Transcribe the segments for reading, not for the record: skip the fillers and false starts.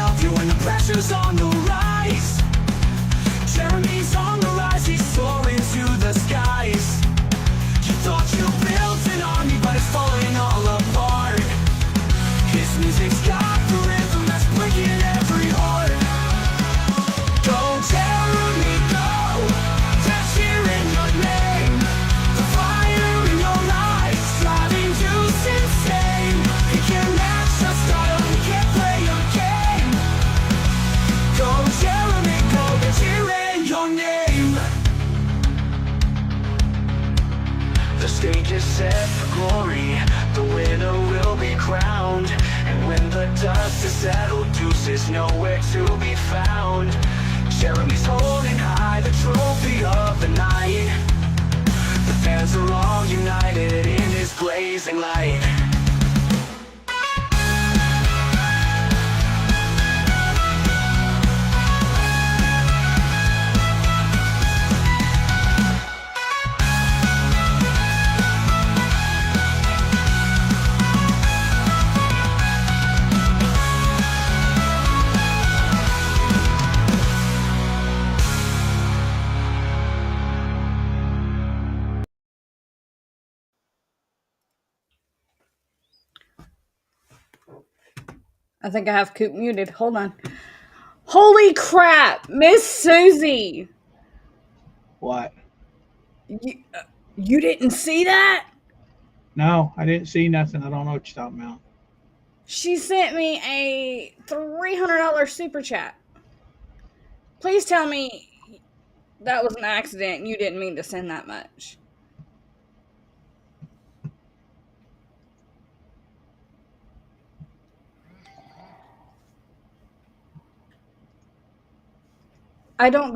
help you when the pressure's on the rise. Jeremy's on the rise, he's soaring to the skies. You thought you built an army, but it's falling all apart. His music's got the rhythm that's breaking every heart. Go Jeremy, go, that's here in your name. The fire in your eyes, driving you insane. He can't match your style, he can't play your game. Go Jeremy, go, that's here in your name. The stage is set for glory, the winner will be crowned. And when the dust is settled, Deuce is nowhere to be found. Jeremy's holding high the trophy of the night. The fans are all united in his blazing light. I think I have Coop muted. Hold on. Holy crap, Miss Susie! What? You didn't see that? No, I didn't see nothing. I don't know what you're talking about. She sent me a $300 super chat. Please tell me that was an accident and you didn't mean to send that much. I don't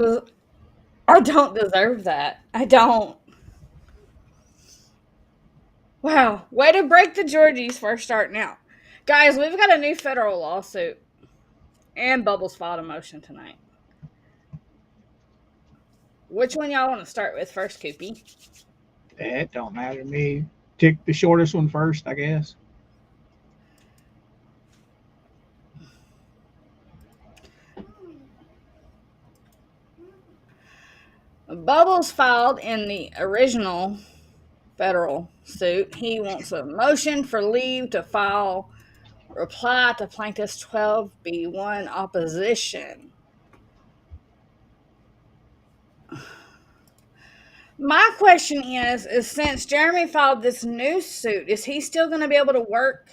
deserve that. I don't. Wow. Way to break the Georgies for starting out. Guys, we've got a new federal lawsuit. And Bubbles filed a motion tonight. Which one y'all want to start with first, Coopy? It don't matter to me. Take the shortest one first, I guess. Bubbles filed in the original federal suit. He wants a motion for leave to file reply to plaintiff's 12B1 opposition. My question is since Jeremy filed this new suit, is he still going to be able to work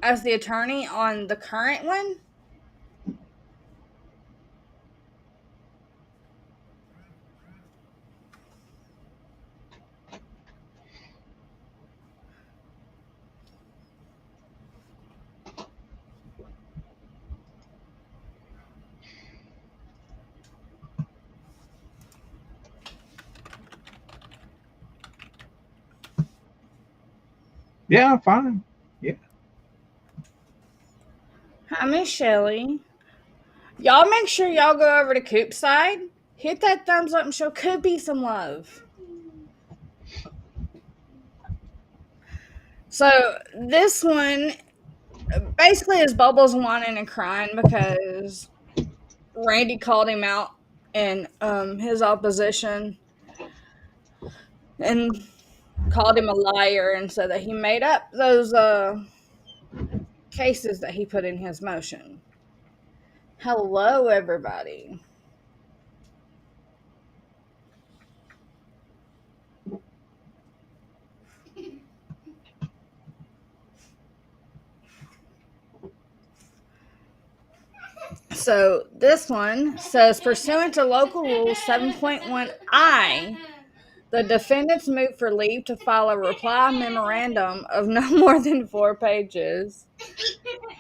as the attorney on the current one? Yeah, fine. Yeah. Hi, Miss Shelly. Y'all make sure y'all go over to Coop's side. Hit that thumbs up and show Coopy some love. So this one basically is Bubbles whining and crying because Randy called him out in his opposition and called him a liar and said that he made up those cases that he put in his motion. Hello, everybody. So this one says, pursuant to local rule 7.1I, the defendants move for leave to file a reply memorandum of no more than 4 pages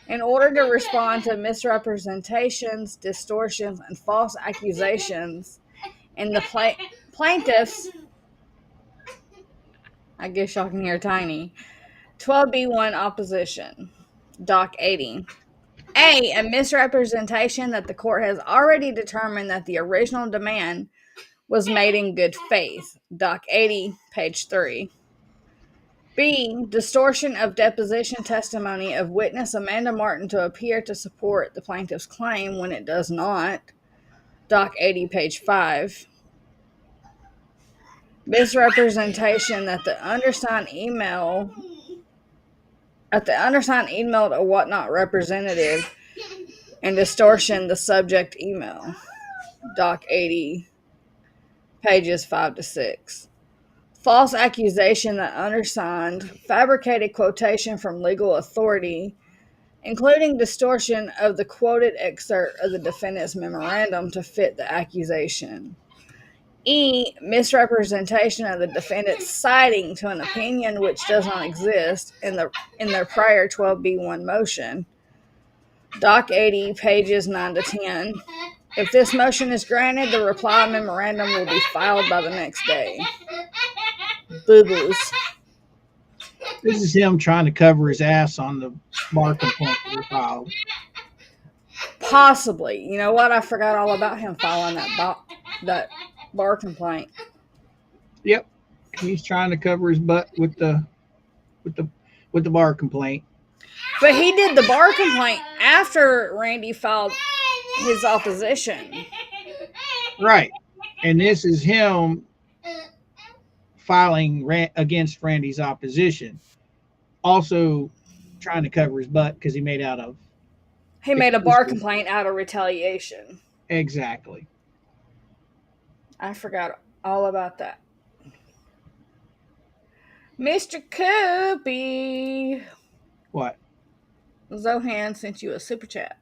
in order to respond to misrepresentations, distortions, and false accusations in the plaintiff's, I guess y'all can hear Tiny, 12B1 opposition, Doc 80. A misrepresentation that the court has already determined that the original demand was made in good faith. Doc 80, page 3. B. Distortion of deposition testimony of witness Amanda Martin to appear to support the plaintiff's claim when it does not. Doc 80, page 5. Misrepresentation that the undersigned emailed a whatnot representative and distortion the subject email. Doc 80, pages 5 to 6. False accusation that undersigned fabricated quotation from legal authority, including distortion of the quoted excerpt of the defendant's memorandum to fit the accusation. E. Misrepresentation of the defendant's citing to an opinion which does not exist in their prior 12B1 motion. Doc 80, pages 9 to 10. If this motion is granted, the reply memorandum will be filed by the next day. Boo-boos. This is him trying to cover his ass on the bar complaint that he filed. Possibly. You know what? I forgot all about him filing that bar complaint. Yep, he's trying to cover his butt with the bar complaint. But he did the bar complaint after Randy filed his opposition. Right, and this is him filing against Randy's opposition. Also trying to cover his butt because he made a bar complaint out of retaliation. Exactly. I forgot all about that. Mr. Koopy. What? Zohan sent you a super chat.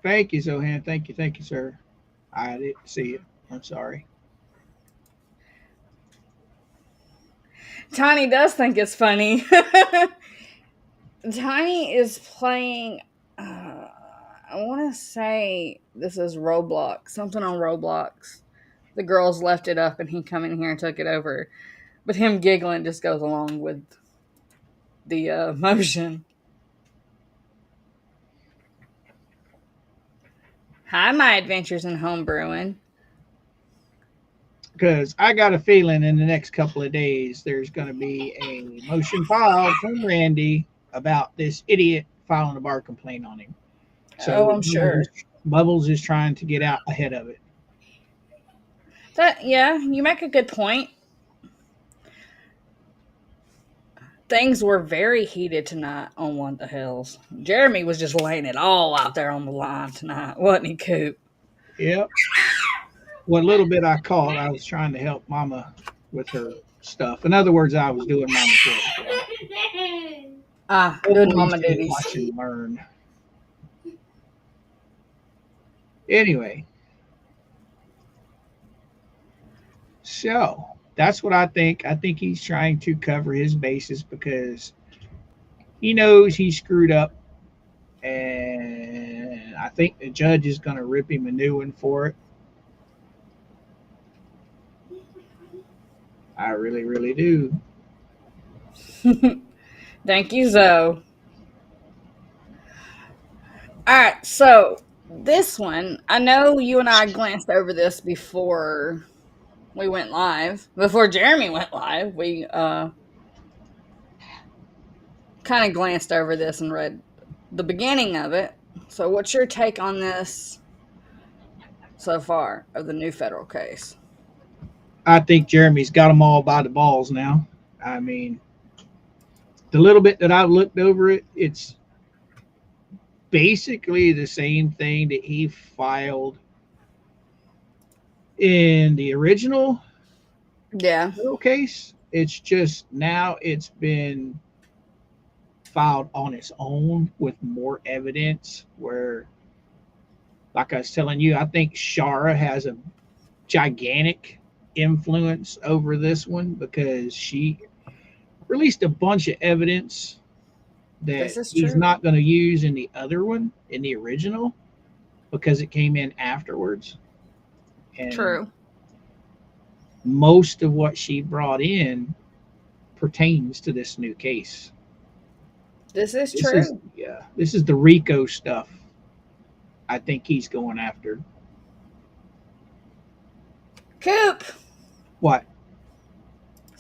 Thank you, Zohan. Thank you, sir. I didn't see it. I'm sorry. Tiny does think it's funny. Tiny is playing, I want to say this is Roblox, something on Roblox. The girls left it up and he come in here and took it over. But him giggling just goes along with the motion. Hi, my adventures in home brewing. Because I got a feeling in the next couple of days there's going to be a motion filed from Randy about this idiot filing a bar complaint on him. So I'm sure. Bubbles is trying to get out ahead of it. Yeah, you make a good point. Things were very heated tonight on One of the Hills. Jeremy was just laying it all out there on the line tonight, wasn't he, Coop? Yep. What little bit I caught, I was trying to help Mama with her stuff. In other words, I was doing Mama's work. Good Mama duties. Watch and learn. Anyway. So, that's what I think. I think he's trying to cover his bases because he knows he screwed up. And I think the judge is going to rip him a new one for it. I really, really do. Thank you, Zoe. All right, so this one, I know you and I glanced over this before we went live. Before Jeremy went live, we kind of glanced over this and read the beginning of it. So what's your take on this so far of the new federal case? I think Jeremy's got them all by the balls now. I mean, the little bit that I've looked over it, it's basically the same thing that he filed in the original federal case. It's just now it's been filed on its own with more evidence where, like I was telling you, I think Shara has a gigantic influence over this one because she released a bunch of evidence that he's not going to use in the other one, in the original, because it came in afterwards. And true. Most of what she brought in pertains to this new case. This is true. This is the RICO stuff I think he's going after. Coop. What?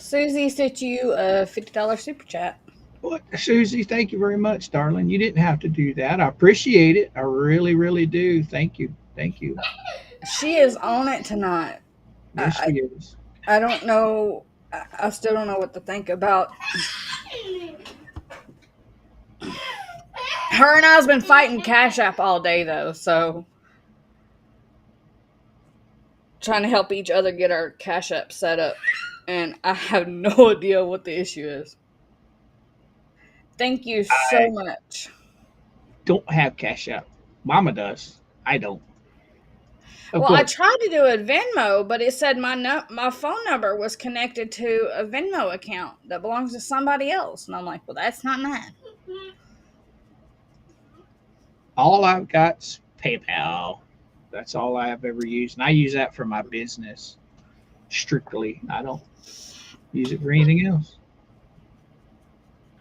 Susie sent you a $50 super chat. Well, Susie, thank you very much, darling. You didn't have to do that. I appreciate it. I really, really do. Thank you. Thank you. She is on it tonight. Yes, I she is. I don't know. I still don't know what to think about. Her and I's been fighting Cash App all day though, so trying to help each other get our Cash App set up, and I have no idea what the issue is. Thank you so I much. don't have Cash App. Mama does. I don't. Of Well, I course. tried to do a Venmo, but it said my phone number was connected to a Venmo account that belongs to somebody else, and I'm like, well, that's not mine. All I've got's PayPal. That's all I have ever used. And I use that for my business strictly. I don't use it for anything else.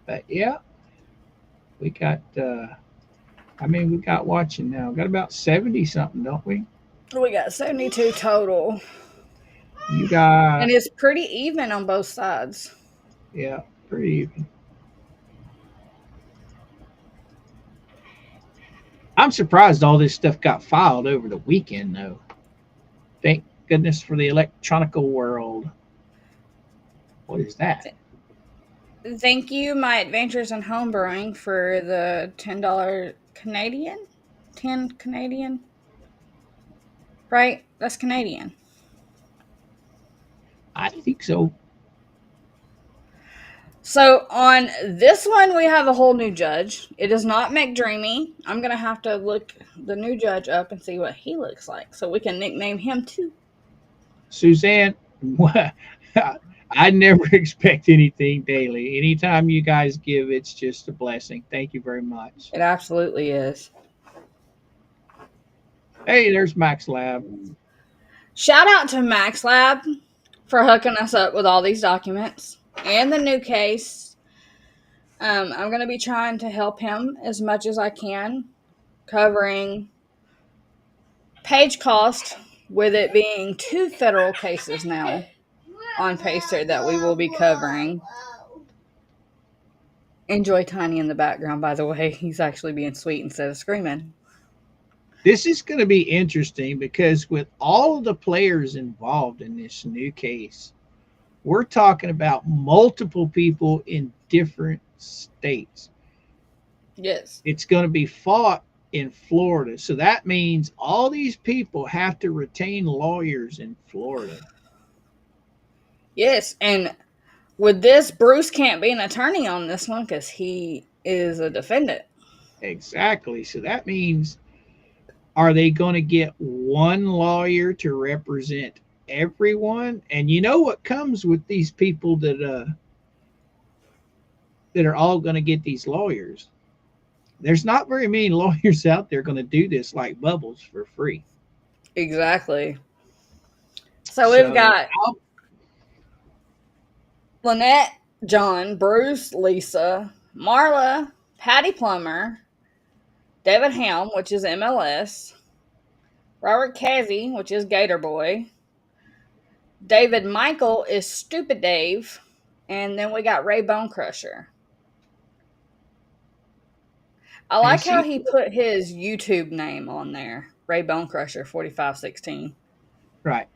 But yeah, we got we got watching now. Got about 70 something, don't we? We got 72 total, You got and it's pretty even on both sides. yeah, pretty even. I'm surprised all this stuff got filed over the weekend though. Thank goodness for the electronical world. What is that? Thank you, My Adventures in Homebrewing, for the $10 Canadian. 10 Canadian. Right? That's Canadian. I think so. So on this one, we have a whole new judge. It is not McDreamy. I'm going to have to look the new judge up and see what he looks like so we can nickname him too. Suzanne, I never expect anything daily. Anytime you guys give, it's just a blessing. Thank you very much. It absolutely is. Hey, there's Max Lab. Shout out to Max Lab for hooking us up with all these documents and the new case. I'm going to be trying to help him as much as I can, covering page cost, with it being 2 federal cases now on Pacer that we will be covering. Enjoy Tiny in the background, by the way. He's actually being sweet instead of screaming. This is going to be interesting because with all of the players involved in this new case, we're talking about multiple people in different states. Yes. It's going to be fought in Florida. So that means all these people have to retain lawyers in Florida. Yes, and with this, Bruce can't be an attorney on this one because he is a defendant. Exactly. So that means, are they going to get one lawyer to represent everyone? And you know what comes with these people that are all going to get these lawyers? There's not very many lawyers out there going to do this like Bubbles for free. Exactly. So we've got Lynette, John, Bruce, Lisa, Marla, Patty Plummer, David Helm, which is MLS, Robert Casey, which is Gator Boy, David Michael is Stupid Dave, and then we got Ray Bone Crusher. I like how he put his YouTube name on there, Ray Bone Crusher 4516. Right.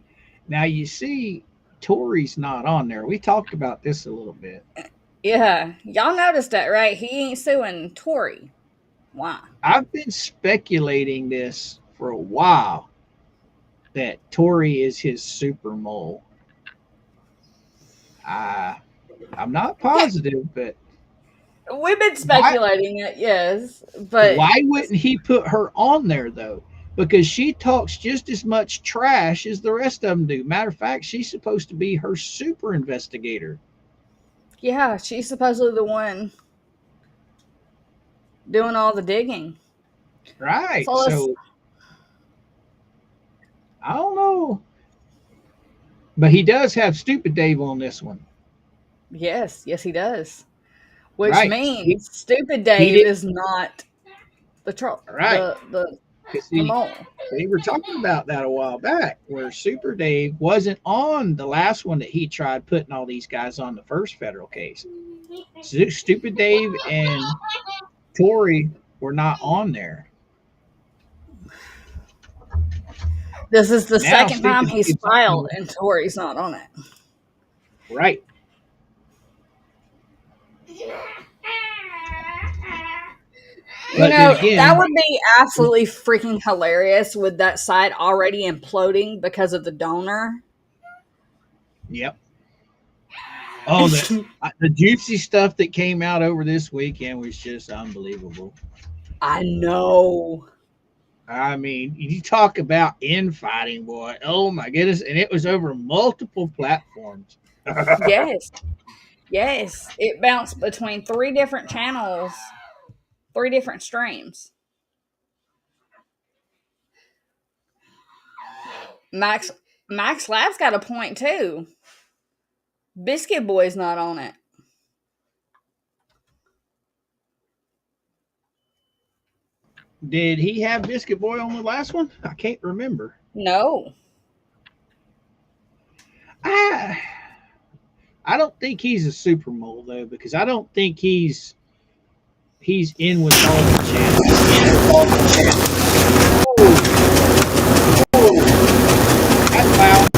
Now you see Tori's not on there. We talked about this a little bit. Yeah. Y'all noticed that, right? He ain't suing Tori. Why? I've been speculating this for a while that Tori is his super mole. I'm not positive, but we've been speculating it, yes. But why wouldn't he put her on there though? Because she talks just as much trash as the rest of them do. Matter of fact, she's supposed to be her super investigator. Yeah, she's supposedly the one doing all the digging. Right. So I don't know. But he does have Stupid Dave on this one. Yes, he does. Which means Stupid Dave is not the troll. Right. Because The see, mole. they were talking about that a while back, where Super Dave wasn't on the last one that he tried putting all these guys on the first federal case. Stupid Dave and Tori were not on there. This is the Now second time Stupid he's Dave's on filed there. and Tori's not on it. Right. You But then know, that again, would be absolutely freaking hilarious with that site already imploding because of the donor. yep. Oh, the juicy stuff that came out over this weekend was just unbelievable. I know. I mean, you talk about infighting, boy. Oh my goodness. And it was over multiple platforms. Yes. Yes. It bounced between three different channels, three different streams. Max Max Lab's got a point too. Biscuit Boy's not on it. Did he have Biscuit Boy on the last one? I can't remember. No. I I don't think he's a super mole though, because I don't think he's in with all the channels. Oh, that's loud.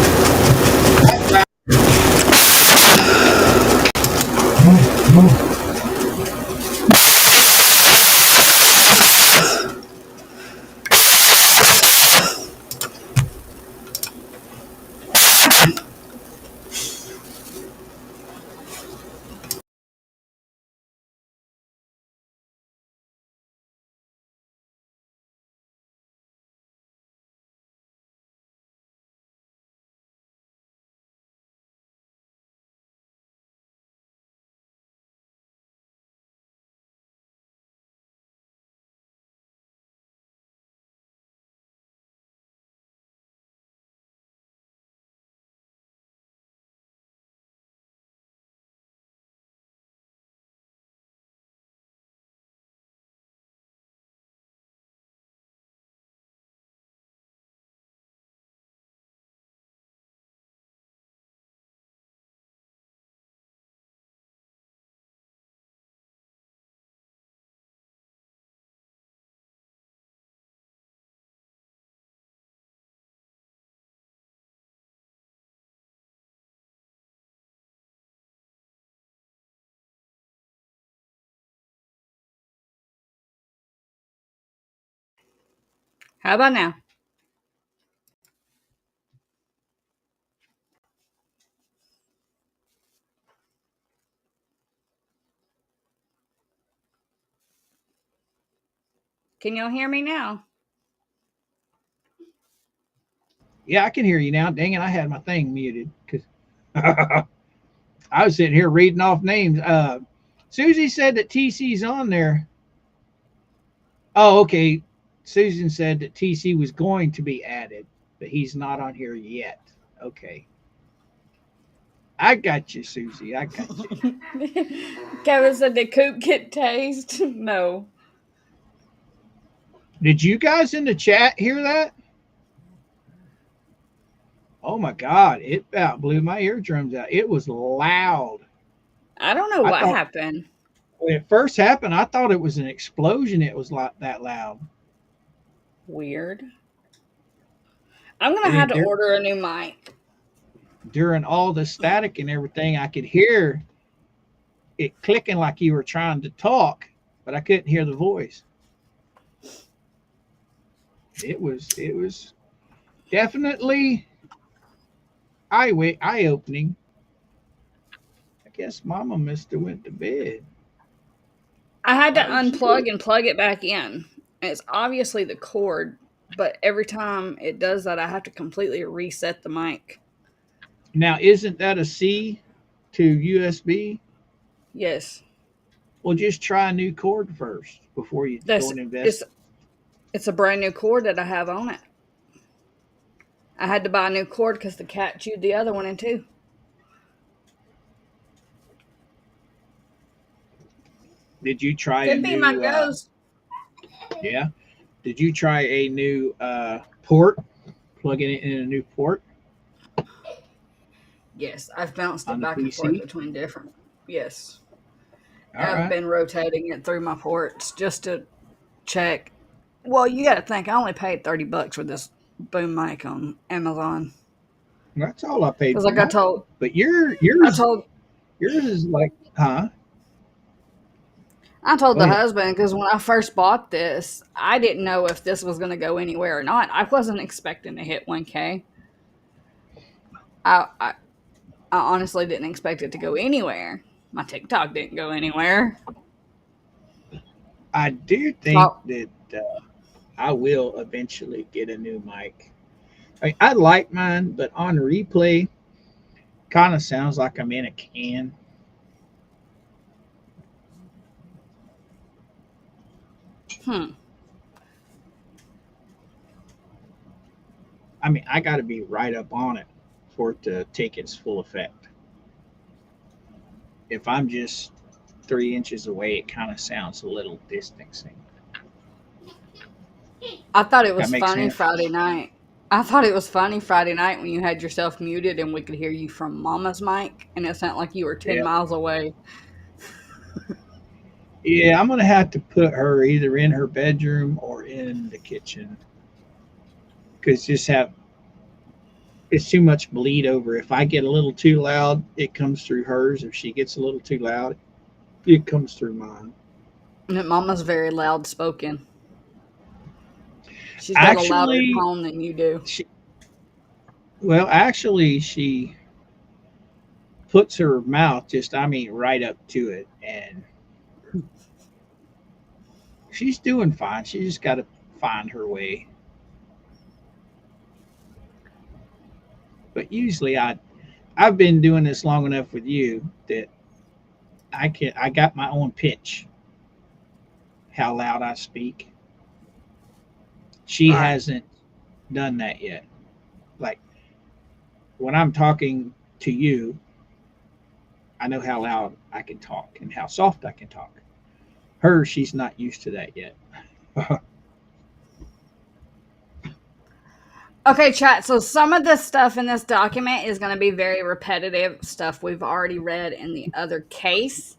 How about now? Can y'all hear me now? Yeah, I can hear you now. Dang it, I had my thing muted because I was sitting here reading off names. Susie said that TC's on there. Oh, okay. Susan said that TC was going to be added, but he's not on here yet. Okay. I got you, Susie. I got you. Kevin said, did Coop get tased? No. Did you guys in the chat hear that? Oh my God. It about blew my eardrums out. It was loud. I don't know I what thought happened. when it first happened, I thought it was an explosion. It was like that loud. Weird. I'm going And to have then to order a new mic. during all the static and everything, I could hear it clicking like you were trying to talk, but I couldn't hear the voice. It was definitely eye opening. I guess Mama must have went to bed. I had to How did she do unplug it? and plug it back in. It's obviously the cord, but every time it does that, I have to completely reset the mic. Now, isn't that a C to USB? Yes. Well, just try a new cord first before you go This and invest. it's a brand new cord that I have on it. I had to buy a new cord because the cat chewed the other one in two. Did you try a Could be my new? ghost. Yeah. Did you try a new port? Plugging it in a new port Yes, I've bounced it on the back and forth PC? between different. Yes, All I've right. been rotating it through my ports just to check. Well, you got to think I only paid $30 for this boom mic on Amazon That's all I paid because for like mine. But I told, yours is like, huh? I told Go the ahead. husband because when I first bought this, I didn't know if this was going to go anywhere or not. I wasn't expecting to hit 1K. I, I I honestly didn't expect it to go anywhere. My TikTok didn't go anywhere. I do think So that I will eventually get a new mic. I like mine, but on replay, kind of sounds like I'm in a can. hmm. I mean, I got to be right up on it for it to take its full effect. If I'm just 3 inches away, it kind of sounds a little distancing. I thought it That was makes funny sense. Friday night. I thought it was funny Friday night when you had yourself muted and we could hear you from Mama's mic, and it sounded like you were 10 Yeah. miles away. Yeah, I'm gonna have to put her either in her bedroom or in the kitchen because just have it's too much bleed over. If I get a little too loud, it comes through hers. If she gets a little too loud, it comes through mine. And Mama's very loud spoken. She's got a louder Actually, tone than you do. she actually she puts her mouth just I mean right up to it, and she's doing fine. She just got to find her way. But usually I've been doing this long enough with you that I got my own pitch how loud I speak. She Right. hasn't done that yet. Like when I'm talking to you, I know how loud I can talk and how soft I can talk. Her, she's not used to that yet. Okay, chat. So some of this stuff in this document is going to be very repetitive stuff we've already read in the other case.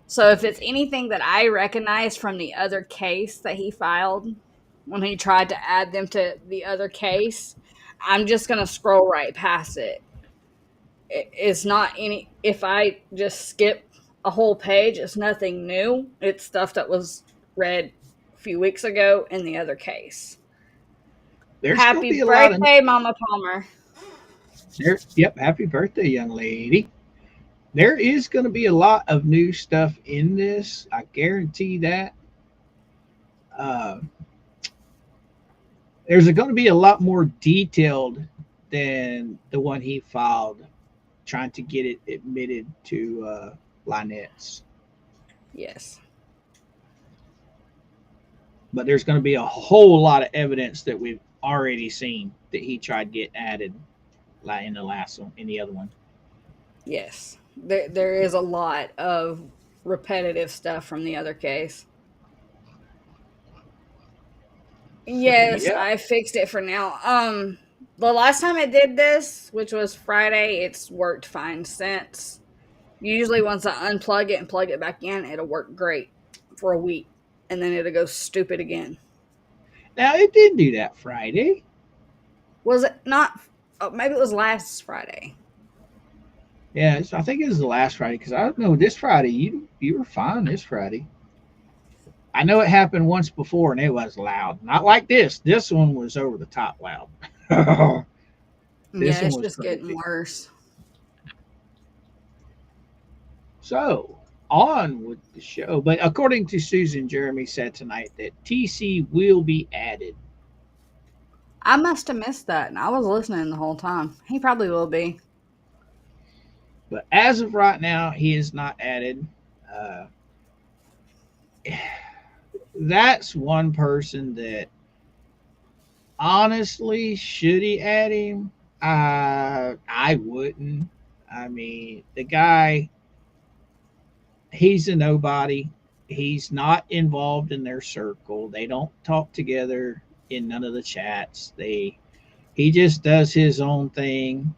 So if it's anything that I recognize from the other case that he filed when he tried to add them to the other case, I'm just going to scroll right past it. It's not any, if I just skip a whole page, it's nothing new. It's stuff that was read a few weeks ago in the other case. There's going to Happy be a lot of birthday, Mama Palmer. there. Yep, happy birthday, young lady. There is going to be a lot of new stuff in this. I guarantee that. Uh, there's going to be a lot more detailed than the one he filed trying to get it admitted to Lynette's. Yes. But there's going to be a whole lot of evidence that we've already seen that he tried to get added like in the last one, in the other one. Yes. There is a lot of repetitive stuff from the other case. So Yes, yeah, I fixed it for now. The last time I did this, which was Friday, it's worked fine since. Usually once I unplug it and plug it back in, it'll work great for a week and then it'll go stupid again. now it did do that Friday. Was it not? Oh, maybe it was last Friday. Yeah, I think it was the last Friday because I don't know this Friday you were fine this Friday. I know it happened once before and it was loud. Not like this. This one was over the top loud. This Yeah, one it's was just getting crazy. worse. So on with the show. But according to Susan, Jeremy said tonight that TC will be added. I must have missed that, and I was listening the whole time. He probably will be. But as of right now, he is not added. Uh, that's one person that honestly, should he add him? I wouldn't. I mean, the guy, he's a nobody. He's not involved in their circle. They don't talk together in none of the chats. He just does his own thing.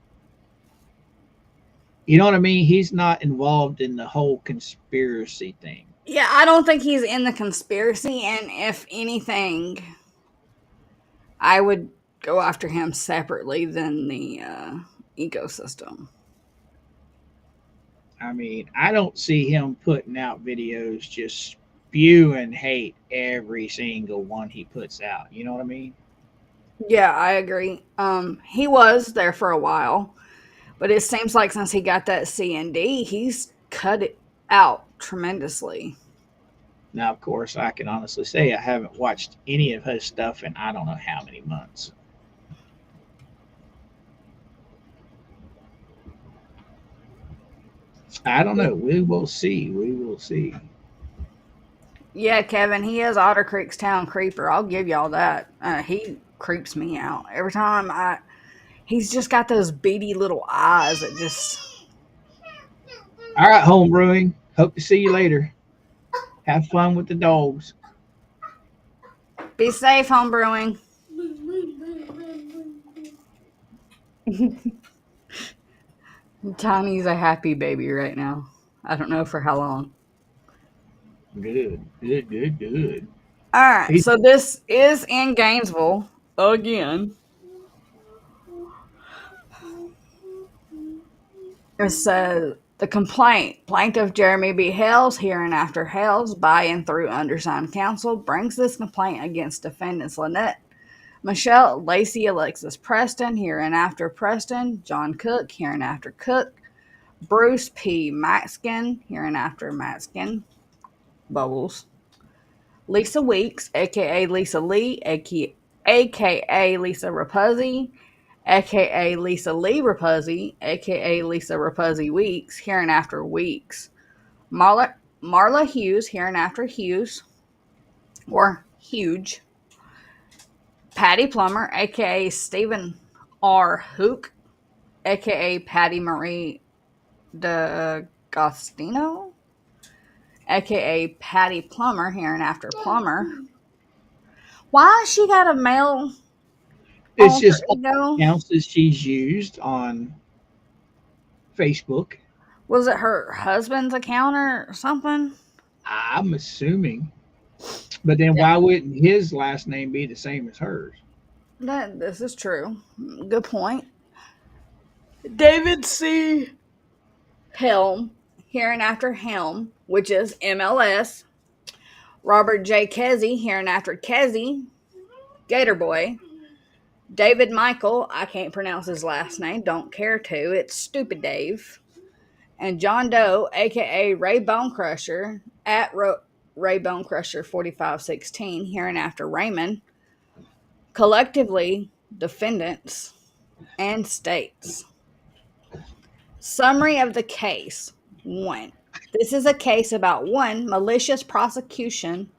You know what I mean? He's not involved in the whole conspiracy thing. Yeah, I don't think he's in the conspiracy, and if anything, I would go after him separately than the ecosystem. I mean, I don't see him putting out videos just spewing hate every single one he puts out. You know what I mean? Yeah, I agree. He was there for a while, but it seems like since he got that CND, he's cut it out tremendously. Now, of course, I can honestly say I haven't watched any of his stuff in I don't know how many months. I don't know. We will see. We will see. Yeah, Kevin, he is Otter Creek's town creeper. I'll give y'all that. He creeps me out every time. He's just got those beady little eyes that just. All right, home brewing. Hope to see you later. Have fun with the dogs. Be safe, homebrewing. Tiny's a happy baby right now. I don't know for how long. Good, good, good, good. All right, He's, so this is in Gainesville again. It says the complaint plaintiff Jeremy B. Hales, hereinafter Hales, by and through undersigned counsel, brings this complaint against defendants Lynette Michelle Lacey Alexis Preston, hereinafter Preston, John Cook, hereinafter Cook, Bruce P. Maxkin, hereinafter Maxkin, Bubbles, Lisa Weeks, aka Lisa Lee, aka Lisa Rapuzzi, aka Lisa Lee Rapuzzi, aka Lisa Rapuzzi Weeks, hereinafter Weeks, Marla Hughes, hereinafter Hughes, or Huge, Patty Plummer, aka Stephen R. Hook, aka Patty Marie DeGostino, aka Patty Plummer, hereinafter Plummer. Why she got a male it's alter just all ego? the accounts that she's used on Facebook. Was it her husband's account or something? I'm assuming. But then Yeah, why wouldn't his last name be the same as hers? this is true. Good point. David C. Helm, hereinafter Helm, which is MLS. Robert J. Kesey, hereinafter Kesey, Gator Boy. David Michael, I can't pronounce his last name, don't care to, it's Stupid Dave. And John Doe, aka Ray Bonecrusher, at Ray Bonecrusher 4516, hereinafter Raymond, collectively defendants and states. Summary of the case. 1. This is a case about 1. Malicious prosecution.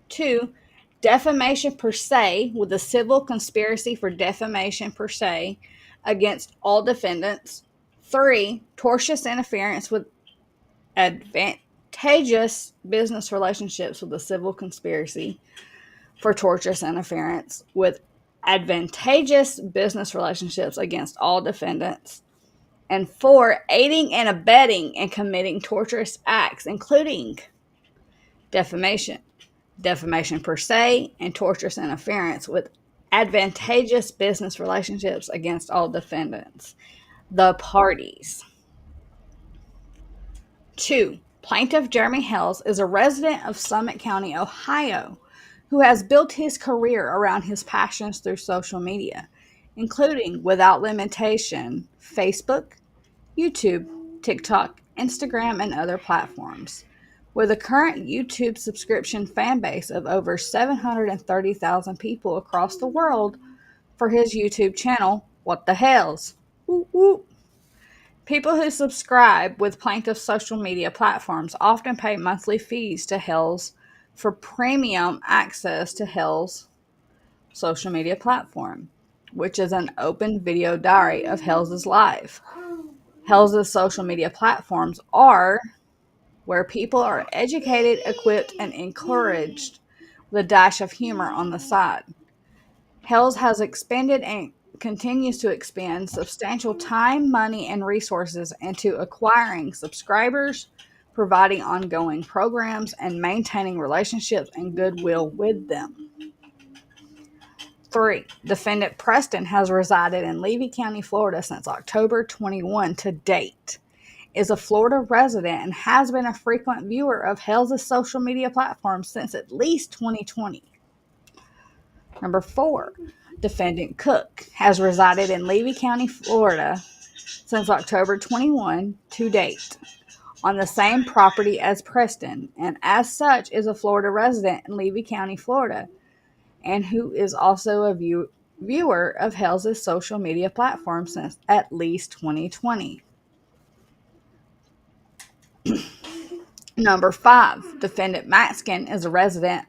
2. Defamation per se, with a civil conspiracy for defamation per se against all defendants. 3. Tortious interference with advantageous business relationships with a civil conspiracy for tortious interference with advantageous business relationships against all defendants. And 4, aiding and abetting and committing torturous acts, including defamation, defamation per se, and torturous interference with advantageous business relationships against all defendants. The parties. 2. Plaintiff Jeremy Hales is a resident of Summit County, Ohio, who has built his career around his passions through social media, including, without limitation, Facebook, YouTube, TikTok, Instagram, and other platforms. With a current YouTube subscription fan base of over 730,000 people across the world for his YouTube channel, What the Hells? Woo woo. People who subscribe with plaintiff's social media platforms often pay monthly fees to Hells for premium access to Hells' social media platform, which is an open video diary of Hells' life. Hells' social media platforms are where people are educated, equipped, and encouraged with a dash of humor on the side. Hales has expended and continues to expend substantial time, money, and resources into acquiring subscribers, providing ongoing programs, and maintaining relationships and goodwill with them. 3. Defendant Preston has resided in Levy County, Florida since October 21 to date, is a Florida resident, and has been a frequent viewer of Hales' social media platforms since at least 2020. Number 4. Defendant Cook has resided in Levy County, Florida since October 21 to date on the same property as Preston, and as such is a Florida resident in Levy County, Florida, and who is also a viewer of Hales' social media platform since at least 2020. Number 5. Defendant Maxkin is a resident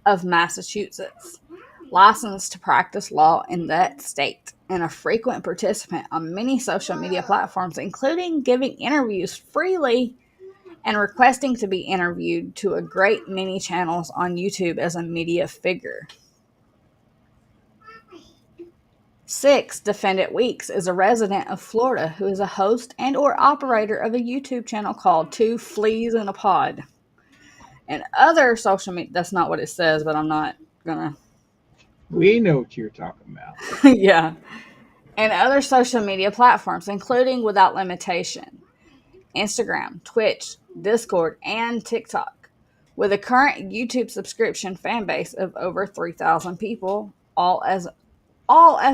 of Massachusetts, licensed to practice law in that state, and a frequent participant on many social media platforms, including giving interviews freely and requesting to be interviewed to a great many channels on YouTube as a media figure. 6. Defendant Weeks is a resident of Florida who is a host and or operator of a YouTube channel called Two Fleas in a Pod. And other social media, that's not what it says, but I'm not gonna. We know what you're talking about. Yeah. And other social media platforms, including without limitation, Instagram, Twitch, Discord, and TikTok, with a current YouTube subscription fan base of over 3,000 people, all as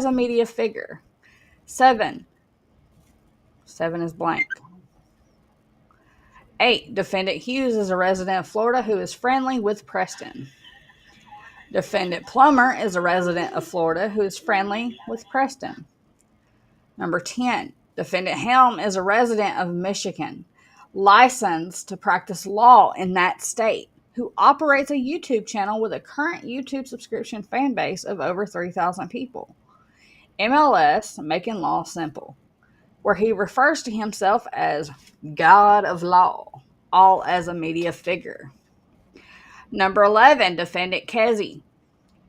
a media figure. 7 is blank. 8. Defendant Hughes is a resident of Florida who is friendly with Preston. Defendant Plummer is a resident of Florida who is friendly with Preston. Number 10. Defendant Helm is a resident of Michigan, licensed to practice law in that state, who operates a YouTube channel with a current YouTube subscription fan base of over 3,000 people. MLS, Making Law Simple, where he refers to himself as God of Law, all as a media figure. Number 11, Defendant Kezzy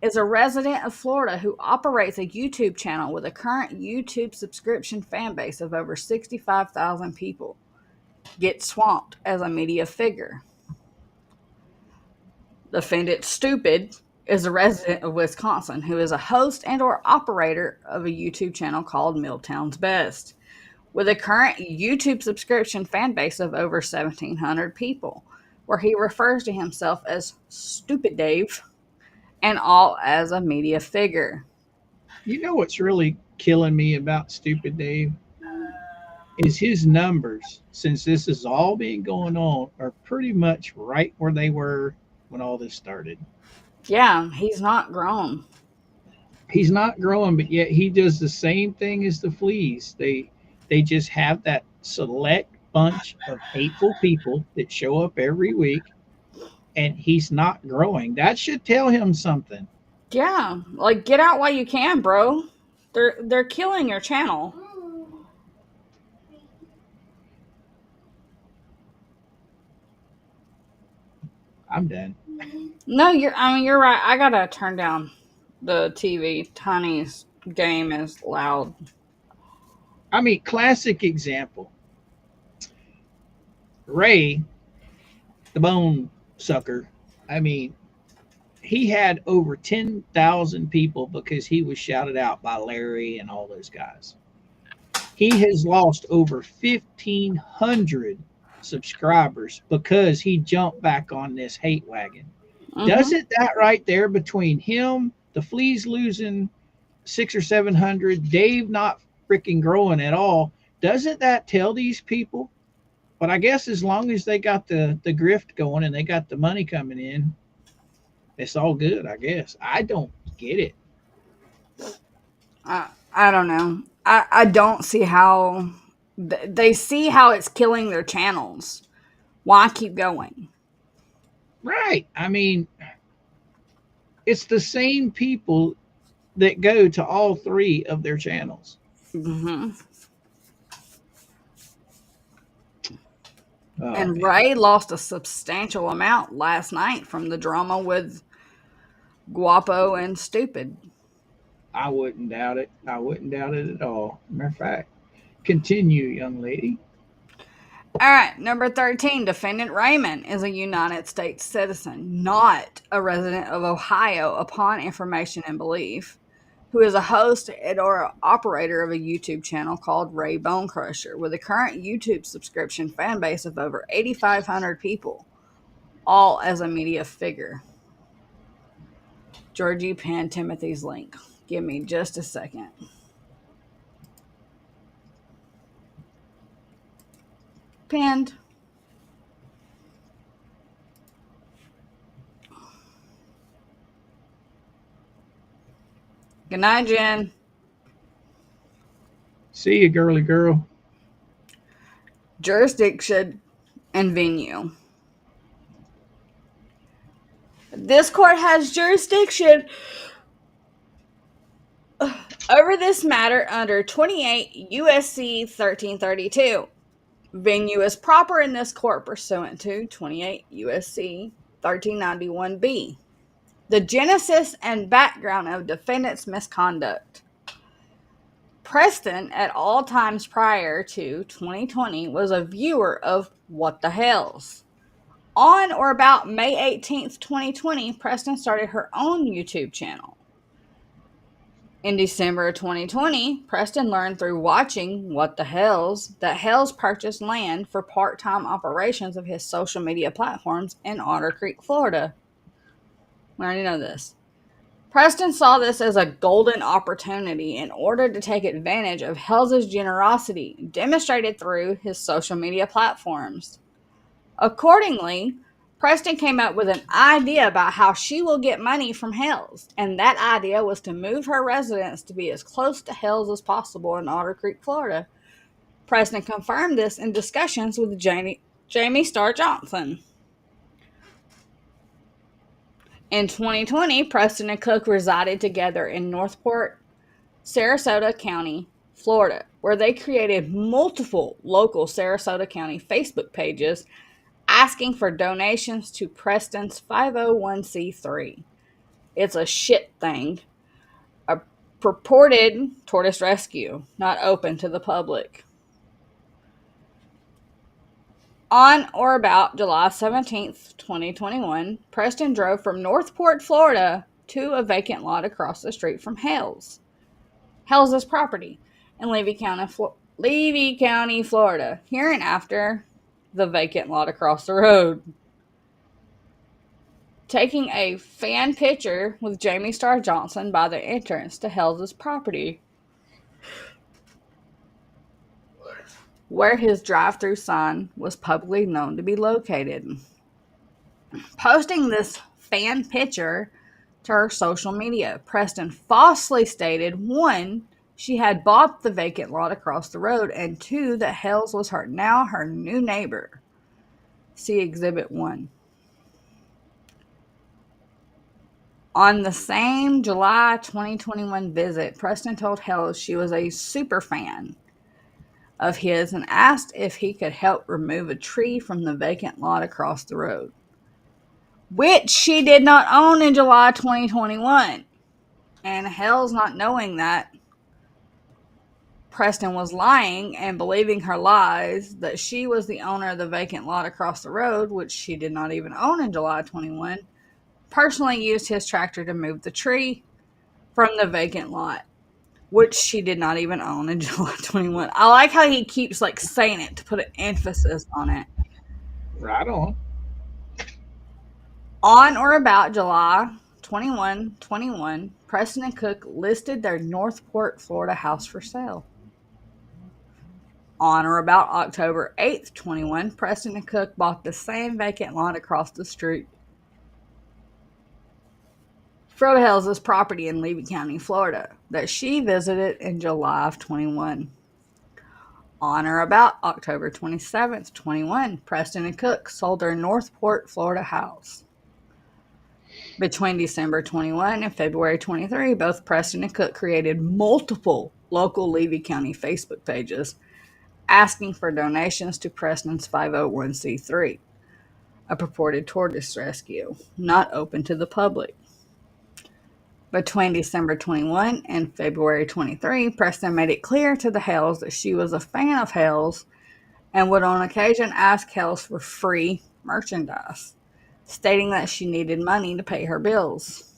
is a resident of Florida who operates a YouTube channel with a current YouTube subscription fan base of over 65,000 people. Gets swamped as a media figure. Defendant Stupid is a resident of Wisconsin who is a host and or operator of a YouTube channel called Milltown's Best, with a current YouTube subscription fan base of over 1,700 people, where he refers to himself as Stupid Dave, and all as a media figure. You know what's really killing me about Stupid Dave? Is his numbers, since this has all been going on, are pretty much right where they were when all this started. Yeah, he's not grown. He's not growing, but yet he does the same thing as the fleas. They just have that select bunch of hateful people that show up every week, and he's not growing. That should tell him something. Yeah, like get out while you can, bro. They're killing your channel. I'm done. No, you're right. I gotta turn down the TV. Tiny's game is loud. I mean, classic example. Ray, the bone sucker. I mean, he had over 10,000 people because he was shouted out by Larry and all those guys. He has lost over 1,500 subscribers because he jumped back on this hate wagon. Mm-hmm. Doesn't that right there, between him, the fleas losing 600 or 700, Dave not freaking growing at all, doesn't that tell these people? But I guess as long as they got the grift going and they got the money coming in, it's all good, I guess. I don't get it. I don't know. I don't see how they see how it's killing their channels. Why keep going? Right. I mean, it's the same people that go to all three of their channels. Mm-hmm. Oh And man, Ray lost a substantial amount last night from the drama with Guapo and Stupid. I wouldn't doubt it. I wouldn't doubt it at all. Matter of fact, continue, young lady. All right, number 13, defendant Raymond is a United States citizen, not a resident of Ohio upon information and belief, who is a host and or operator of a YouTube channel called Ray Bone Crusher with a current YouTube subscription fan base of over 8,500 people, all as a media figure. Georgie pinned Timothy's link. Give me just a second. Pinned. Good night, Jen. See you, girly girl. Jurisdiction and venue. This court has jurisdiction over this matter under 28 USC 1332. Venue is proper in this court pursuant to 28 USC 1391B. The genesis and background of defendant's misconduct. Preston, at all times prior to 2020, was a viewer of What the Hales. On or about May 18th, 2020, Preston started her own YouTube channel. In December of 2020, Preston learned through watching What the Hales that Hales purchased land for part-time operations of his social media platforms in Otter Creek, Florida. We already know this. Preston saw this as a golden opportunity in order to take advantage of Hales' generosity demonstrated through his social media platforms. Accordingly, Preston came up with an idea about how she will get money from Hales, and that idea was to move her residence to be as close to Hales as possible in Otter Creek, Florida. Preston confirmed this in discussions with Jamie Starr Johnson. In 2020, Preston and Cook resided together in Northport, Sarasota County, Florida, where they created multiple local Sarasota County Facebook pages asking for donations to Preston's 501c3. It's a shit thing. A purported tortoise rescue, not open to the public. On or about July 17th, 2021, Preston drove from Northport, Florida to a vacant lot across the street from Hales. Hales' property in Levy County, Florida, hereinafter the vacant lot across the road. Taking a fan picture with Jamie Starr Johnson by the entrance to Hales' property, where his drive-through sign was publicly known to be located. Posting this fan picture to her social media, Preston falsely stated, 1, she had bought the vacant lot across the road, and 2, that Hales was her new neighbor. See Exhibit 1. On the same July 2021 visit, Preston told Hales she was a super fan of his and asked if he could help remove a tree from the vacant lot across the road, which she did not own in July 2021. And Hales, not knowing that, Preston was lying and believing her lies that she was the owner of the vacant lot across the road, which she did not even own in July 21, personally used his tractor to move the tree from the vacant lot, which she did not even own in July 21. I like how he keeps saying it to put an emphasis on it. Right on. On or about July 21, 21, Preston and Cook listed their Northport, Florida house for sale. On or about October 8th, 21, Preston and Cook bought the same vacant lot across the street from Hales' property in Levy County, Florida, that she visited in July of 21. On or about October 27th, 21, Preston and Cook sold their Northport, Florida house. Between December 21 and February 23, both Preston and Cook created multiple local Levy County Facebook pages asking for donations to Preston's 501c3, a purported tourist rescue, not open to the public. Between December 21 and February 23, Preston made it clear to the Hales that she was a fan of Hales and would on occasion ask Hales for free merchandise, stating that she needed money to pay her bills.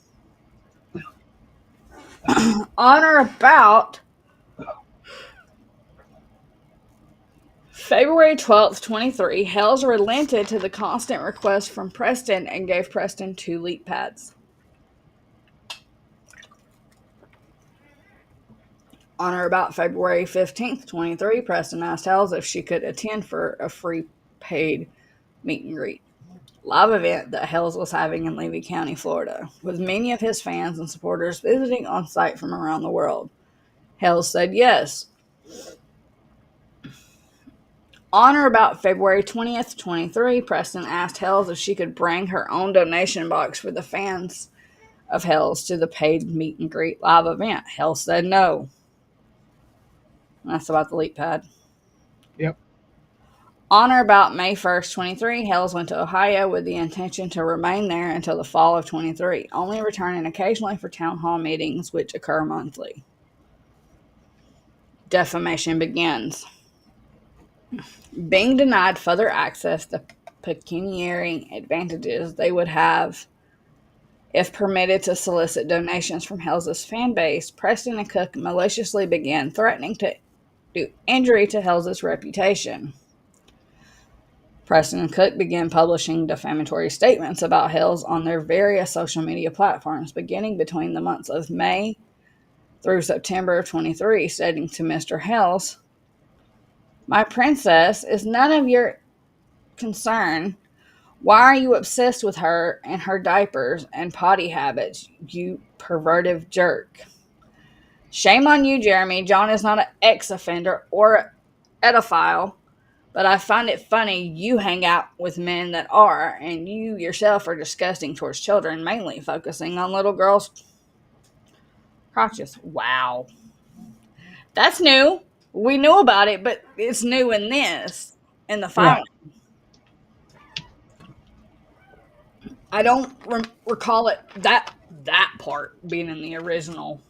On or about February 12th, 23, Hales relented to the constant request from Preston and gave Preston 2 leap pads. On or about February 15th, 23, Preston asked Hales if she could attend for a free paid meet and greet live event that Hales was having in Levy County, Florida, with many of his fans and supporters visiting on site from around the world. Hales said yes. On or about February 20th, 23, Preston asked Hales if she could bring her own donation box for the fans of Hales to the paid meet and greet live event. Hales said no. That's about the leap pad. Yep. On or about May 1st, 23, Hales went to Ohio with the intention to remain there until the fall of 23, only returning occasionally for town hall meetings, which occur monthly. Defamation begins. Being denied further access to pecuniary advantages they would have if permitted to solicit donations from Hales' fan base, Preston and Cook maliciously began threatening to do injury to Hales' reputation. Preston and Cook began publishing defamatory statements about Hales on their various social media platforms, beginning between the months of May through September of 23, stating to Mr. Hales, "My princess is none of your concern. Why are you obsessed with her and her diapers and potty habits, you pervertive jerk? Shame on you, Jeremy. John is not an ex-offender or a pedophile, but I find it funny you hang out with men that are, and you yourself are disgusting towards children, mainly focusing on little girls' crotches." Wow. That's new. We knew about it, but it's new in the filing. Right. I don't recall that part being in the original.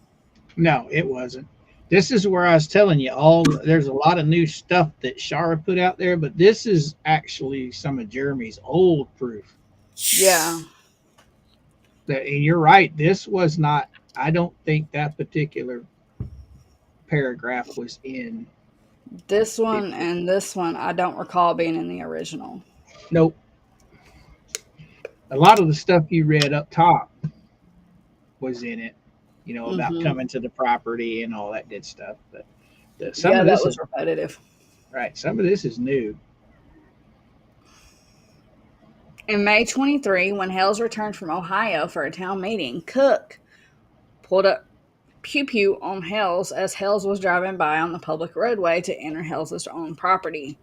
No, it wasn't. This is where I was telling you there's a lot of new stuff that Shara put out there, but this is actually some of Jeremy's old proof. Yeah. And you're right. This was not, I don't think that particular paragraph was in. This one and this one, I don't recall being in the original. Nope. A lot of the stuff you read up top was in it, about coming to the property and all that good stuff. But some of this was repetitive. Right. Some of this is new. In May 23, when Hales returned from Ohio for a town meeting, Cook pulled up pew-pew on Hales as Hales was driving by on the public roadway to enter Hales' own property.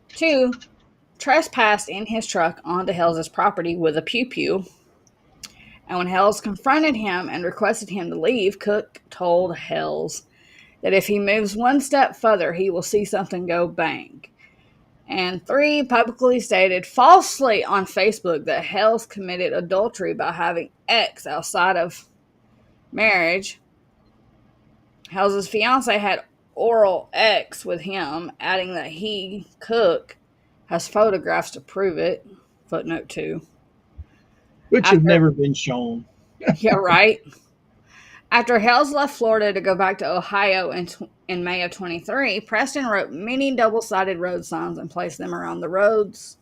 2, trespassed in his truck onto Hales' property with a pew-pew. And when Hales confronted him and requested him to leave, Cook told Hales that if he moves one step further, he will see something go bang. And 3, publicly stated falsely on Facebook that Hales committed adultery by having sex outside of marriage. Hales' fiance had oral sex with him, adding that he, Cook, has photographs to prove it. Footnote 2. Which have never been shown. Yeah, right. After Hales left Florida to go back to Ohio in May of 23, Preston wrote many double-sided road signs and placed them around the roads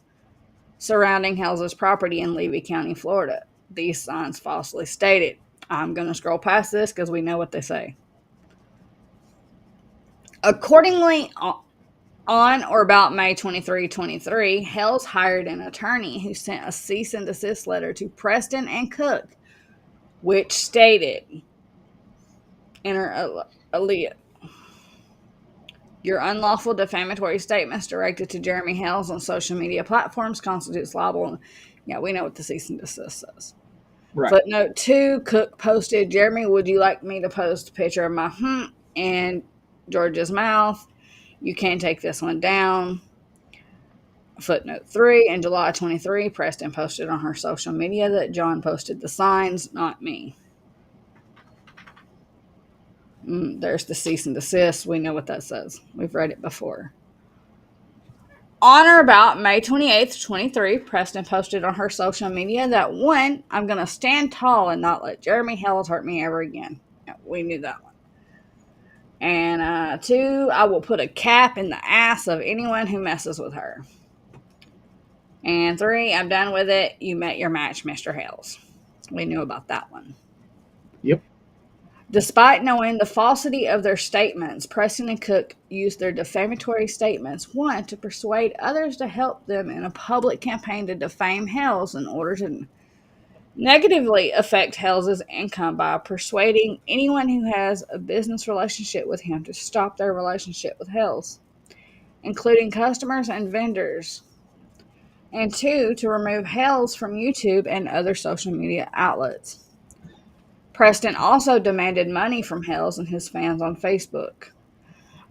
surrounding Hales' property in Levy County, Florida. These signs falsely stated, I'm going to scroll past this because we know what they say. Accordingly, on or about May 23, 23, Hales hired an attorney who sent a cease and desist letter to Preston and Cook, which stated, Enter Aaliyah. Your unlawful defamatory statements directed to Jeremy Hales on social media platforms constitutes libel. Yeah, we know what the cease and desist says. Right. Footnote 2, Cook posted, Jeremy, would you like me to post a picture of my and George's mouth? You can take this one down. Footnote 3, in July 23, Preston posted on her social media that John posted the signs, not me. There's the cease and desist. We know what that says. We've read it before. On or about May 28th, 23, Preston posted on her social media that 1, I'm going to stand tall and not let Jeremy Hales hurt me ever again. We knew that one. And 2, I will put a cap in the ass of anyone who messes with her. And 3, I'm done with it. You met your match, Mr. Hales. We knew about that one. Yep. Despite knowing the falsity of their statements, Preston and Cook used their defamatory statements, 1, to persuade others to help them in a public campaign to defame Hales in order to negatively affect Hales' income by persuading anyone who has a business relationship with him to stop their relationship with Hales, including customers and vendors. And 2, to remove Hales from YouTube and other social media outlets. Preston also demanded money from Hales and his fans on Facebook.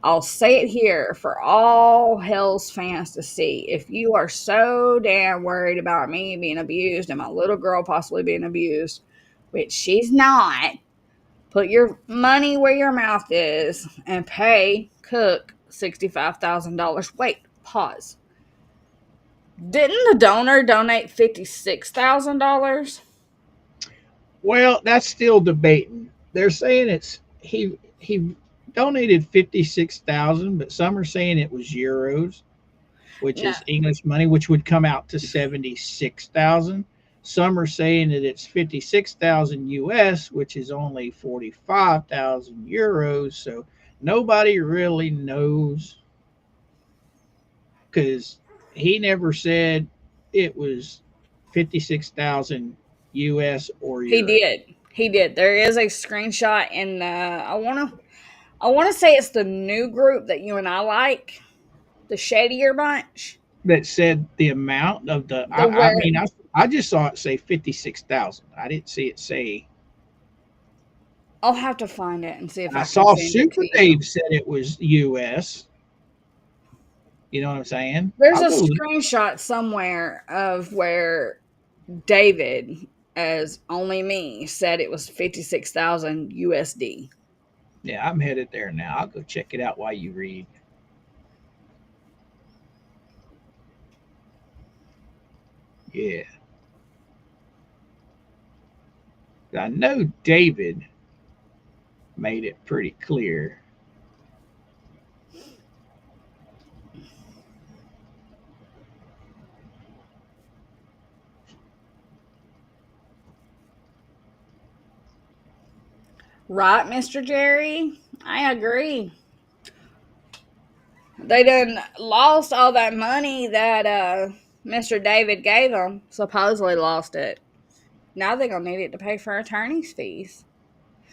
I'll say it here for all Hales fans to see. If you are so damn worried about me being abused and my little girl possibly being abused, which she's not, put your money where your mouth is and pay Cook $65,000. Wait, pause. Didn't the donor donate $56,000? Well, that's still debating. They're saying he donated 56,000, but some are saying it was euros, which No, is English money, which would come out to 76,000. Some are saying that it's 56,000 US, which is only 45,000 euros. So nobody really knows because he never said it was 56,000 US or he euro. did. He did. There is a screenshot in the. I want to say it's the new group that you and I like, the Shadier bunch. That said the amount of the The I where mean I just saw it say 56,000. I didn't see it say. I'll have to find it and see if I I can saw send it Super to you. Dave said it was US. You know what I'm saying? There's I'll a go look. screenshot somewhere of where David, as only me, said it was 56,000 USD. Yeah, I'm headed there now. I'll go check it out while you read. Yeah. I know David made it pretty clear. Right, Mr. Jerry? I agree. They done lost all that money that Mr. David gave them. Supposedly lost it. Now they're gonna need it to pay for attorney's fees.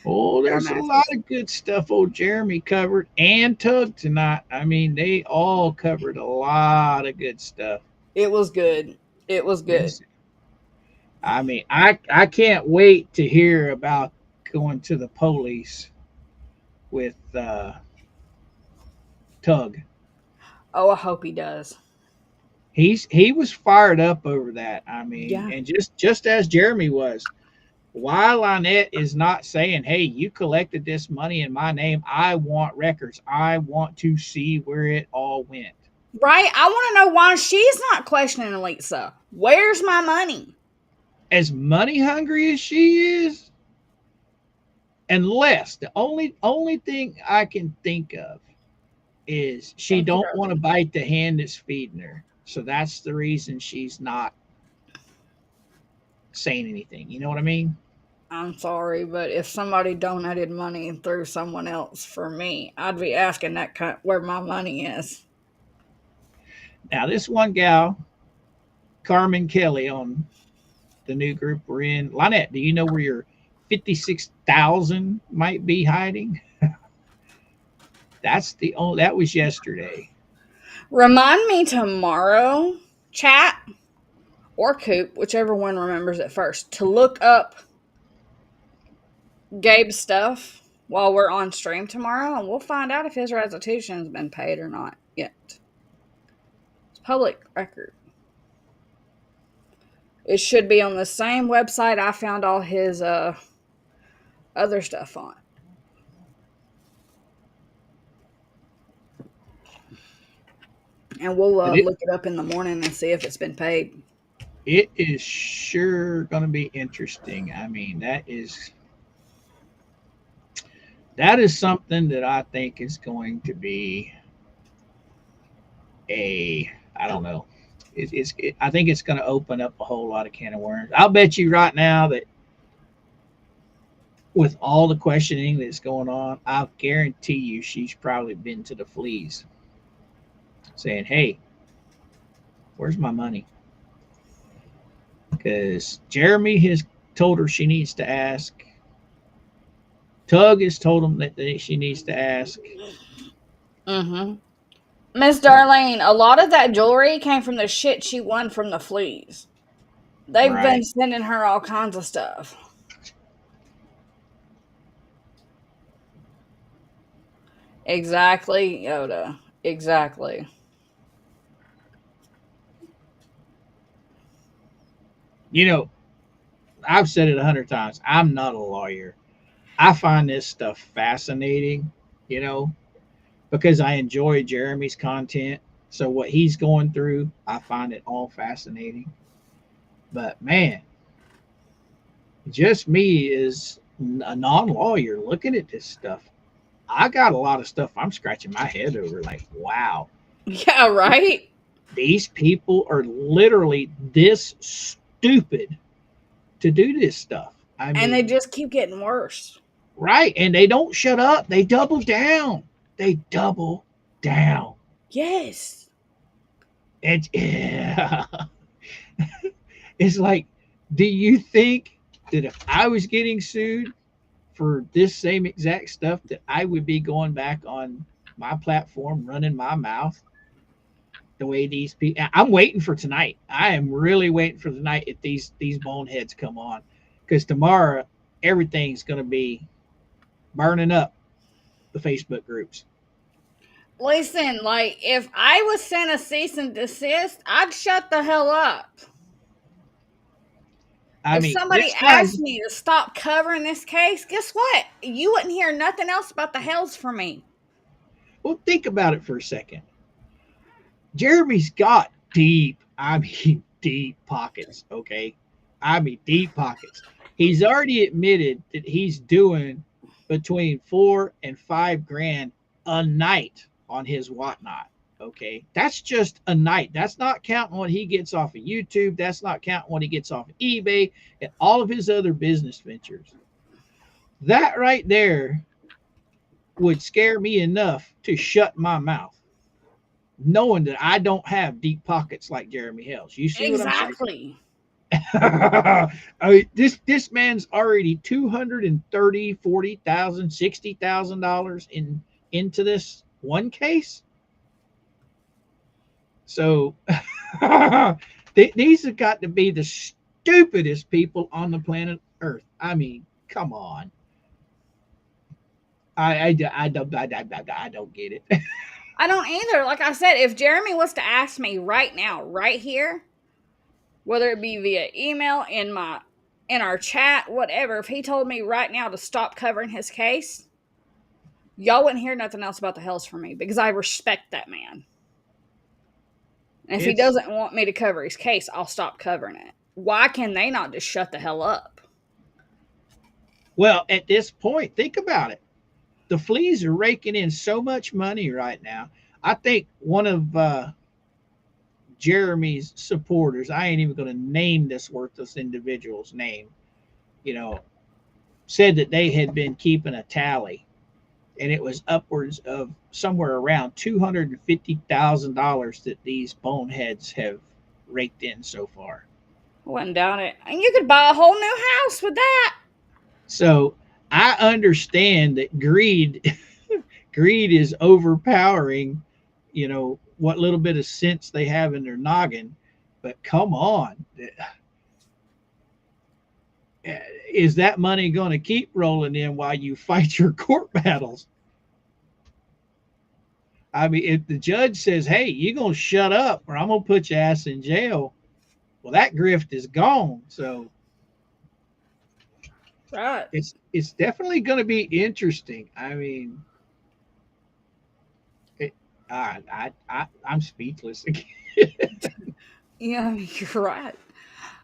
Oh, there's a lot Dumbasses. of good stuff old Jeremy covered and Tug tonight. I mean, they all covered a lot of good stuff. It was good. It was good. Yes. I mean, I can't wait to hear about going to the police with Tug. Oh, I hope he does. He was fired up over that. I mean, Yeah. and just as Jeremy was, while Lynette is not saying, "Hey, you collected this money in my name. I want records. I want to see where it all went." Right? I want to know why she's not questioning Lisa. Where's my money? As money hungry as she is, unless the only thing I can think of is she Thank you, don't want to darling. bite the hand that's feeding her. So that's the reason she's not saying anything. You know what I mean? I'm sorry, but if somebody donated money through someone else for me, I'd be asking that where my money is. Now this one gal, Carmen Kelly, on the new group we're in. Lynette, do you know where your 56,000 might be hiding? That's the only that was yesterday. Remind me tomorrow, chat or Coop, whichever one remembers it first, to look up Gabe's stuff while we're on stream tomorrow, and we'll find out if his restitution has been paid or not yet. It's public record. It should be on the same website I found all his other stuff on. And we'll look it up in the morning and see if it's been paid. It is sure going to be interesting. I mean, that is something that I think is going to be I don't know. I think it's going to open up a whole lot of can of worms. I'll bet you right now that with all the questioning that's going on, I'll guarantee you she's probably been to the fleas saying, "Hey, where's my money?" Because Jeremy has told her she needs to ask. Tug has told him that she needs to ask. Mm-hmm. Miss Darlene, a lot of that jewelry came from the shit she won from the fleas. They've been sending her all kinds of stuff. Exactly, Yoda. Exactly. You know, I've said it 100 times. I'm not a lawyer. I find this stuff fascinating, you know, because I enjoy Jeremy's content. So what he's going through, I find it all fascinating. But man, just me as a non-lawyer looking at this stuff, I got a lot of stuff I'm scratching my head over. Like, wow, Yeah, right? these people are literally this stupid to do this stuff. I mean, and they just keep getting worse. Right. And they don't shut up. They double down. They double down. Yes. Yeah. It's like, do you think that if I was getting sued for this same exact stuff, that I would be going back on my platform running my mouth the way these people? I'm waiting for tonight. I am really waiting for tonight if these boneheads come on, because tomorrow everything's going to be burning up the Facebook groups. Listen, like, if I was sent a cease and desist, I'd shut the hell up. If somebody asked me to stop covering this case, guess what? You wouldn't hear nothing else about the Hales from me. Well, think about it for a second. Jeremy's got deep pockets, okay? I mean, deep pockets. He's already admitted that he's doing between 4 and 5 grand a night on his whatnot, okay? That's just a night. That's not counting what he gets off of YouTube. That's not counting what he gets off of eBay and all of his other business ventures. That right there would scare me enough to shut my mouth, knowing that I don't have deep pockets like Jeremy Hales. You see what I'm saying? Exactly. I mean, this man's already 230, 40,000, $60,000 into this one case. So these have got to be the stupidest people on the planet Earth. I mean, come on. I don't get it. I don't either. Like I said, if Jeremy was to ask me right now, right here, whether it be via email, in our chat, whatever, if he told me right now to stop covering his case, y'all wouldn't hear nothing else about the Hells from me, because I respect that man. And if he doesn't want me to cover his case, I'll stop covering it. Why can they not just shut the hell up? Well, at this point, think about it. The fleas are raking in so much money right now. I think one of Jeremy's supporters, I ain't even going to name this worthless individual's name, you know, said that they had been keeping a tally, and it was upwards of somewhere around $250,000 that these boneheads have raked in so far. I wouldn't doubt it. And you could buy a whole new house with that. So I understand that greed is overpowering, you know, what little bit of sense they have in their noggin. But come on. is that money going to keep rolling in while you fight your court battles? I mean, if the judge says, "Hey, you're going to shut up, or I'm going to put your ass in jail," well, that grift is gone. So Right. it's definitely going to be interesting. I mean, it, I'm speechless. Yeah, you're right.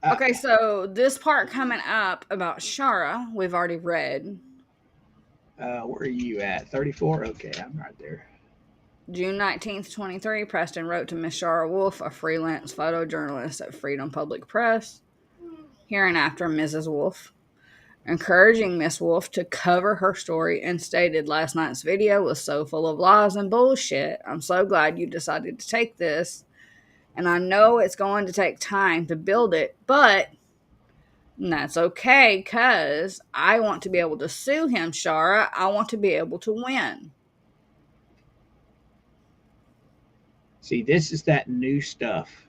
uh, Okay, so this part coming up about Shara, we've already read. where are you at? 34. Okay, I'm right there. June 19th, 23, Preston wrote to Miss Shara Wolf, a freelance photojournalist at Freedom Public Press. Hereinafter, Mrs. Wolf, encouraging Miss Wolf to cover her story and stated last night's video was so full of lies and bullshit. I'm so glad you decided to take this. And I know it's going to take time to build it, but that's okay because I want to be able to sue him, Shara. I want to be able to win. See, this is that new stuff.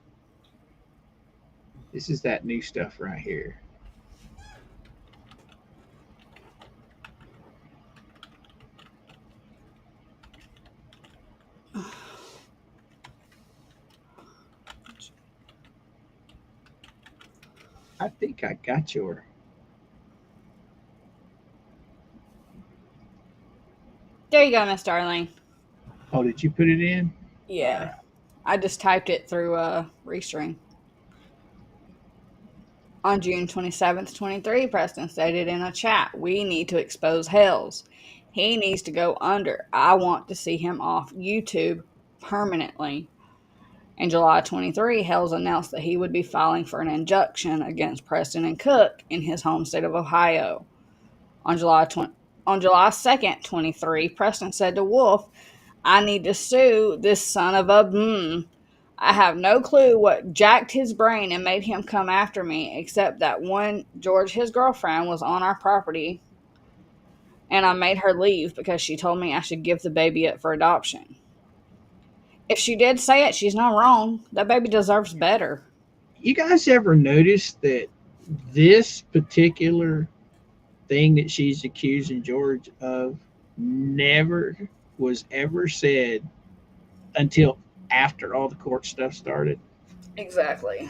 This is that new stuff right here. I think I got your. There you go, Miss Darling. Oh, did you put it in? All Yeah. right. I just typed it through Restring. On June 27th, 23, Preston stated in a chat, "We need to expose Hales. He needs to go under. I want to see him off YouTube permanently." In July 23, Hales announced that he would be filing for an injunction against Preston and Cook in his home state of Ohio. On July 2nd, 23, Preston said to Wolf, "I need to sue this son of a I have no clue what jacked his brain and made him come after me, except that one George, his girlfriend, was on our property, and I made her leave because she told me I should give the baby up for adoption. If she did say it, she's not wrong. That baby deserves better." You guys ever notice that this particular thing that she's accusing George of never was ever said until after all the court stuff started? Exactly.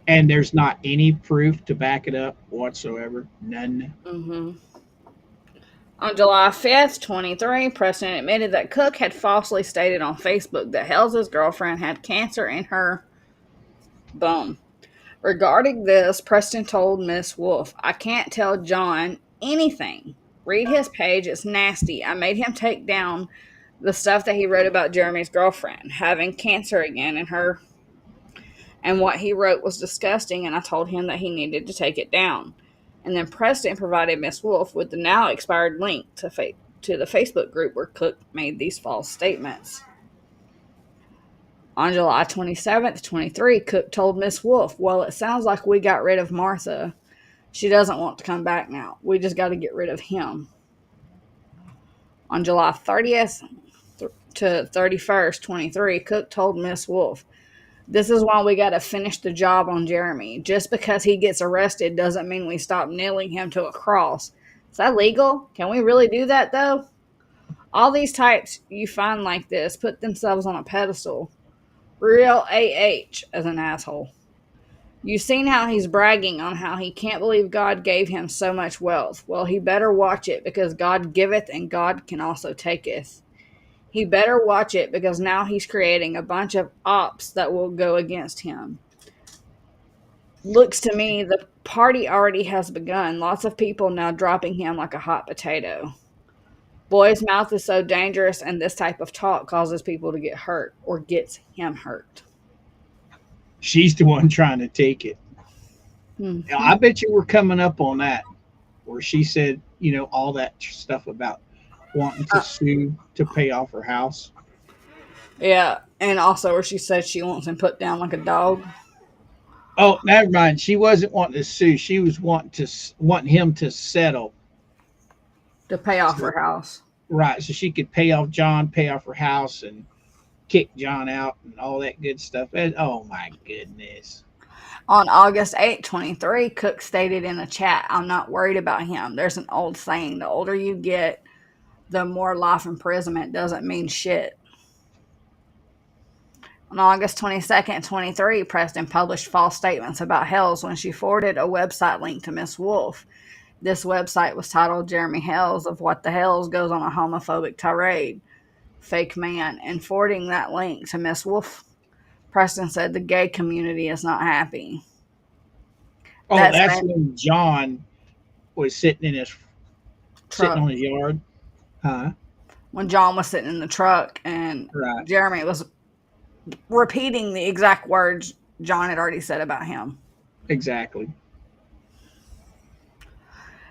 And there's not any proof to back it up whatsoever. None. Mm-hmm. On July 5th, 23, Preston admitted that Cook had falsely stated on Facebook that Hales' girlfriend had cancer in her bone. Regarding this, Preston told Miss Wolf, "I can't tell John anything. Read his page, it's nasty. I made him take down the stuff that he wrote about Jeremy's girlfriend having cancer again in her, and what he wrote was disgusting, and I told him that he needed to take it down." And then Preston provided Miss Wolf with the now expired link to the Facebook group where Cook made these false statements. On July 27th, 23, Cook told Miss Wolf, "Well, it sounds like we got rid of Martha. She doesn't want to come back now. We just got to get rid of him." On July 30th to 31st, 23, Cook told Miss Wolf, "This is why we got to finish the job on Jeremy. Just because he gets arrested doesn't mean we stop nailing him to a cross. Is that legal? Can we really do that, though? All these types you find like this put themselves on a pedestal. Real AH as an asshole. You've seen how he's bragging on how he can't believe God gave him so much wealth. Well, he better watch it because God giveth and God can also taketh. He better watch it because now he's creating a bunch of ops that will go against him. Looks to me the party already has begun. Lots of people now dropping him like a hot potato. Boy's mouth is so dangerous, and this type of talk causes people to get hurt or gets him hurt." She's the one trying to take it. Now, Mm-hmm. I bet you we're coming up on that where she said, all that stuff about wanting to sue to pay off her house. Yeah, and also where she said she wants him put down like a dog. Oh, never mind. She wasn't wanting to sue. She was wanting him to settle. To pay off So, her house. right, so she could pay off John, pay off her house, and kick John out and all that good stuff. And, oh my goodness. On August 8, 23, Cook stated in a chat, "I'm not worried about him. There's an old saying, the older you get, the more life imprisonment doesn't mean shit." On August 22nd, 23, Preston published false statements about Hales when she forwarded a website link to Miss Wolf. This website was titled Jeremy Hales of What the Hells Goes on a Homophobic Tirade. Fake man. And forwarding that link to Miss Wolf, Preston said the gay community is not happy. Oh, That that's same when John was sitting truck. on his yard. Huh? When John was sitting in the truck and Right. Jeremy was repeating the exact words John had already said about him. Exactly.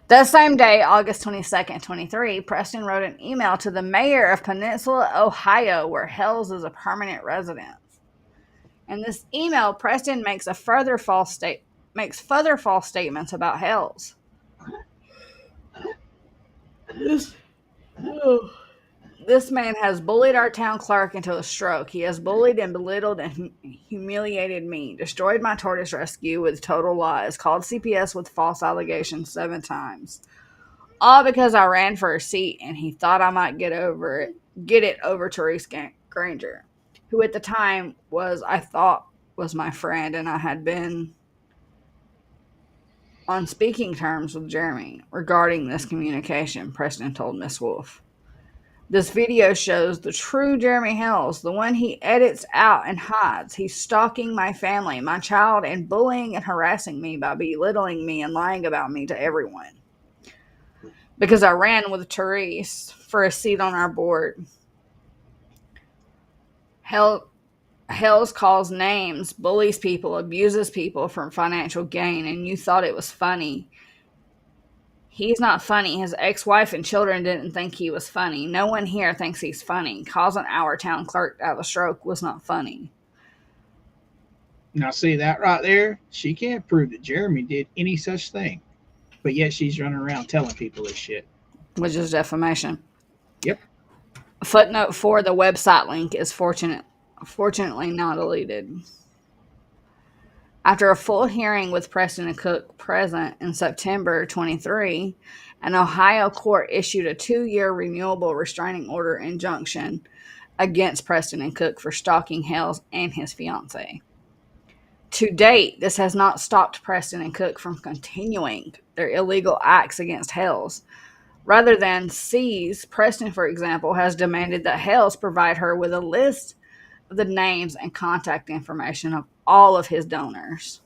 That same day, August 22nd, 23, Preston wrote an email to the mayor of Peninsula, Ohio, where Hales is a permanent resident. In this email, Preston makes further false statements about Hales. This, oh, this man has bullied our town clerk into a stroke. He has bullied and belittled and humiliated me, destroyed my tortoise rescue with total lies, called CPS with false allegations 7 times. All because I ran for a seat and he thought I might get it over Therese Granger, who at the time I thought was my friend, and I had been on speaking terms with Jeremy regarding this communication, Preston told Miss Wolf. This video shows the true Jeremy Hales, the one he edits out and hides. He's stalking my family, my child, and bullying and harassing me by belittling me and lying about me to everyone. Because I ran with Therese for a seat on our board. Hales calls names, bullies people, abuses people for financial gain, and you thought it was funny. He's not funny. His ex-wife and children didn't think he was funny. No one here thinks he's funny. Causing our town clerk to have a stroke was not funny. Now, see that right there? She can't prove that Jeremy did any such thing, but yet she's running around telling people this shit. Which is defamation. Yep. Footnote 4, the website link is fortunately not deleted. After a full hearing with Preston and Cook present in September 23, an Ohio court issued a 2-year renewable restraining order injunction against Preston and Cook for stalking Hales and his fiancée. To date, this has not stopped Preston and Cook from continuing their illegal acts against Hales. Rather than cease, Preston, for example, has demanded that Hales provide her with a list of the names and contact information of all of his donors.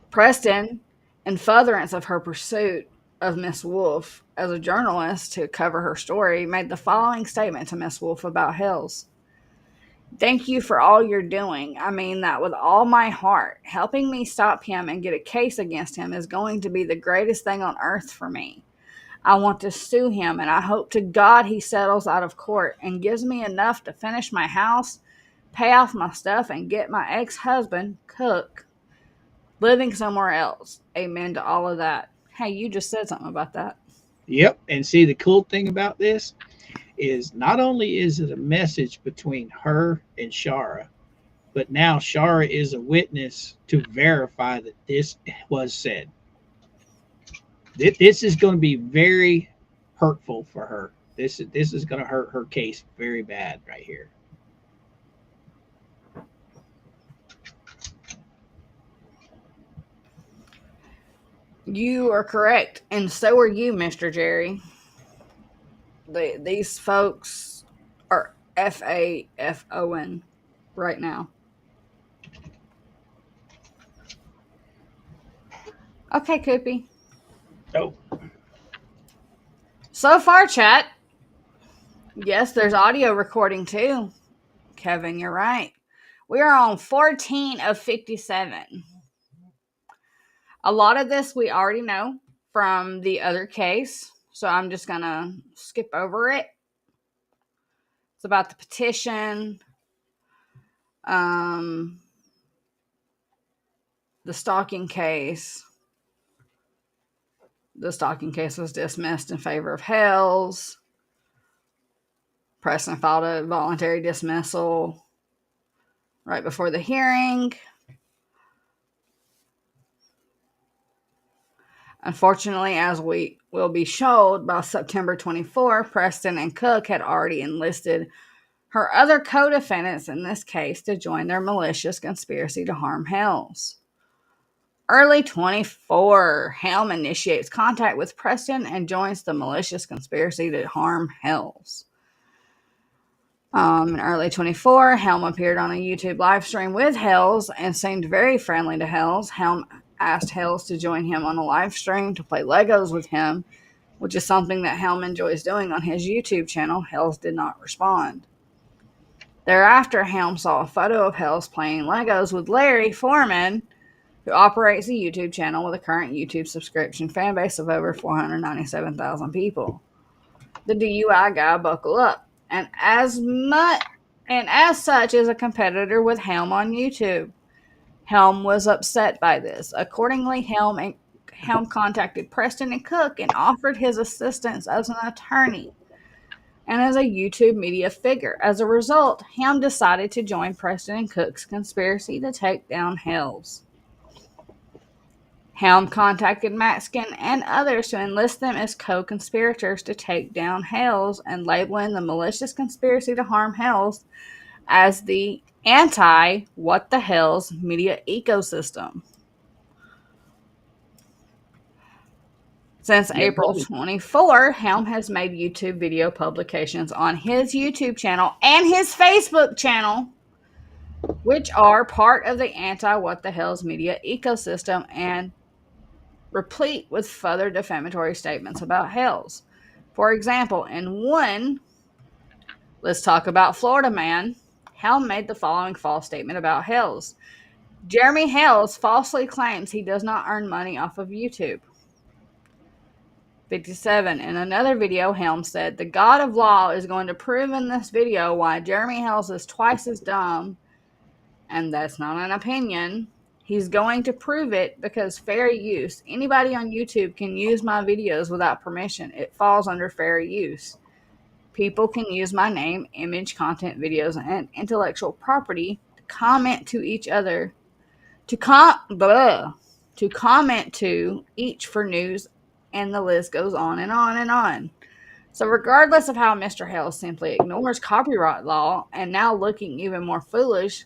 Preston, in furtherance of her pursuit of Miss Wolf as a journalist to cover her story, made the following statement to Miss Wolf about Hales. "Thank you for all you're doing. I mean that with all my heart. Helping me stop him and get a case against him is going to be the greatest thing on earth for me. I want to sue him, and I hope to God he settles out of court and gives me enough to finish my house, pay off my stuff, and get my ex-husband, Cook, living somewhere else. Amen to all of that." Hey, you just said something about that. Yep. And see, the cool thing about this is not only is it a message between her and Shara, but now Shara is a witness to verify that this was said. This is going to be very hurtful for her. This is going to hurt her case very bad right here. You are correct, and so are you, Mr. Jerry. These folks are FAFOing right now. Okay, Koopy. Oh. So far, chat. Yes, there's audio recording too. Kevin, you're right. We are on 14 of 57. A lot of this we already know from the other case, so I'm just going to skip over it. It's about the petition, the stalking case. The stalking case was dismissed in favor of Hales. Preston filed a voluntary dismissal right before the hearing. Unfortunately, as we will be showed, by September 24, Preston and Cook had already enlisted her other co-defendants in this case to join their malicious conspiracy to harm Hales. Early 24, Helm initiates contact with Preston and joins the malicious conspiracy to harm Hales. In early 24, Helm appeared on a YouTube live stream with Hales and seemed very friendly to Hales. Helm asked Hales to join him on a live stream to play Legos with him, which is something that Helm enjoys doing on his YouTube channel. Hales did not respond. Thereafter, Helm saw a photo of Hales playing Legos with Larry Foreman, who operates a YouTube channel with a current YouTube subscription fan base of over 497,000 people. The DUI guy buckle up, and as such is a competitor with Helm on YouTube. Helm was upset by this. Accordingly, Helm contacted Preston and Cook and offered his assistance as an attorney and as a YouTube media figure. As a result, Helm decided to join Preston and Cook's conspiracy to take down Hales. Helm contacted Maxkin and others to enlist them as co-conspirators to take down Hales and labeling the malicious conspiracy to harm Hales as the anti-what the Hales media ecosystem. Since April 24, Helm has made YouTube video publications on his YouTube channel and his Facebook channel, which are part of the anti-what the Hales media ecosystem and replete with further defamatory statements about Hales. For example, in one, let's talk about Florida man, Helm made the following false statement about Hales. Jeremy Hales falsely claims he does not earn money off of YouTube. 57. In another video, Helm said, the God of Law is going to prove in this video why Jeremy Hales is twice as dumb, and that's not an opinion. He's going to prove it because fair use. Anybody on YouTube can use my videos without permission. It falls under fair use. People can use my name, image, content, videos, and intellectual property to comment to each other, to comment to each for news, and the list goes on and on and on. So regardless of how Mr. Hales simply ignores copyright law and now looking even more foolish,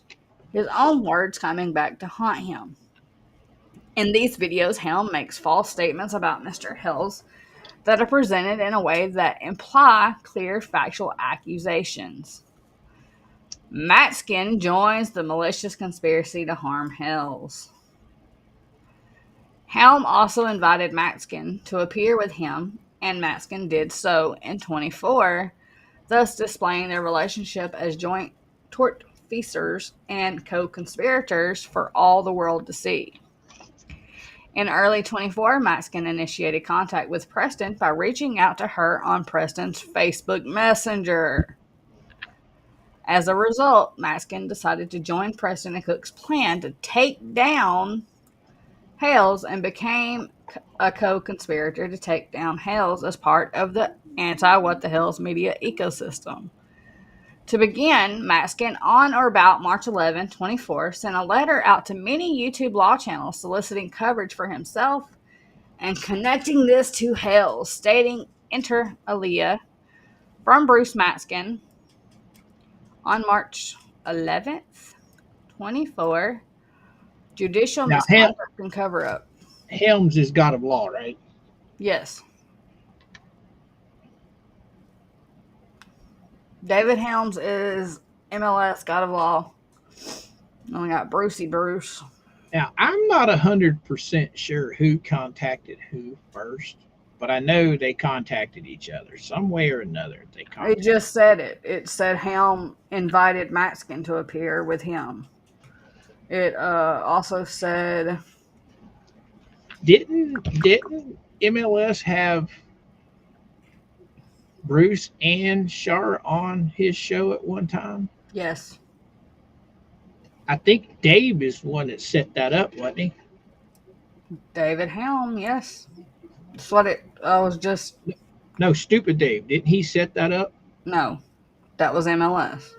his own words coming back to haunt him. In these videos, Helm makes false statements about Mr. Hales that are presented in a way that imply clear factual accusations. Matskin joins the malicious conspiracy to harm Hales. Helm also invited Matskin to appear with him, and Matskin did so in 24, thus displaying their relationship as joint tortfeasors and co-conspirators for all the world to see. In early 24, Matskin initiated contact with Preston by reaching out to her on Preston's Facebook Messenger. As a result, Matskin decided to join Preston and Cook's plan to take down Hales and became a co-conspirator to take down Hales as part of the anti-what the Hales media ecosystem. To begin, Matskin, on or about March 11, 24, sent a letter out to many YouTube law channels soliciting coverage for himself and connecting this to Hales, stating inter alia from Bruce Matskin on March 11th, 24, judicial misconduct and cover-up. Helms is God of Law, right? Yes. David Helms is MLS God of Law. Then we got Brucey Bruce. Now, I'm not 100% sure who contacted who first, but I know they contacted each other some way or another. It just said it. It said Helm invited Matskin to appear with him. It also said... Didn't MLS have Bruce and Shar on his show at one time? Yes. I think Dave is one that set that up, wasn't he? David Helm, yes. That's what it was just... No, Stupid Dave. Didn't he set that up? No. That was MLS.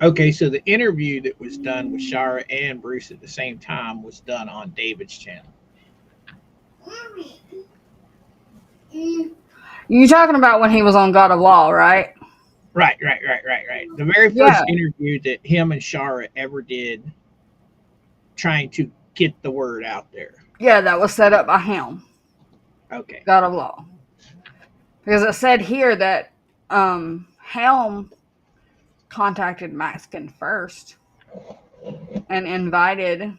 Okay, so the interview that was done with Shara and Bruce at the same time was done on David's channel. You talking about when he was on God of Law, right? Right. The very Yeah. first interview that him and Shara ever did, trying to get the word out there. Yeah, that was set up by him. Okay. God of Law. Because it said here that Helm contacted Mexican first and invited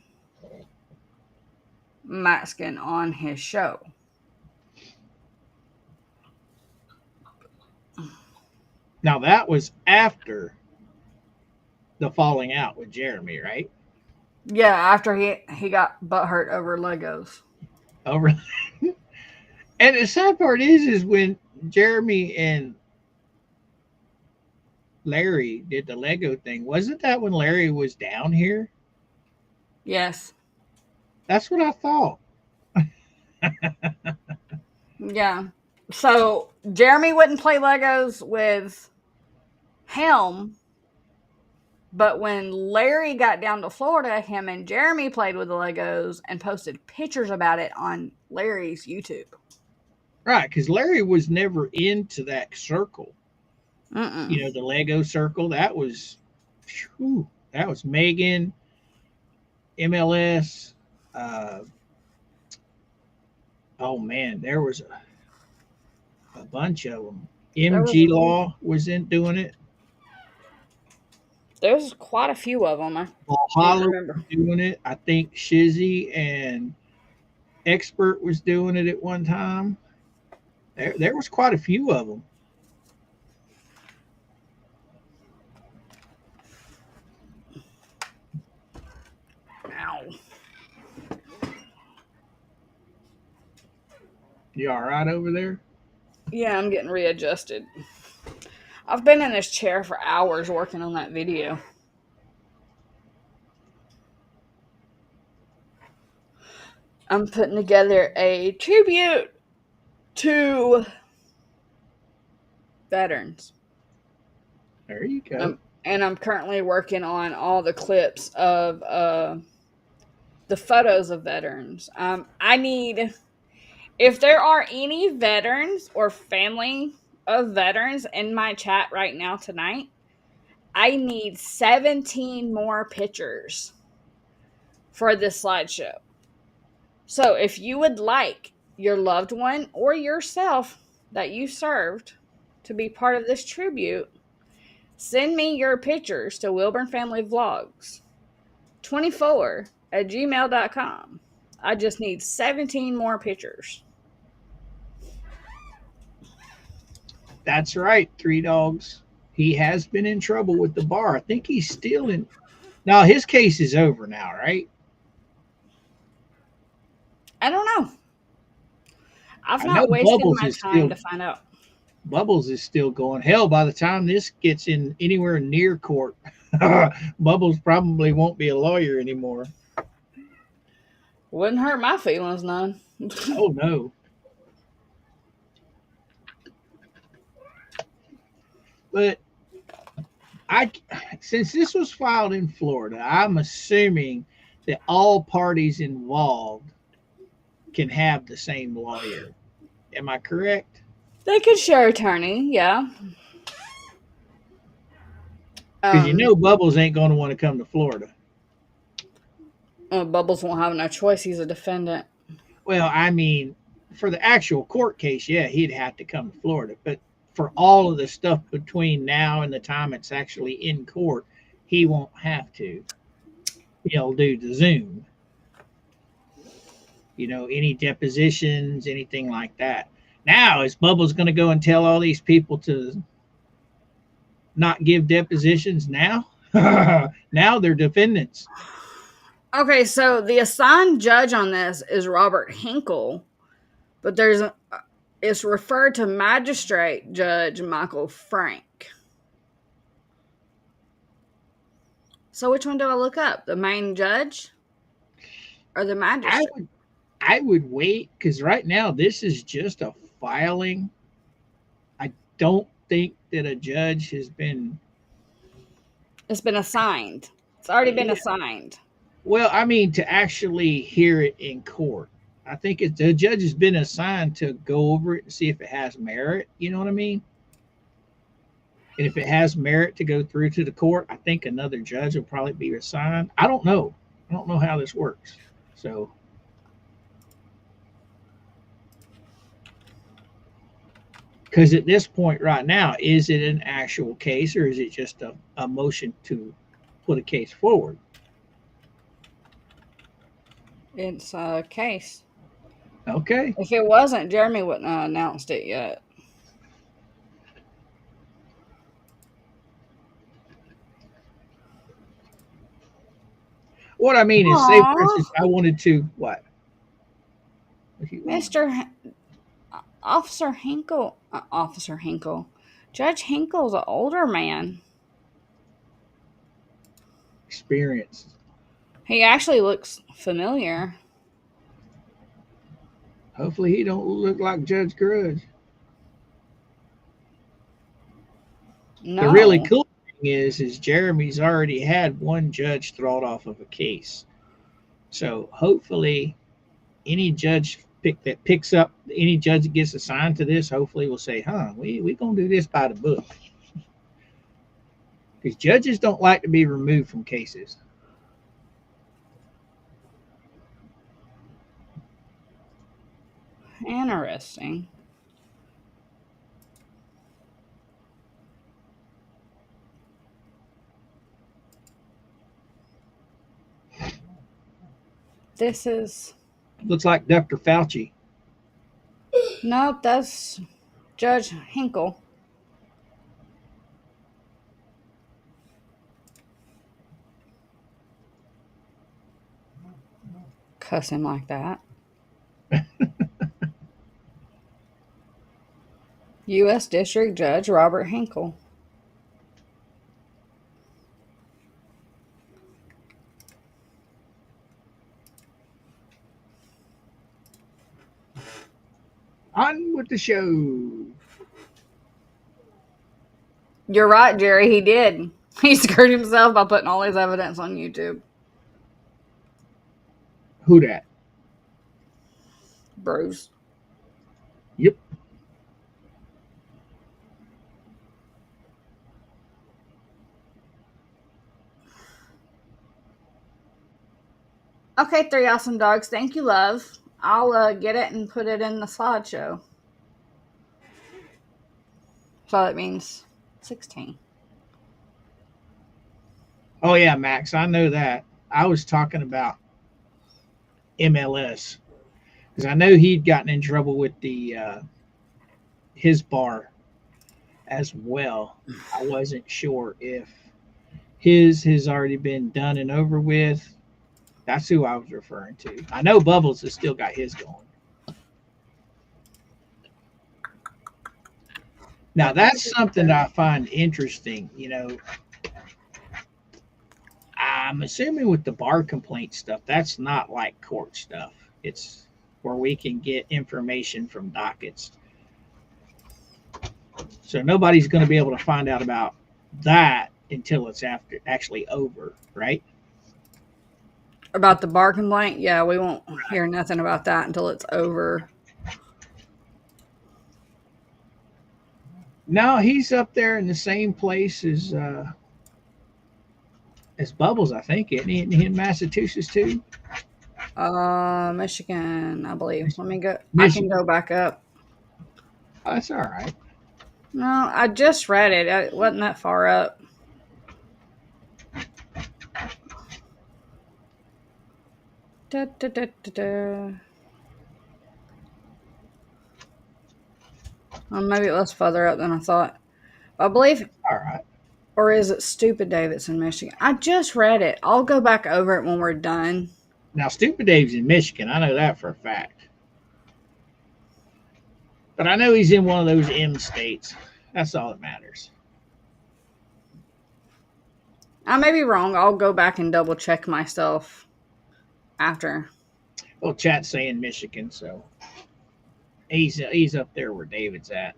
Mexican on his show. Now that was after the falling out with Jeremy, right? Yeah, after he got butthurt over Legos. Over. And the sad part is when Jeremy and Larry did the Lego thing. Wasn't that when Larry was down here? Yes. That's what I thought. Yeah. So Jeremy wouldn't play Legos with Helm, but when Larry got down to Florida, him and Jeremy played with the Legos and posted pictures about it on Larry's YouTube. Right, because Larry was never into that circle. Mm-mm. The Lego circle. That was Megan, MLS. Uh, oh man, there was a bunch of them. There was MG Law was in doing it. there's quite a few of them. I can't Hollow remember. was doing it. I think Shizzy and Expert was doing it at one time. There was quite a few of them. Ow. You all right over there? Yeah, I'm getting readjusted. I've been in this chair for hours working on that video. I'm putting together a tribute to veterans. There you go. And I'm currently working on all the clips of the photos of veterans. I need, if there are any veterans or family of veterans in my chat right now tonight, I need 17 more pictures for this slideshow. So if you would like your loved one or yourself that you served to be part of this tribute, send me your pictures to Wilburn Family Vlogs 24@gmail.com. I just need 17 more pictures. That's right, Three Dogs. He has been in trouble with the bar. I think he's still in. Now his case is over now, right? I don't know. I've I know not wasted Bubbles my is time still to find out. Bubbles is still going. Hell, by the time this gets in anywhere near court, Bubbles probably won't be a lawyer anymore. Wouldn't hurt my feelings none. Oh no. But I since this was filed in Florida, I'm assuming that all parties involved can have the same lawyer. Am I correct? They could share attorney, yeah. Because Bubbles ain't going to want to come to Florida. Bubbles won't have no choice. He's a defendant. Well, I mean, for the actual court case, yeah, he'd have to come to Florida. But for all of the stuff between now and the time it's actually in court, he won't have to. He'll do the Zoom. Any depositions, anything like that. Now, is Bubbles going to go and tell all these people to not give depositions now? Now they're defendants. Okay, so the assigned judge on this is Robert Hinkle, but it's referred to Magistrate Judge Michael Frank. So which one do I look up? The main judge or the magistrate? I would wait because right now this is just a filing. I don't think that a judge has been. It's been assigned. It's already been assigned. Well, I mean, to actually hear it in court. I think the judge has been assigned to go over it and see if it has merit. You know what I mean? And if it has merit to go through to the court, I think another judge will probably be assigned. I don't know. I don't know how this works. So, because at this point right now, is it an actual case or is it just a motion to put a case forward? It's a case. Okay. If it wasn't, Jeremy wouldn't have announced it yet. What I mean is, say for instance, I wanted to what? Mr. Officer Hinkle, Officer Hinkle, Judge Hinkle's an older man. Experience. He actually looks familiar. Hopefully, he don't look like Judge Grudge. No. The really cool thing is Jeremy's already had one judge thrown off of a case. So hopefully, any judge that picks up any judge that gets assigned to this, hopefully will say, "Huh, we gonna do this by the book." Because judges don't like to be removed from cases. Interesting. This is. Looks like Dr. Fauci. Nope, that's Judge Hinkle. Cuss him like that. U.S. District Judge Robert Hinkle. On with the show. You're right, Jerry. He did. He screwed himself by putting all his evidence on YouTube. Who that? Bruce. Yep. Okay, 3 awesome dogs. Thank you, love. I'll get it and put it in the slideshow. So that means 16. Oh yeah, Max, I know that. I was talking about MLS because I know he'd gotten in trouble with the his bar as well. I wasn't sure if his has already been done and over with. That's who I was referring to. I know Bubbles has still got his going. Now that's something that I find interesting. You know, I'm assuming with the bar complaint stuff, that's not like court stuff. It's where we can get information from dockets. So nobody's going to be able to find out about that until it's actually over, right? About the bar complaint? Yeah, we won't hear nothing about that until it's over. No, he's up there in the same place as Bubbles, I think. Isn't he in Massachusetts too? Michigan, I believe. Let me go. Michigan. I can go back up. Oh, that's all right. No, I just read it. It wasn't that far up. Da, da, da, da, da. Well, maybe it was further up than I thought. I believe. All right. Or is it Stupid David's in Michigan? I just read it. I'll go back over it when we're done. Now, Stupid Dave's in Michigan. I know that for a fact. But I know he's in one of those M states. That's all that matters. I may be wrong. I'll go back and double check myself after. Well, chat's saying Michigan, so he's up there where David's at.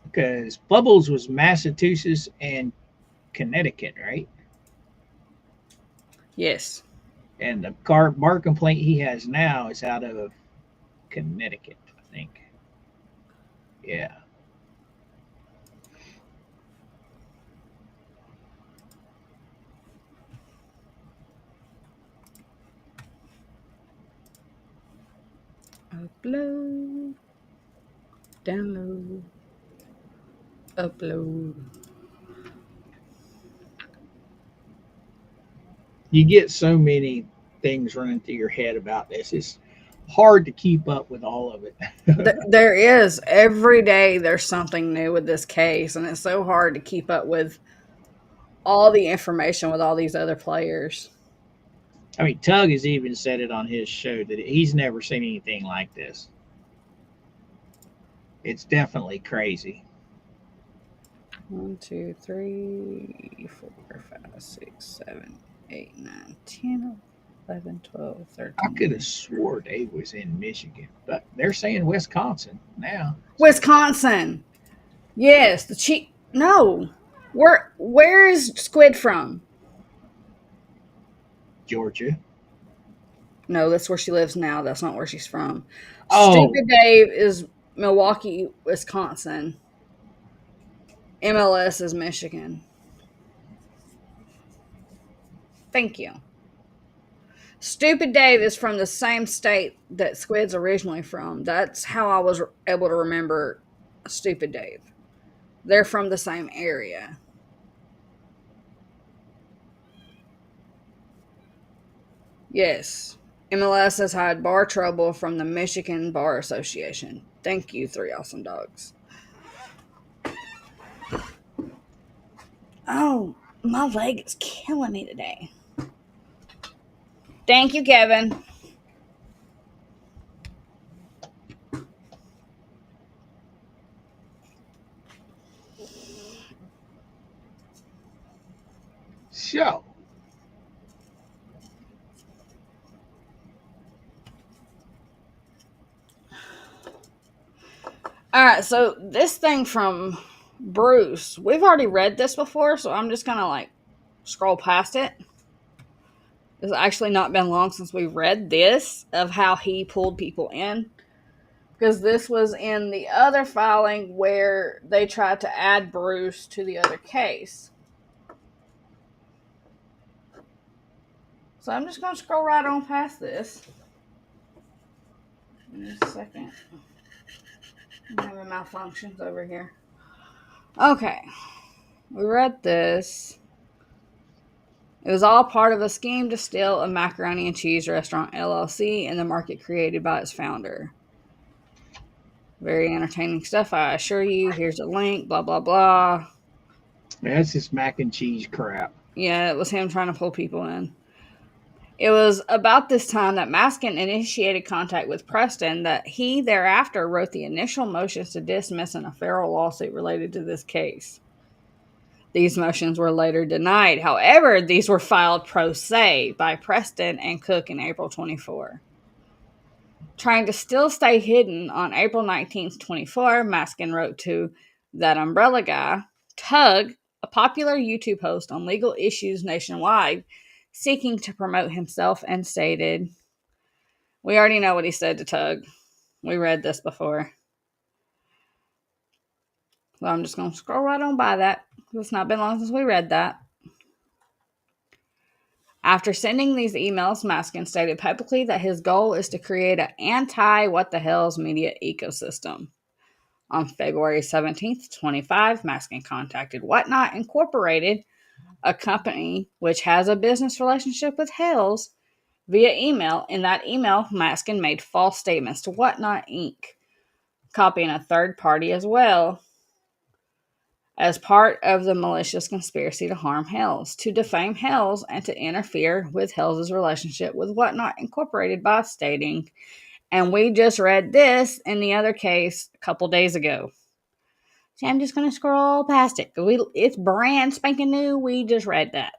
Because Bubbles was Massachusetts and Connecticut, right? Yes. And the bar complaint he has now is out of Connecticut, I think. Yeah. Upload, download, upload. You get so many things running through your head about this. It's hard to keep up with all of it. There is. Every day there's something new with this case, and it's so hard to keep up with all the information with all these other players. I mean, Tug has even said it on his show that he's never seen anything like this. It's definitely crazy. 1, 2, 3, 4, 5, 6, 7, 8, 9, 10, 11, 12, I 13. could have swore Dave was in Michigan, but they're saying Wisconsin now. So. Wisconsin. Yes, the cheap. No. Where is Squid from? Georgia. No, that's where she lives now. That's not where she's from. Oh, Stupid Dave is Milwaukee, Wisconsin. MLS is Michigan. Thank you. Stupid Dave is from the same state that Squid's originally from. That's how I was able to remember Stupid Dave. They're from the same area. Yes. MLS has had bar trouble from the Michigan Bar Association. Thank you, 3 awesome dogs. Oh, my leg is killing me today. Thank you, Kevin. so All right, so this thing from Bruce, we've already read this before, so I'm just going to like scroll past it. It's actually not been long since we read this of how he pulled people in. Because this was in the other filing where they tried to add Bruce to the other case. So I'm just going to scroll right on past this. In just a second. I'm having malfunctions over here. Okay. We read this. It was all part of a scheme to steal a macaroni and cheese restaurant LLC and the market created by its founder. Very entertaining stuff, I assure you. Here's a link, blah, blah, blah. that's just mac and cheese crap. Yeah, it was him trying to pull people in. It was about this time that Maskin initiated contact with Preston that he thereafter wrote the initial motions to dismiss an federal lawsuit related to this case. These motions were later denied. However, these were filed pro se by Preston and Cook in April 24. Trying to still stay hidden, on April 19th, 24, Maskin wrote to That Umbrella Guy, Tug, a popular YouTube host on legal issues nationwide, seeking to promote himself, and stated, we already know what he said to Tug. We read this before. So I'm just going to scroll right on by that. It's not been long since we read that. After sending these emails, Maskin stated publicly that his goal is to create an anti-what-the-hell's media ecosystem. On February 17th, 25, Maskin contacted Whatnot Incorporated, a company which has a business relationship with Hales, via email. In that email, Maskin made false statements to Whatnot Inc., copying a third party as well, as part of the malicious conspiracy to harm Hales, to defame Hales, and to interfere with Hales' relationship with Whatnot Incorporated by stating, and we just read this in the other case a couple days ago. See, I'm just going to scroll past it. It's brand spanking new. We just read that.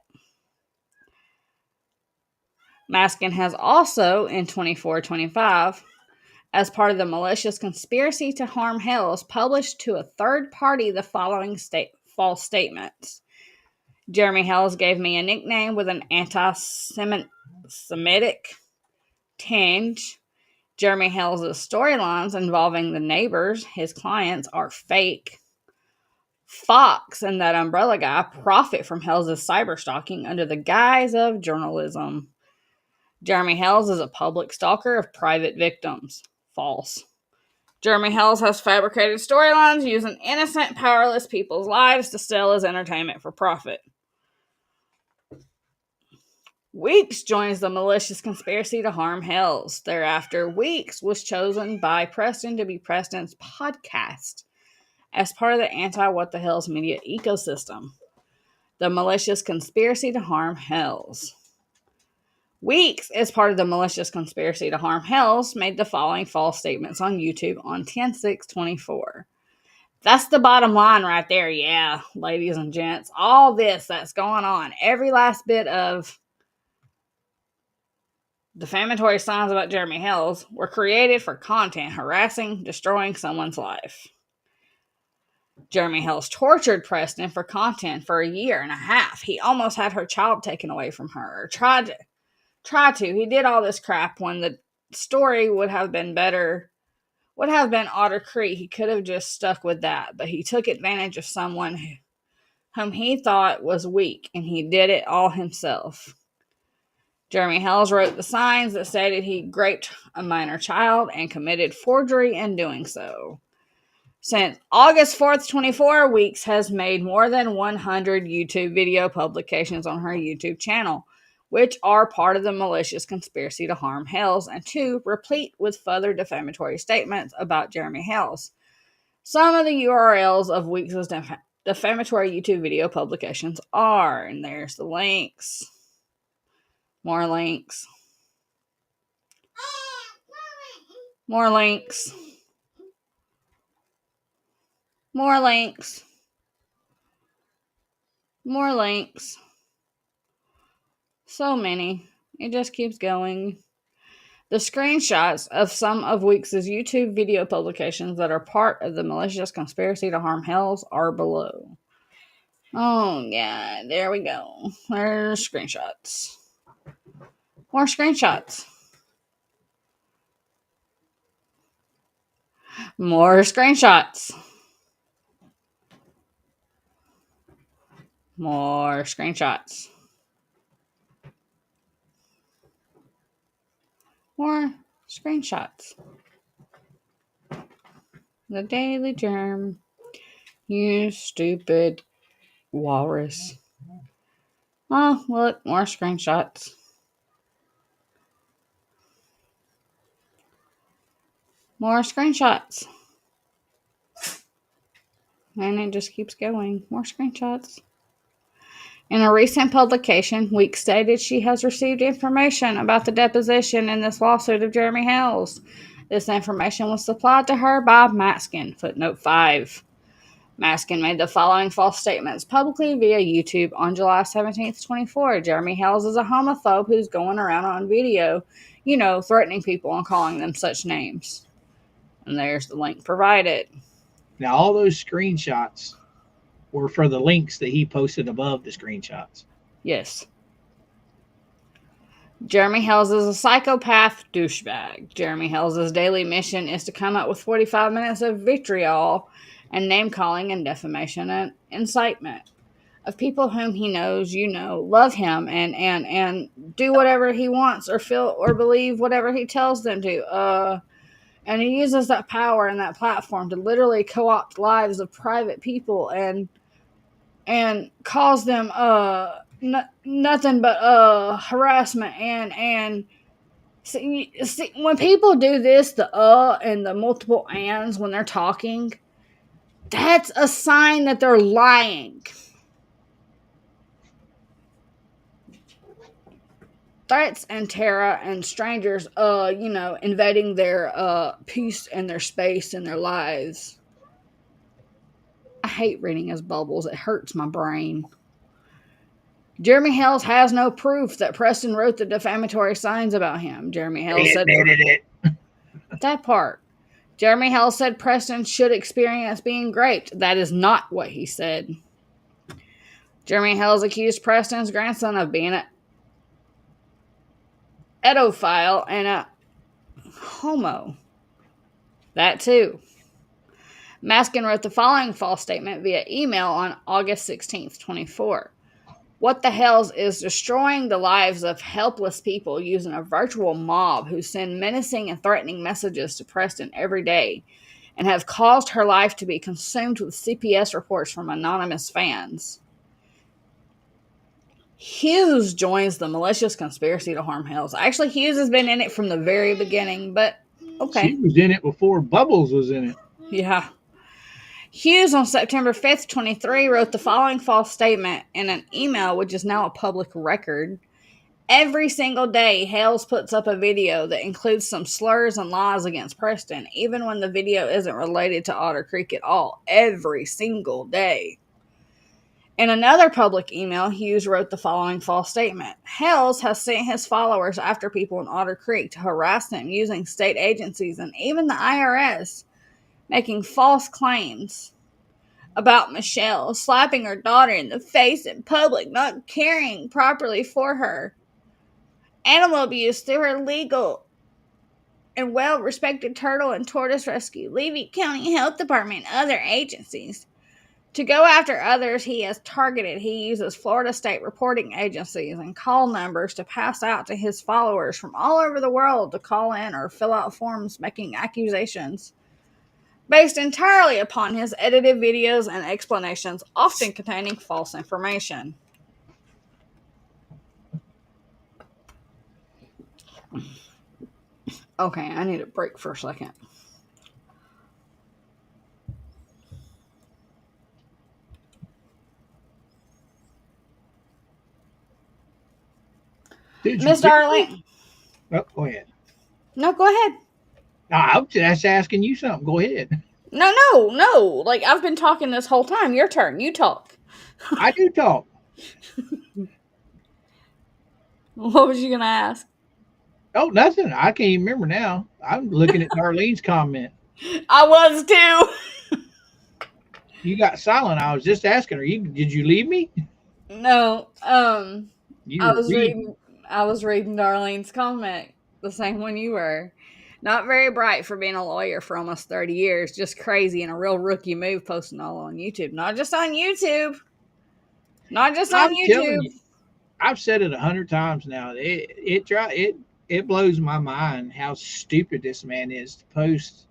Maskin has also, in 24-25, as part of the malicious conspiracy to harm Hales, published to a third party the following false statements. Jeremy Hales gave me a nickname with an anti-Semitic Semitic tinge. Jeremy Hales' storylines involving the neighbors, his clients, are fake. Fox and that umbrella guy profit from Hales' cyberstalking under the guise of journalism. Jeremy Hales is a public stalker of private victims. False. Jeremy Hales has fabricated storylines using innocent, powerless people's lives to sell as entertainment for profit. Weeks joins the malicious conspiracy to harm Hales. Thereafter, Weeks was chosen by Preston to be Preston's podcast as part of the anti-What the Hell's media ecosystem. The malicious conspiracy to harm Hales. Weeks, as part of the malicious conspiracy to harm Hales, made the following false statements on YouTube on 10/6/24. That's the bottom line right there, yeah, ladies and gents. All this that's going on, every last bit of defamatory signs about Jeremy Hales were created for content harassing, destroying someone's life. Jeremy Hales tortured Preston for content for a year and a half. He almost had her child taken away from her. Or tried to. He did all this crap when the story would have been better, would have been Otter Creek. He could have just stuck with that. But he took advantage of someone whom he thought was weak, and he did it all himself. Jeremy Hales wrote the signs that stated he raped a minor child and committed forgery in doing so. Since August 4th, 24, Weeks has made more than 100 YouTube video publications on her YouTube channel, which are part of the malicious conspiracy to harm Hales, and two, replete with further defamatory statements about Jeremy Hales. Some of the URLs of Weeks' defamatory YouTube video publications are, and there's the links. More links. More links. More links. More links. So many. It just keeps going. The screenshots of some of Weeks' YouTube video publications that are part of the malicious conspiracy to harm Hales are below. Oh, yeah. There we go. There's screenshots. More screenshots. More screenshots. More screenshots. More screenshots. The Daily Germ. You stupid walrus. Oh, look, more screenshots. More screenshots. And it just keeps going. More screenshots. In a recent publication, Weeks stated she has received information about the deposition in this lawsuit of Jeremy Hales. This information was supplied to her by Maskin, footnote 5. Maskin made the following false statements publicly via YouTube on July 17th, 24. Jeremy Hales is a homophobe who's going around on video, threatening people and calling them such names. And there's the link provided. Now, all those screenshots were for the links that he posted above the screenshots. Yes. Jeremy Hales is a psychopath douchebag. Jeremy Hales' daily mission is to come up with 45 minutes of vitriol and name-calling and defamation and incitement of people whom he knows, love him and do whatever he wants or feel or believe whatever he tells them to. And he uses that power and that platform to literally co-opt lives of private people and cause them nothing but harassment and see, when people do this, the and the multiple ands when they're talking, that's a sign that they're lying. Threats and terror and strangers invading their peace and their space and their lives. I hate reading his bubbles. It hurts my brain. Jeremy Hales has no proof that Preston wrote the defamatory signs about him. Jeremy Hales said it. That part. Jeremy Hales said Preston should experience being raped. That is not what he said. Jeremy Hales accused Preston's grandson of being pedophile and a homo. That too. Maskin wrote the following false statement via email on August 16th, 24. What the Hales is destroying the lives of helpless people using a virtual mob who send menacing and threatening messages to Preston every day and have caused her life to be consumed with CPS reports from anonymous fans. Hughes joins the malicious conspiracy to harm Hales. Actually, Hughes has been in it from the very beginning, but okay. She was in it before Bubbles was in it. Yeah. Hughes on September 5th, 23, wrote the following false statement in an email, which is now a public record. Every single day, Hales puts up a video that includes some slurs and lies against Preston, even when the video isn't related to Otter Creek at all. Every single day. In another public email, Hughes wrote the following false statement. Hales has sent his followers after people in Otter Creek to harass them using state agencies and even the IRS, making false claims about Michelle slapping her daughter in the face in public, not caring properly for her. Animal abuse through her legal and well-respected turtle and tortoise rescue, Levy County Health Department, and other agencies. To go after others he has targeted, he uses Florida state reporting agencies and call numbers to pass out to his followers from all over the world to call in or fill out forms making accusations based entirely upon his edited videos and explanations, often containing false information. Okay, I need a break for a second. Miss Darlene. Oh, go ahead. No, go ahead. No, I'm just asking you something. Go ahead. No. Like, I've been talking this whole time. Your turn. You talk. I do talk. What was you going to ask? Oh, nothing. I can't even remember now. I'm looking at Darlene's comment. I was too. You got silent. I was just asking her. Did you leave me? No. You I was reading Darlene's comment, the same one you were. Not very bright for being a lawyer for almost 30 years. Just crazy and a real rookie move posting all on YouTube. Not just on YouTube. I'm telling you, I've said it 100 times now. It blows my mind how stupid this man is to post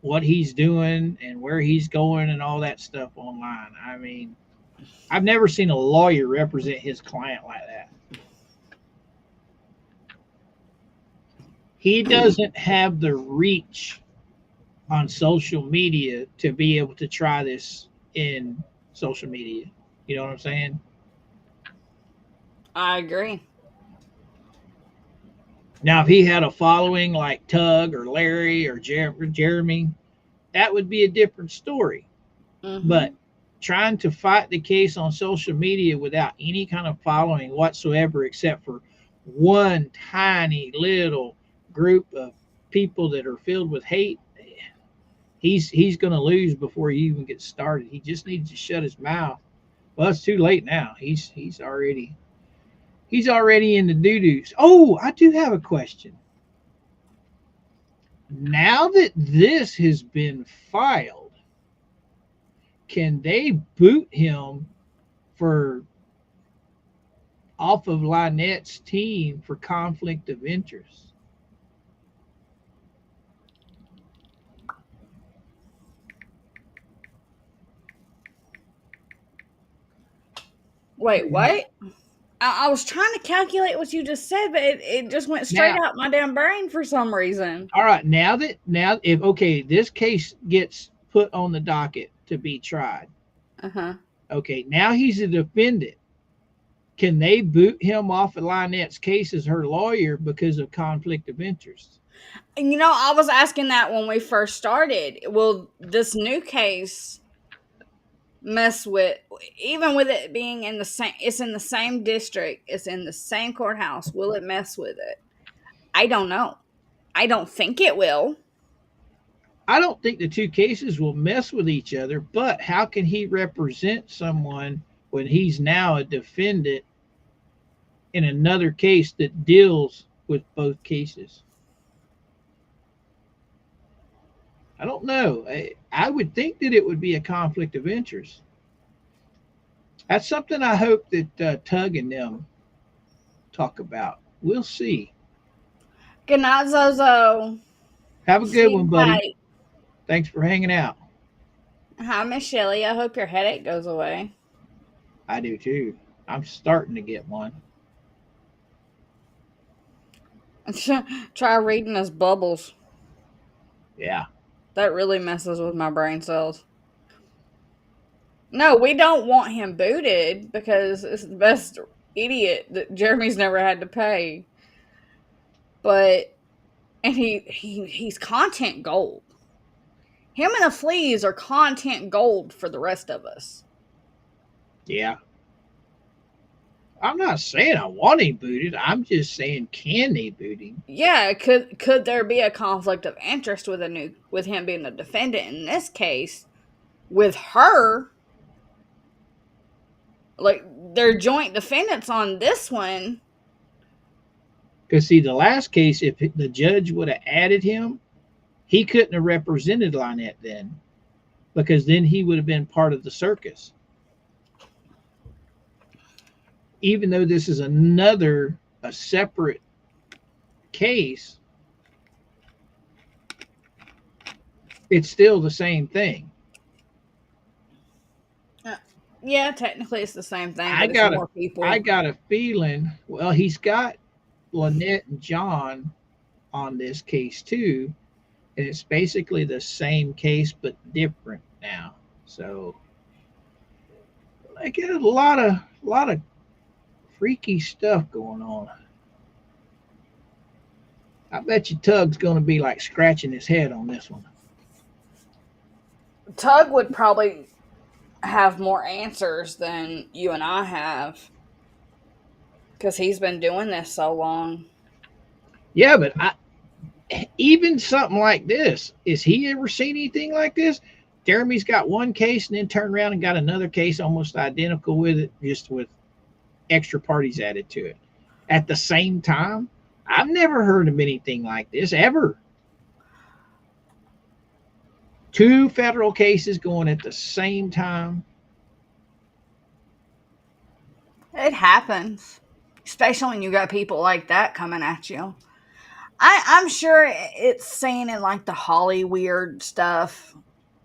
what he's doing and where he's going and all that stuff online. I mean, I've never seen a lawyer represent his client like that. He doesn't have the reach on social media to be able to try this in social media. You know what I'm saying? I agree. Now, if he had a following like Tug or Larry or Jeremy, that would be a different story. Mm-hmm. But trying to fight the case on social media without any kind of following whatsoever, except for one tiny little group of people that are filled with hate, he's going to lose before he even gets started. He just needs to shut his mouth. Well, it's too late now. He's already in the doo-doos. Oh, I do have a question. Now that this has been filed, can they boot him for off of Lynette's team for conflict of interest? Wait, what? I was trying to calculate what you just said, but it just went straight out my damn brain for some reason. All right, now if this case gets put on the docket to be tried. Uh-huh. Okay, now he's a defendant. Can they boot him off of Lynette's case as her lawyer because of conflict of interest? You know, I was asking that when we first started. Will this new case mess with, even with it being in the same, it's in the same district, it's in the same courthouse, will it mess with it? I don't know. I don't think it will. I don't think the two cases will mess with each other, but how can he represent someone when he's now a defendant in another case that deals with both cases? I don't know. I would think that it would be a conflict of interest. That's something I hope that Tug and them talk about. We'll see. Good night, Zozo. Have a good one, Sleep buddy. tight. Thanks for hanging out. Hi, Miss Shelley. I hope your headache goes away. I do too. I'm starting to get one. Try reading his bubbles. Yeah. That really messes with my brain cells. No, we don't want him booted because it's the best idiot that Jeremy's never had to pay. But and he's content gold. Him and the fleas are content gold for the rest of us. Yeah. I'm not saying I want him booted. I'm just saying, can they boot him? Yeah, could there be a conflict of interest with him being a defendant in this case with her? Like they're joint defendants on this one. Because see, the last case, if the judge would have added him, he couldn't have represented Lynette then, because then he would have been part of the circus. Even though this is a separate case, it's still the same thing. Yeah, technically it's the same thing, I but got it's more people. I got a feeling. Well, he's got Lynette and John on this case too, and it's basically the same case but different now. So I get a lot of freaky stuff going on. I bet you Tug's going to be like scratching his head on this one. Tug would probably have more answers than you and I have because he's been doing this so long. Yeah, but even something like this, is he ever seen anything like this? Jeremy's got one case and then turned around and got another case almost identical with it, just with extra parties added to it at the same time. I've never heard of anything like this ever. Two federal cases going at the same time. It happens, especially when you got people like that coming at you. I'm sure it's seen in like the Holly weird stuff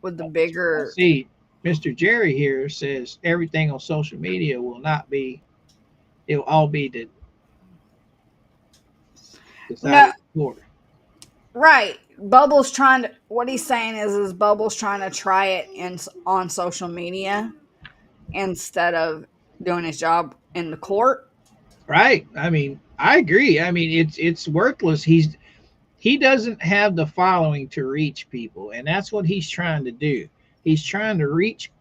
with the bigger. See, Mr. Jerry here says everything on social media will not be, it will all be decided No, in court. right. Bubbles trying to. What he's saying is Bubbles trying to try it on social media instead of doing his job in the court. Right. I mean, I agree. I mean, it's worthless. He doesn't have the following to reach people, and that's what he's trying to do. He's trying to reach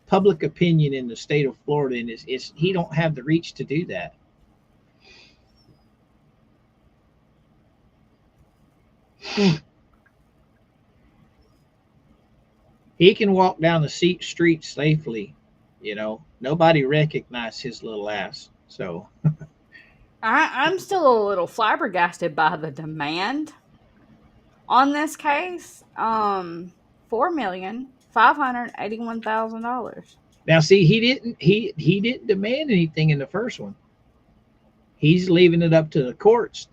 public opinion in the state of Florida, and it's he don't have the reach to do that. He can walk down the street safely, nobody recognized his little ass. So I'm still a little flabbergasted by the demand on this case. $4,581,000. now see, he didn't demand anything in the first one. He's leaving it up to the courts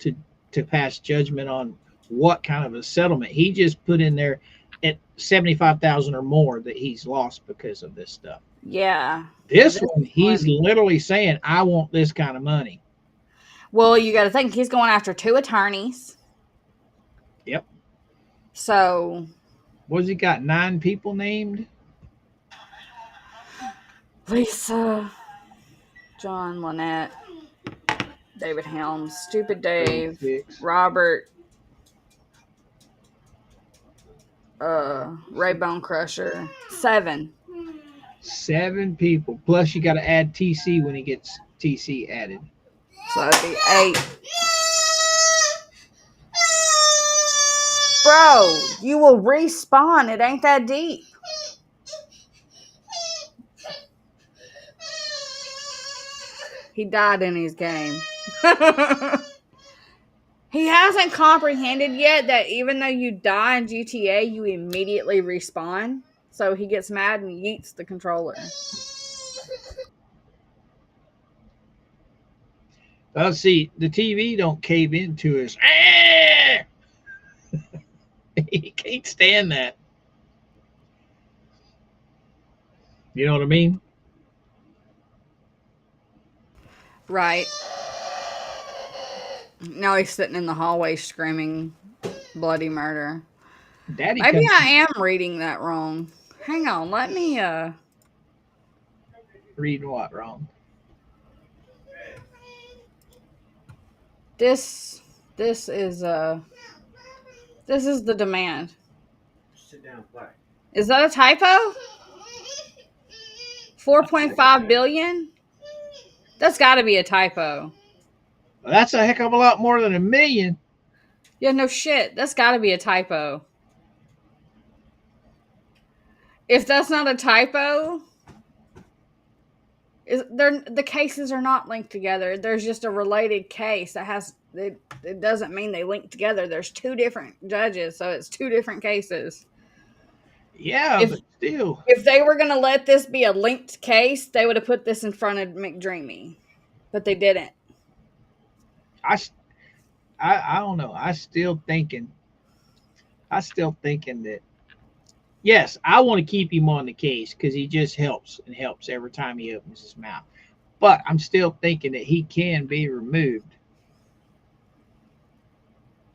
to pass judgment on what kind of a settlement. He just put in there at 75,000 or more that he's lost because of this stuff. Yeah. This one, he's literally saying, I want this kind of money. Well, you got to think he's going after two attorneys. Yep. So, What's he got? 9 people named? Lisa, John, Lynette, David Helms, Stupid Dave, 36. Robert, Ray Bone Crusher. 7. 7 people. Plus, you got to add TC when he gets TC added. So that'd be 8. Bro, you will respawn. It ain't that deep. He died in his game. He hasn't comprehended yet that even though you die in GTA, you immediately respawn. So he gets mad and yeets the controller. Well, see, the TV don't cave into his. Ah! He can't stand that. You know what I mean? Right. Now he's sitting in the hallway screaming bloody murder. Daddy Maybe comes I am reading that wrong. Hang on, let me reading what wrong? this this is this is the demand. Sit down, play. Is that a typo? 4.5 billion? That's got to be a typo. Well, that's a heck of a lot more than 1 million. Yeah, no shit. That's got to be a typo. If that's not a typo, the cases are not linked together. There's just a related case that has it doesn't mean they link together. There's two different judges, so it's two different cases. Yeah, If but still. if they were going to let this be a linked case, they would have put this in front of McDreamy, but they didn't. I don't know. I still thinking that yes, I want to keep him on the case because he just helps and helps every time he opens his mouth. But I'm still thinking that he can be removed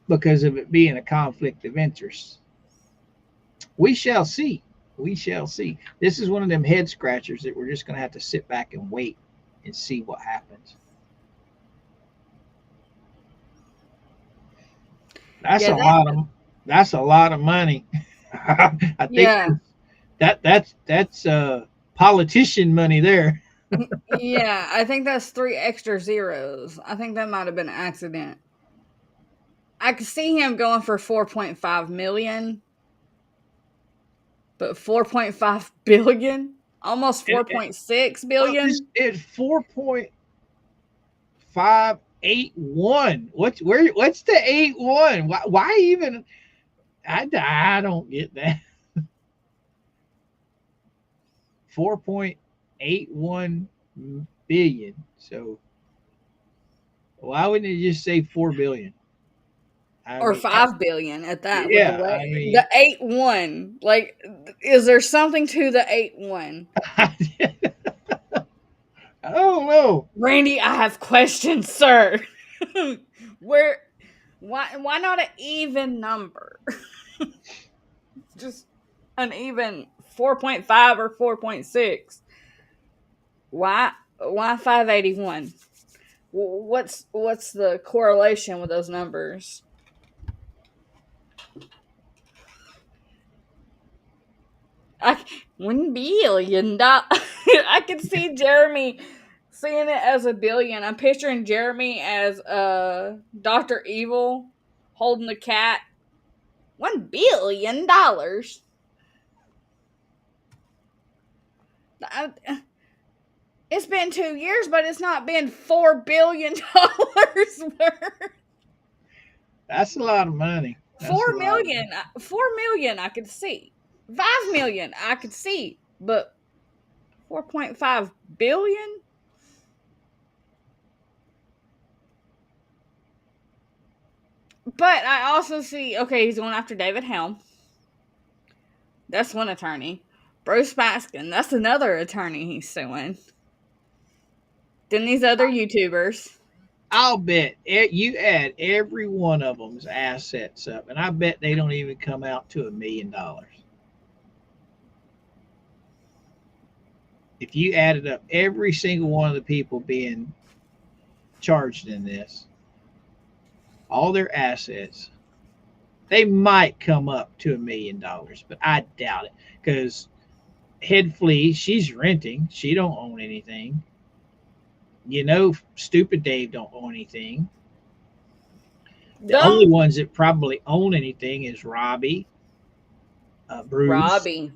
because of it being a conflict of interest. We shall see. We shall see. This is one of them head scratchers that we're just going to have to sit back and wait and see what happens. That's a lot of money. I think that's politician money there. Yeah, I think that's 3 extra zeros. I think that might have been an accident. I could see him going for 4.5 million, but 4.5 billion, almost 4.6 billion. Well, it's 4.581. What's the 81? Why even? I don't get that. 4.81 billion. So why wouldn't it just say 4 billion? Or 5 billion at that. Yeah, with the 8-1. Like, is there something to the 8-1? I don't know. Randy, I have questions, sir. Why not an even number? Just an even 4.5 or 4.6. Why 581? What's the correlation with those numbers? $1 billion. I can see Jeremy seeing it as a billion. I'm picturing Jeremy as Dr. Evil holding the cat. $1 billion. It's been 2 years, but it's not been $4 billion worth. That's a lot of money. 4 million. 4 million I could see. 5 million I could see, but 4.5 billion? But I also see, okay, he's going after David Helm. That's one attorney. Bruce Baskin, that's another attorney he's suing. Then these other YouTubers. I'll bet you add every one of them's assets up, and I bet they don't even come out to $1 million. If you added up every single one of the people being charged in this, all their assets, they might come up to $1 million, but I doubt it because Head Flea, she's renting, she don't own anything. Stupid Dave don't own anything. The only ones that probably own anything is Robbie, Bruce.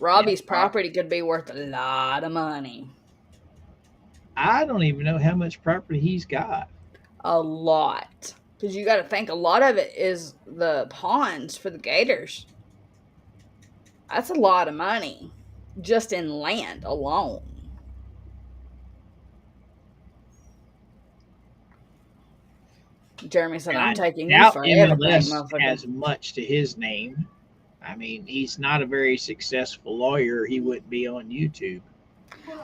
Robbie's property could be worth a lot of money. I don't even know how much property he's got. A lot. Because you got to think a lot of it is the ponds for the gators. That's a lot of money just in land alone. Jeremy said, And I'm I taking you doubt for everything, MLS motherfucker. has much to his name. I mean, he's not a very successful lawyer. He wouldn't be on YouTube.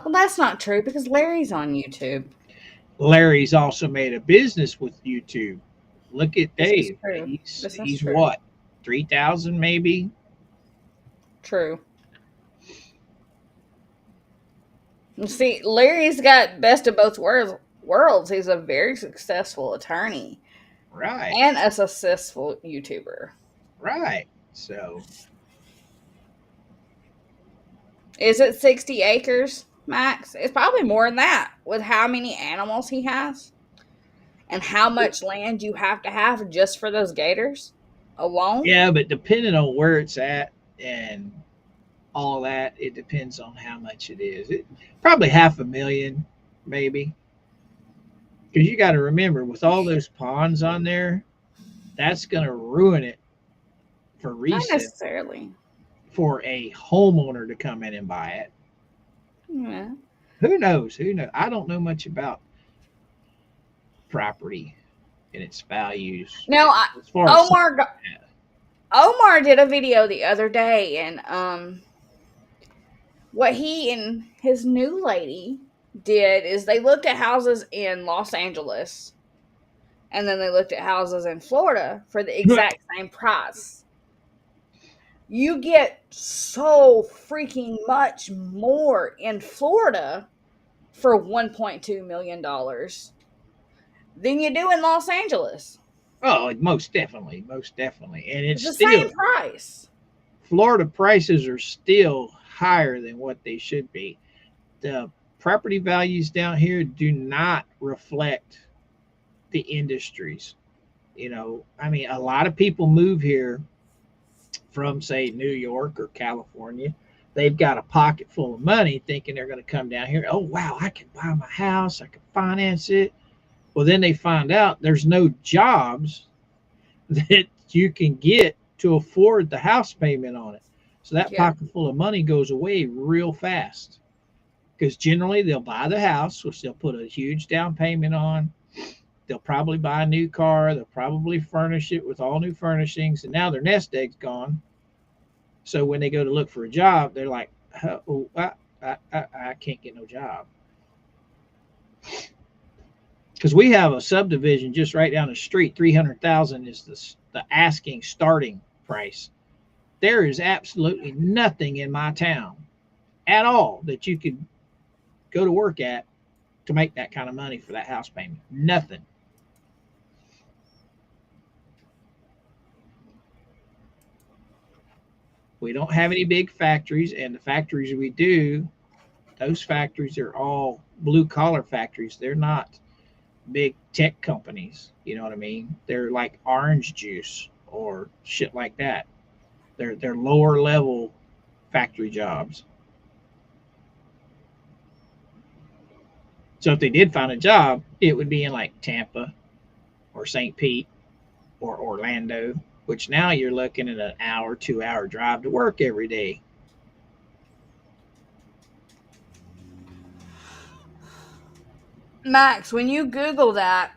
Well, that's not true because Larry's on YouTube. Larry's also made a business with YouTube. Look at This is Dave. true. He's This is he's true. what, 3,000 maybe. True. You see, Larry's got best of both worlds. He's a very successful attorney Right, and a successful YouTuber. right. So Is it 60 acres, Max? It's probably more than that with how many animals he has and how much land you have to have just for those gators alone. yeah, but depending on where it's at and all that, it depends on how much it is. Probably 500,000, maybe. Because you got to remember, with all those ponds on there, that's going to ruin it for Not resale necessarily. for a homeowner to come in and buy it. Yeah. Who knows? Who knows? I don't know much about property and its values Now, as far as Omar did a video the other day, and what he and his new lady did is they looked at houses in Los Angeles, and then they looked at houses in Florida for the exact same price. You get so freaking much more in Florida for $1.2 million than you do in Los Angeles. Oh, most definitely, most definitely. And it's It's the still, same price. Florida prices are still higher than what they should be. The property values down here do not reflect the industries. You know, I mean, a lot of people move here from, say, New York or California. They've got a pocket full of money thinking they're going to come down here. Oh, wow, I can buy my house, I can finance it. Well, then they find out there's no jobs that you can get to afford the house payment on it. So that Yeah. pocket full of money goes away real fast because generally they'll buy the house, which they'll put a huge down payment on. They'll probably buy a new car. They'll probably furnish it with all new furnishings. And now their nest egg's gone. So when they go to look for a job, they're like, oh, I can't get no job. Because we have a subdivision just right down the street. 300,000 is the asking starting price. There is absolutely nothing in my town at all that you could go to work at to make that kind of money for that house payment. Nothing. We don't have any big factories, and the factories we do, those factories are all blue collar factories. They're not big tech companies. You know what I mean? They're like orange juice or shit like that. They're lower level factory jobs. So if they did find a job, it would be in like Tampa or St. Pete or Orlando, which now you're looking at an hour, 2 hour drive to work every day. Max, when you Google that,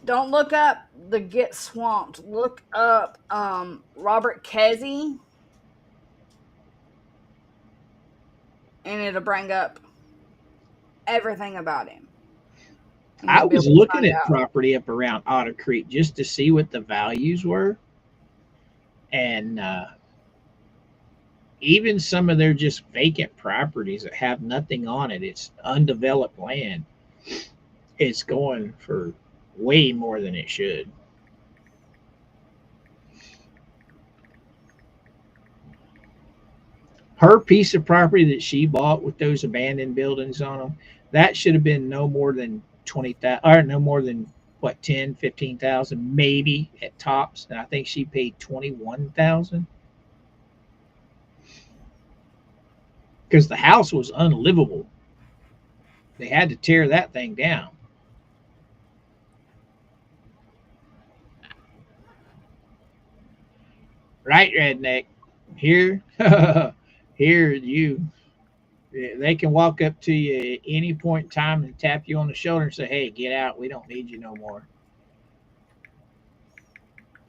don't look up the Get Swamped. Look up Robert Kesey, and it'll bring up everything about him. And I you'll be was able to looking find at out. property up around Otter Creek just to see what the values were. And even some of their just vacant properties that have nothing on it, it's undeveloped land, it's going for way more than it should. Her piece of property that she bought with those abandoned buildings on them, that should have been no more than 20,000, or no more than what, 10, 15,000 maybe at tops. And I think she paid 21,000 because the house was unlivable. They had to tear that thing down. Right, redneck. Here, here, you. They can walk up to you at any point in time and tap you on the shoulder and say, "Hey, get out. We don't need you no more."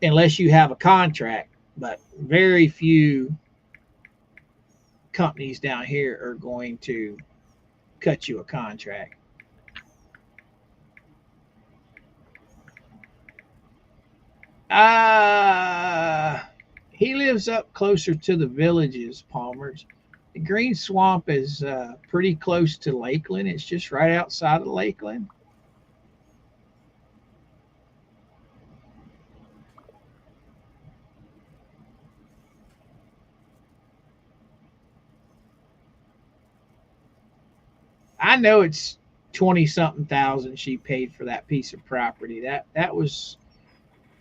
Unless you have a contract, but very few companies down here are going to cut you a contract. Uh he lives up closer to the villages, Palmer's. The Green Swamp is pretty close to Lakeland. It's just right outside of Lakeland. I know it's 20 something thousand she paid for that piece of property. That was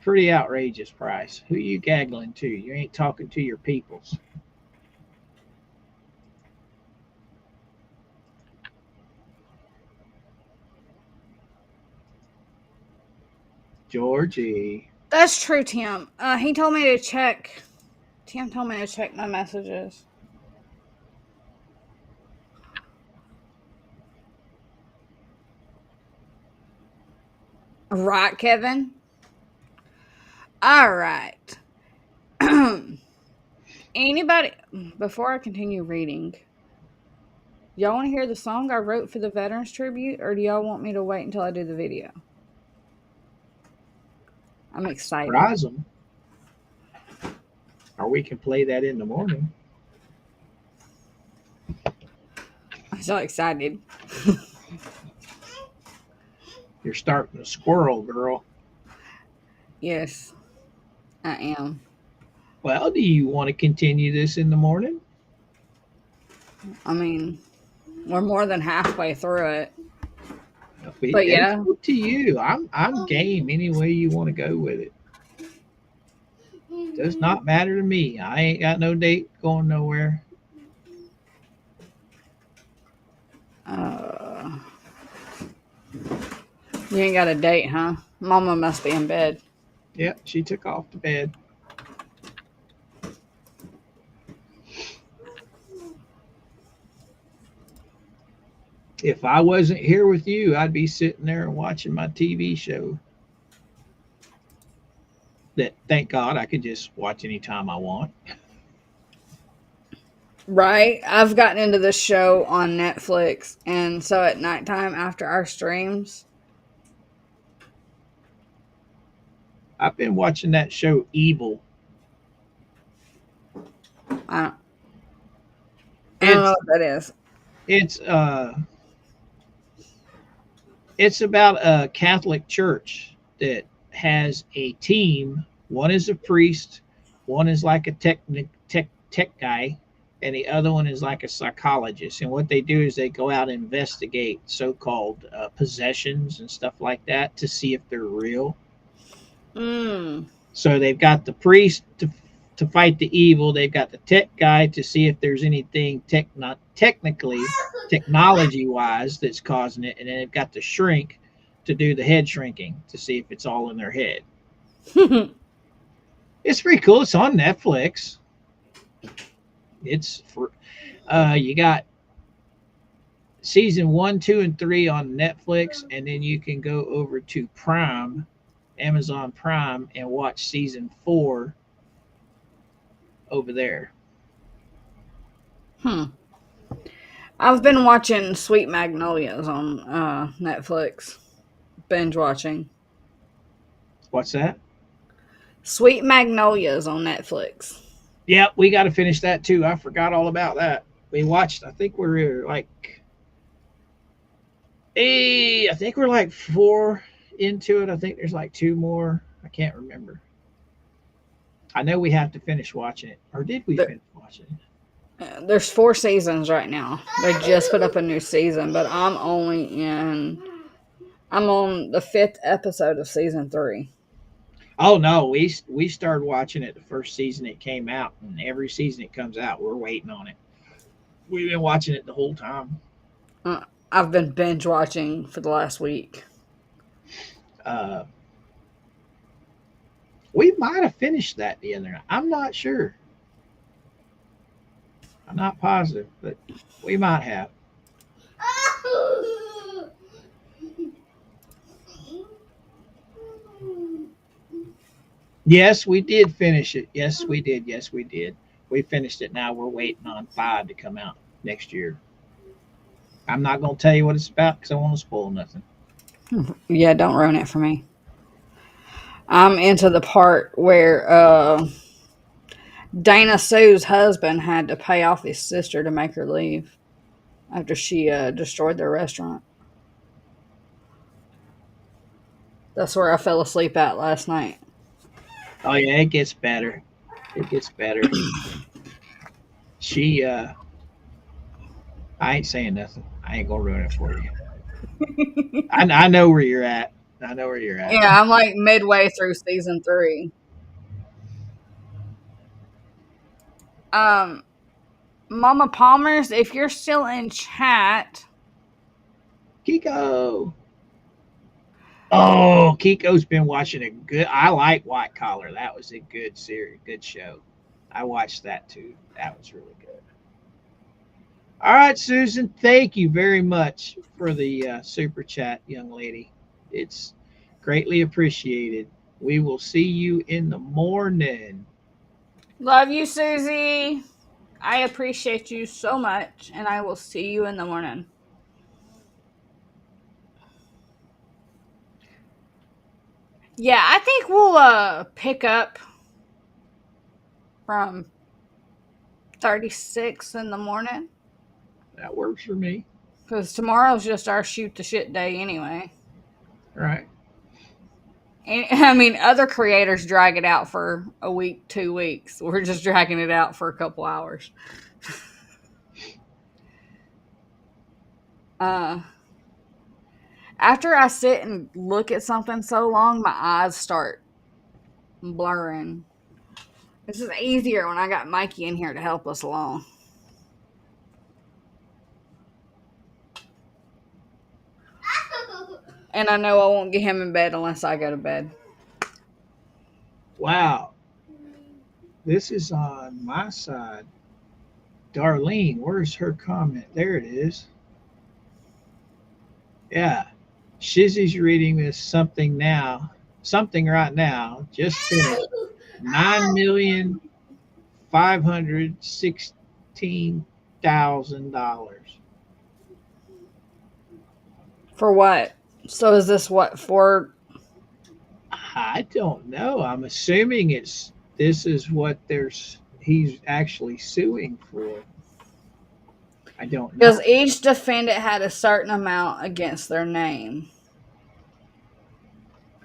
pretty outrageous price. Who you gaggling to? You ain't talking to your peoples. Georgie. That's true, Tim. He told me to check. Tim told me to check my messages. Right, Kevin? All right. Anybody, before I continue reading, y'all want to hear the song I wrote for the Veterans Tribute, or do y'all want me to wait until I do the video? I'm excited. Surprise them. Or we can play that in the morning. I'm so excited. You're starting to squirrel, girl. Yes, I am. Well, do you want to continue this in the morning? I mean, we're more than halfway through it. But yeah, it's up to you. I'm game any way you want to go with it. Does not matter to me. I ain't got no date going nowhere. You ain't got a date, huh? Mama must be in bed. Yep, she took off to bed. If I wasn't here with you, I'd be sitting there watching my TV show. That, thank God, I could just watch anytime I want. Right? I've gotten into this show on Netflix, and so at nighttime after our streams, I've been watching that show Evil. I don't know what that is. It's about a Catholic church that has a team. One is a priest, one is like a tech guy, and the other one is like a psychologist. And what they do is they go out and investigate so-called possessions and stuff like that to see if they're real. So they've got the priest to fight the evil. They've got the tech guy to see if there's anything technology wise that's causing it, and then they've got the shrink to do the head shrinking to see if it's all in their head. It's pretty cool. It's on Netflix. It's for you got season 1, 2, and 3 on Netflix, and then you can go over to Prime, Amazon Prime, and watch season 4 over there. I've been watching Sweet Magnolias on Netflix. Binge watching. What's that? Sweet Magnolias on Netflix. Yep, we got to finish that too. I forgot all about that. We watched, I think we're like 4 into it. I think there's like 2 more. I can't remember. I know we have to finish watching it. Or did we finish watching it? There's 4 seasons right now. They just put up a new season, but I'm on the 5th episode of season 3. Oh no, we started watching it the first season it came out, and every season it comes out, we're waiting on it. We've been watching it the whole time. I've been binge watching for the last week. We might have finished that the other night. I'm not sure. I'm not positive, but we might have. Yes, we did finish it. Yes, we did. Yes, we did. We finished it. Now we're waiting on 5 to come out next year. I'm not going to tell you what it's about because I want to spoil nothing. Yeah, don't ruin it for me. I'm into the part where Dana Sue's husband had to pay off his sister to make her leave after she destroyed their restaurant. That's where I fell asleep at last night. Oh yeah, it gets better. It gets better. She I ain't saying nothing. I ain't gonna ruin it for you. I know where you're at. I know where you're at. Yeah, I'm like midway through season 3. Um, Mama Palmer's, if you're still in chat, Kiko. Oh, Kiko's been watching a good. I like White Collar. That was a good series, good show. I watched that too. That was really good. All right, Susan. Thank you very much for the super chat, young lady. It's greatly appreciated. We will see you in the morning. love you, Susie. I appreciate you so much, and I will see you in the morning. Yeah, I think we'll pick up from 36 in the morning That works for me. because tomorrow's just our shoot the shit day anyway. All right. And, I mean, other creators drag it out for a week, 2 weeks. We're just dragging it out for a couple hours. After I sit and look at something so long, my eyes start blurring. This is easier when I got Mikey in here to help us along. And I know I won't get him in bed unless I go to bed. Wow. This is on my side. Darlene, where's her comment? There it is. Yeah. Shizzy's reading this something right now. Just finished. 9,516,000. For what? So is this what for? I don't know. I'm assuming this is what he's actually suing for. I don't know. Because each defendant had a certain amount against their name.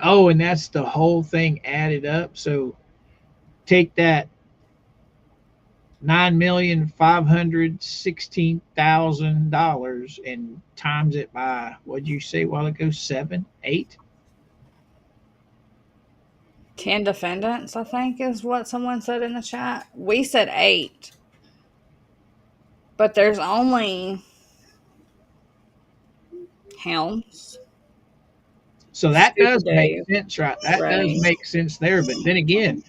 Oh, and that's the whole thing added up. So take that 9,516,000 and times it by, what'd you say a while ago? 7, 8? 10 defendants, I think, is what someone said in the chat. We said 8. But there's only Helms. So that Stupid does make Dave. sense, right? That Right. does make sense there. But then again,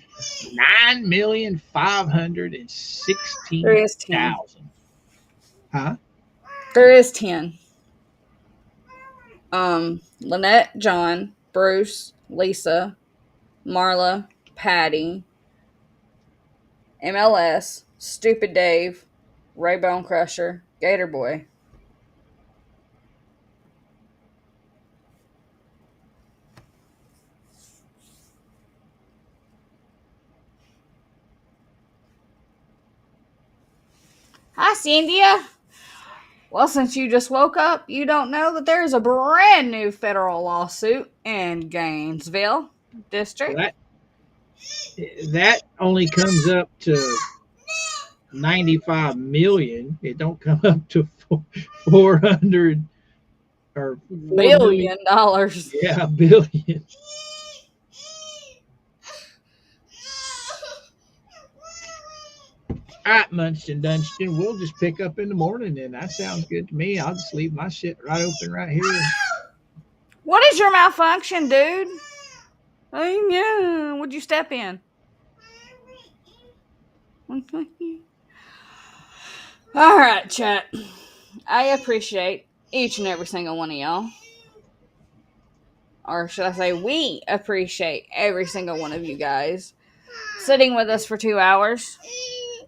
9,516,000. There is 10. Huh? There is 10. Lynette, John, Bruce, Lisa, Marla, Patty, MLS, Stupid Dave, Ray Bone Crusher, Gator Boy. Hi, Cynthia. Well, since you just woke up, you don't know that there's a brand new federal lawsuit in Gainesville District. That only comes up to 95 million. It don't come up to 400 or $4 billion. Yeah, billion. All right, Munston Dunston. We'll just pick up in the morning then. That sounds good to me. I'll just leave my shit right open right here. What is your malfunction, dude? Oh, yeah. Would you step in? All right, chat. I appreciate each and every single one of y'all. Or should I say, we appreciate every single one of you guys sitting with us for 2 hours.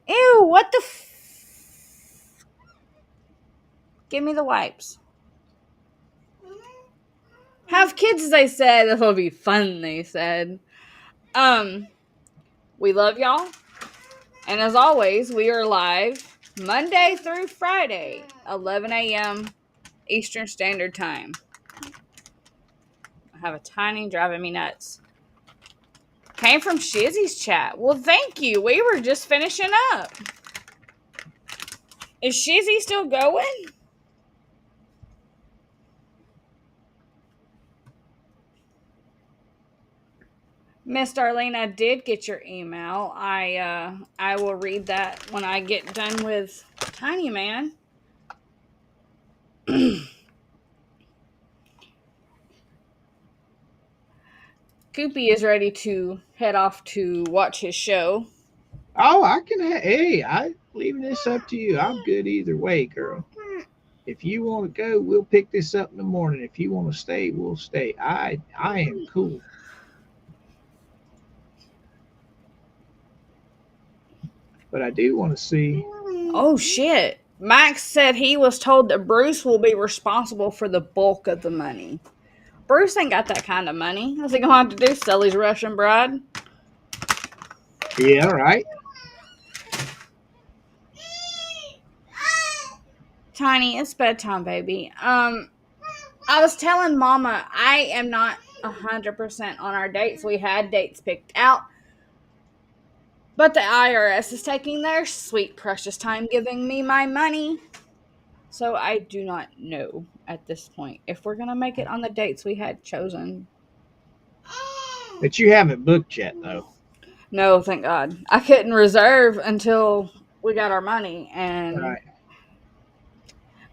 Ew, what the Give me the wipes. Have kids, they said. That'll be fun, they said. We love y'all. And as always, we are live Monday through Friday, 11 a.m. Eastern Standard Time. I have a tiny driving me nuts. Came from Shizzy's chat. Well, thank you. We were just finishing up. Is Shizzy still going? Miss Darlene, I did get your email. I will read that when I get done with Tiny Man. Koopy is ready to head off to watch his show. Oh, I can. Hey, I leaving this up to you. I'm good either way, girl. If you want to go, we'll pick this up in the morning. If you want to stay, we'll stay. I am cool. But I do want to see. Oh shit. Max said he was told that Bruce will be responsible for the bulk of the money. Bruce ain't got that kind of money. What's he gonna have to do? Sell his Russian bride? Yeah, right. Tiny, it's bedtime, baby. I was telling Mama I am not 100% on our dates. We had dates picked out, but the IRS is taking their sweet, precious time giving me my money. So I do not know at this point if we're gonna make it on the dates we had chosen. But you haven't booked yet, though. No, thank God. I couldn't reserve until we got our money. And Right.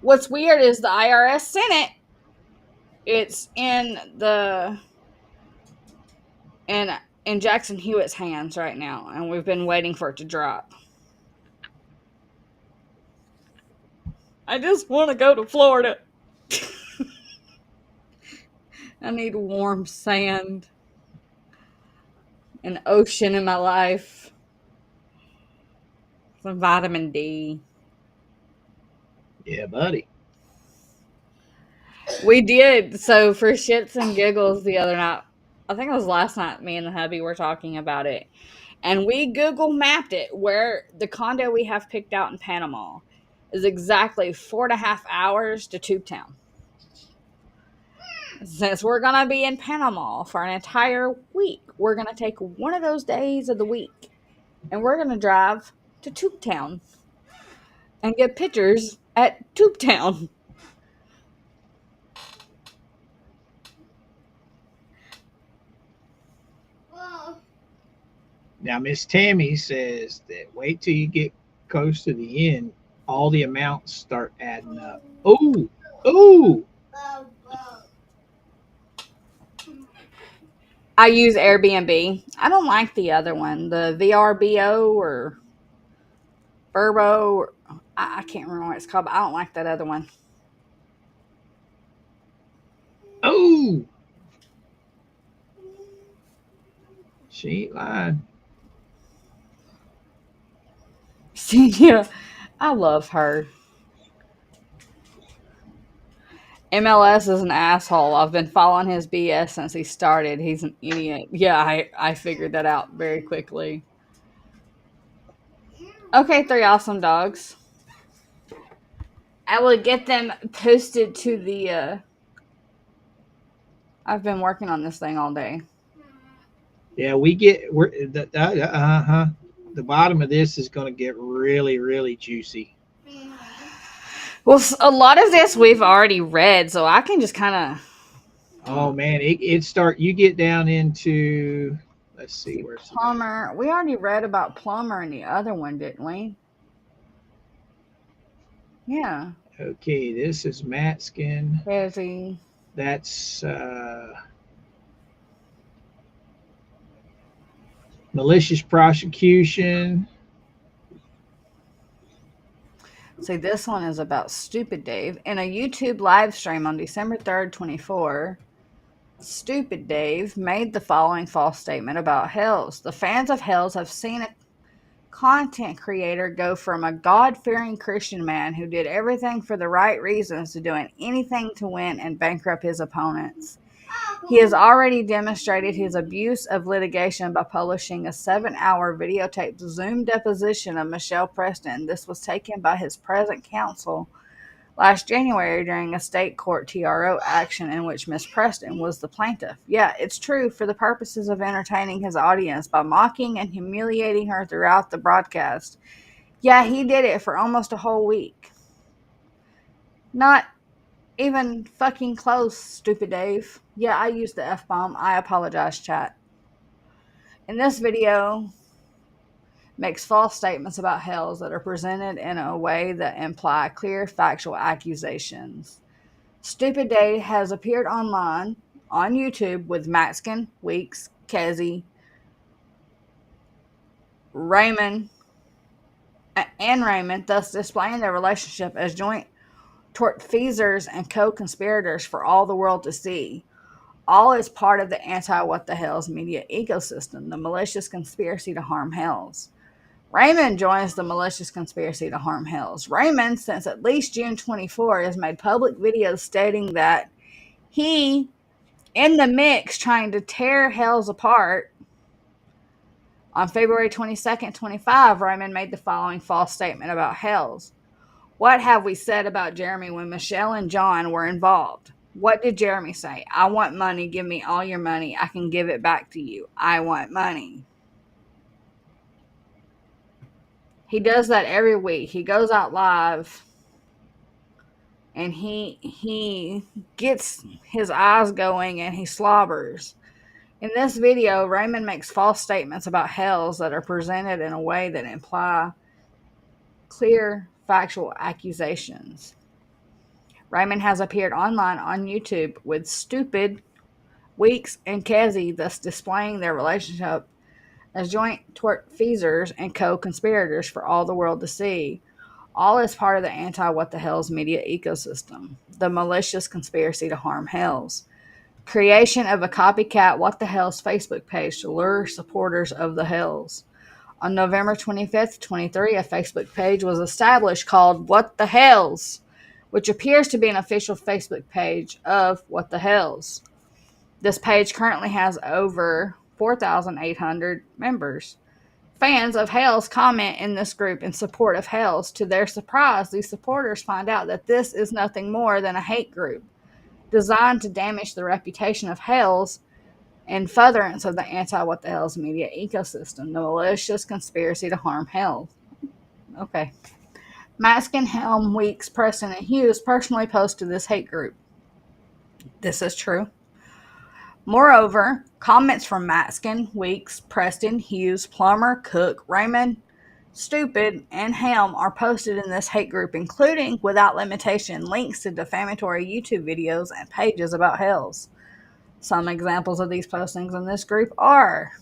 what's weird is the IRS sent it. It's in in Jackson Hewitt's hands right now, and we've been waiting for it to drop. I just want to go to Florida. I need warm sand and ocean in my life. Some vitamin D. Yeah, buddy. We did. So for shits and giggles the other night, I think it was last night, me and the hubby were talking about it. And we Google mapped it where the condo we have picked out in Panama is exactly 4.5 hours to Tubetown. Since we're going to be in Panama for an entire week, we're going to take one of those days of the week and we're going to drive to Tubetown and get pictures at Tubetown. Now, Miss Tammy says that wait till you get close to the end, all the amounts start adding up. Oh, oh. I use Airbnb. I don't like the other one, the VRBO or Verbo. Or, I can't remember what it's called, but I don't like that other one. Oh. She ain't lying. Yeah, I love her. MLS is an asshole. I've been following his BS since he started. He's an idiot. Yeah, I figured that out very quickly. Okay, 3 awesome dogs. I will get them posted to the I've been working on this thing all day. Yeah, we're the bottom of this is going to get really, really juicy. Well, a lot of this we've already read, so I can just kind of. Oh man, it start. You get down into. Let's see where's Plumber. We already read about Plumber in the other one, didn't we? Yeah. Okay, this is Matskin. Busy. That's malicious prosecution. See, this one is about Stupid Dave. In a YouTube live stream on December 3rd, 24, Stupid Dave made the following false statement about Hales. The fans of Hales have seen a content creator go from a God-fearing Christian man who did everything for the right reasons to doing anything to win and bankrupt his opponents. He has already demonstrated his abuse of litigation by publishing a 7-hour videotaped Zoom deposition of Michelle Preston. This was taken by his present counsel last January during a state court TRO action in which Miss Preston was the plaintiff. Yeah, it's true, for the purposes of entertaining his audience by mocking and humiliating her throughout the broadcast. Yeah, he did it for almost a whole week. Not even fucking close, Stupid Dave. Yeah, I used the F-bomb. I apologize, chat. In this video, makes false statements about Hales that are presented in a way that imply clear factual accusations. Stupid Dave has appeared online on YouTube with Maxkin, Weeks, Kezi, Raymond, thus displaying their relationship as joint tortfeasors and co-conspirators for all the world to see. All is part of the anti-what the Hales media ecosystem, the malicious conspiracy to harm Hales. Raymond joins the malicious conspiracy to harm Hales. Raymond, since at least June 24, has made public videos stating that he, in the mix, trying to tear Hales apart. On February 22nd, 25, Raymond made the following false statement about Hales. What have we said about Jeremy when Michelle and John were involved? What did Jeremy say? I want money. Give me all your money. I can give it back to you. I want money. He does that every week. He goes out live and he gets his eyes going and he slobbers. In this video, Raymond makes false statements about Hales that are presented in a way that imply clear factual accusations. Raymond has appeared online on YouTube with Stupid, Weeks, and Kezi, thus displaying their relationship as joint tortfeasors and co-conspirators for all the world to see. All is part of the anti-what the Hales media ecosystem, the malicious conspiracy to harm Hales. Creation of a copycat What the Hales Facebook page to lure supporters of the Hales. On November 25th, 23, a Facebook page was established called What the Hales, which appears to be an official Facebook page of What the Hales. This page currently has over 4,800 members. Fans of Hales comment in this group in support of Hales. To their surprise, these supporters find out that this is nothing more than a hate group designed to damage the reputation of Hales and furtherance of the anti-what the Hales media ecosystem, the malicious conspiracy to harm Hales. Okay. Maskin, Helm, Weeks, Preston, and Hughes personally posted this hate group. This is true. Moreover, comments from Maskin, Weeks, Preston, Hughes, Plummer, Cook, Raymond, Stupid, and Helm are posted in this hate group, including, without limitation, links to defamatory YouTube videos and pages about Hales. Some examples of these postings in this group are: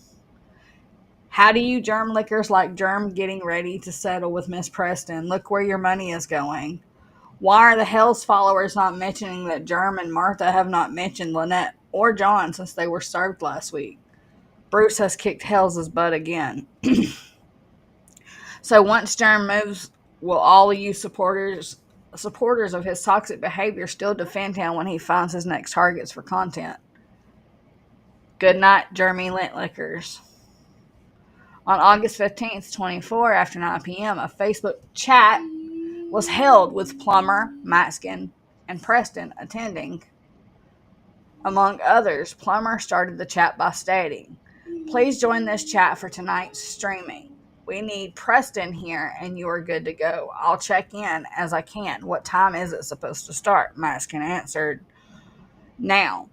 how do you germ lickers like Germ getting ready to settle with Miss Preston? Look where your money is going. Why are the Hales followers not mentioning that Germ and Martha have not mentioned Lynette or John since they were served last week? Bruce has kicked Hales' butt again. So once Germ moves, will all of you supporters of his toxic behavior still defend him when he finds his next targets for content? Good night, Jeremy Lintlickers. On August 15th, 24, after 9 p.m., a Facebook chat was held with Plummer, Maxkin, and Preston attending. Among others, Plummer started the chat by stating, "Please join this chat for tonight's streaming. We need Preston here and you are good to go. I'll check in as I can. What time is it supposed to start?" Maxkin answered, "Now,"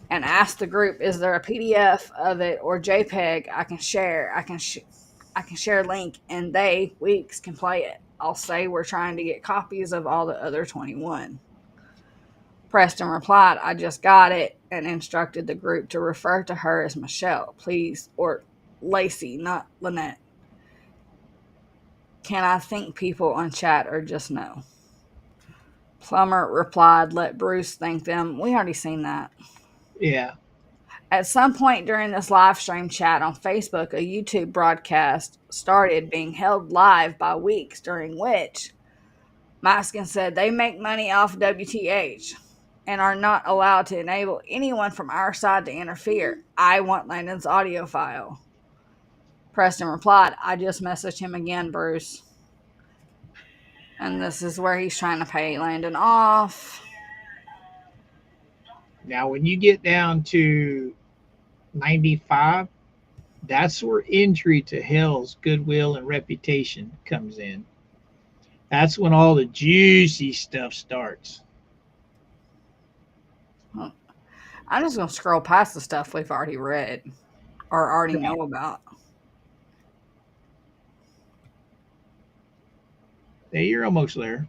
and asked the group, "Is there a PDF of it or JPEG I can share? I can share a link and they, Weeks, can play it. I'll say we're trying to get copies of all the other 21. Preston replied, "I just got it," and instructed the group to refer to her as Michelle, please, or Lacey, not Lynette. Can I think people on chat or just no? Plumber replied, let Bruce thank them. We already seen that. Yeah. At some point during this live stream chat on Facebook, a YouTube broadcast started being held live by Weeks, during which Maskin said they make money off WTH and are not allowed to enable anyone from our side to interfere. I want Landon's audio file. Preston replied, I just messaged him again, Bruce. And this is where he's trying to pay Landon off. Now, when you get down to 95, that's where injury to Hales' goodwill and reputation comes in. That's when all the juicy stuff starts. I'm just going to scroll past the stuff we've already read or already know about. Hey, you're almost there.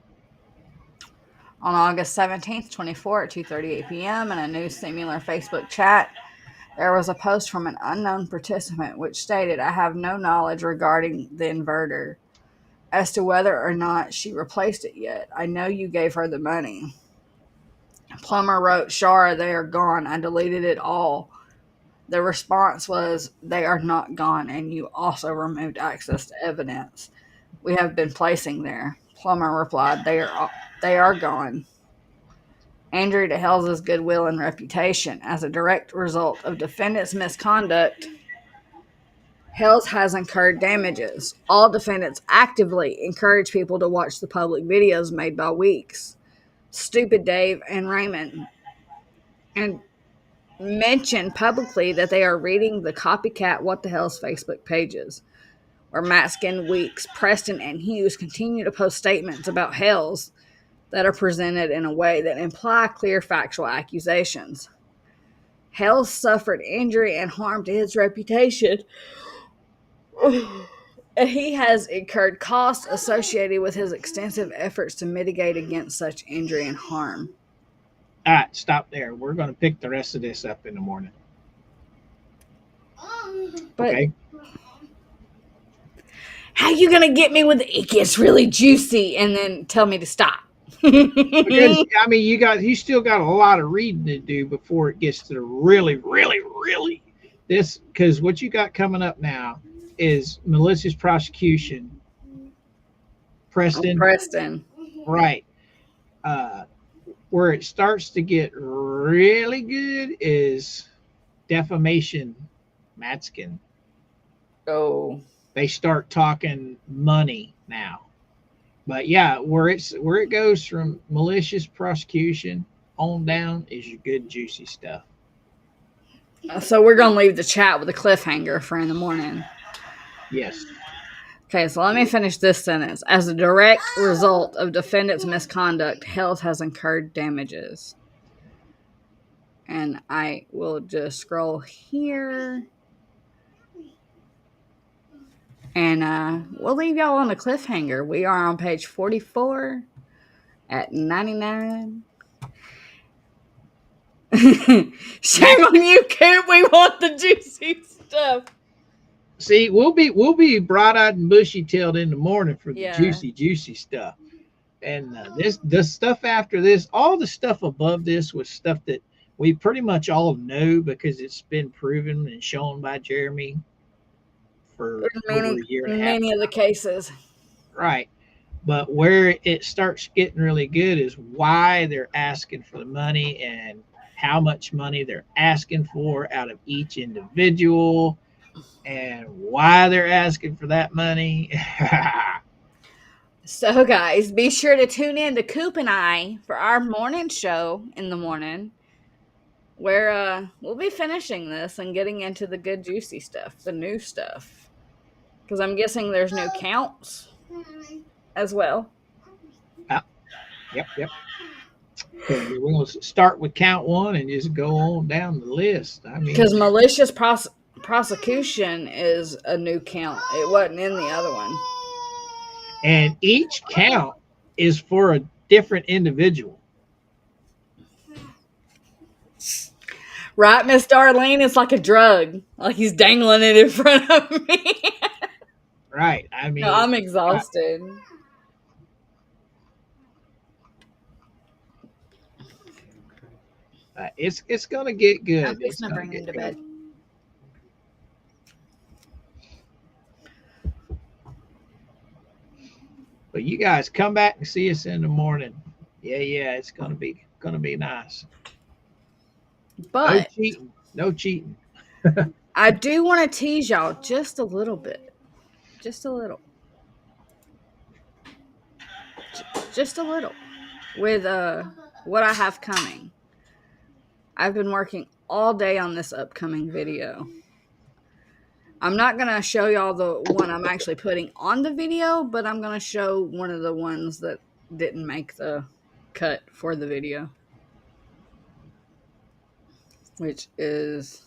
On August 17th, 24 at 2:38 p.m. in a new similar Facebook chat, there was a post from an unknown participant which stated, I have no knowledge regarding the inverter as to whether or not she replaced it yet. I know you gave her the money. Plumber wrote, Shara, they are gone. I deleted it all. The response was, they are not gone, and you also removed access to evidence we have been placing there. Plumber replied, they are gone. Injury to Hales' goodwill and reputation. As a direct result of defendant's misconduct, Hales has incurred damages. All defendants actively encourage people to watch the public videos made by Weeks, Stupid Dave, and Raymond, and mention publicly that they are reading the copycat What the Hell's Facebook pages, where Matskin, Weeks, Preston, and Hughes continue to post statements about Hales that are presented in a way that imply clear factual accusations. Hales suffered injury and harm to his reputation. He has incurred costs associated with his extensive efforts to mitigate against such injury and harm. All right, stop there. We're going to pick the rest of this up in the morning. But okay. How you going to get me with it gets really juicy and then tell me to stop? Because I mean, you still got a lot of reading to do before it gets to the really this, because what you got coming up now is malicious prosecution. Preston, right? Where it starts to get really good is defamation. Matskin. Oh, they start talking money now. But yeah, where it goes from malicious prosecution on down is your good juicy stuff. So we're gonna leave the chat with a cliffhanger for in the morning. Yes. Okay, so let me finish this sentence. As a direct result of defendant's misconduct, Hales has incurred damages. And I will just scroll here. And we'll leave y'all on a cliffhanger. We are on page 44 at 99. Shame on you, Coop. We want the juicy stuff. See, we'll be bright-eyed and bushy-tailed in the morning for the juicy stuff. And the stuff after this, all the stuff above this was stuff that we pretty much all know because it's been proven and shown by Jeremy for over a year and a half. Many of the cases. Right. But where it starts getting really good is why they're asking for the money and how much money they're asking for out of each individual and why they're asking for that money. So, guys, be sure to tune in to Coop and I for our morning show in the morning, where we'll be finishing this and getting into the good juicy stuff, the new stuff. Because I'm guessing there's new counts as well. Yep. We're going to start with count one and just go on down the list. I mean, because malicious prosecution is a new count. It wasn't in the other one. And each count is for a different individual. Right, Miss Darlene? It's like a drug. Like he's dangling it in front of me. Right. I No, mean, I'm exhausted. it's gonna get I'm good. It's just gonna gonna bring him get to good. bed. But you guys come back and see us in the morning. Yeah, it's gonna be nice. No But cheating. No cheating. I do want to tease y'all just a little bit. Just a little. Just a little. With what I have coming. I've been working all day on this upcoming video. I'm not going to show y'all the one I'm actually putting on the video, but I'm going to show one of the ones that didn't make the cut for the video, which is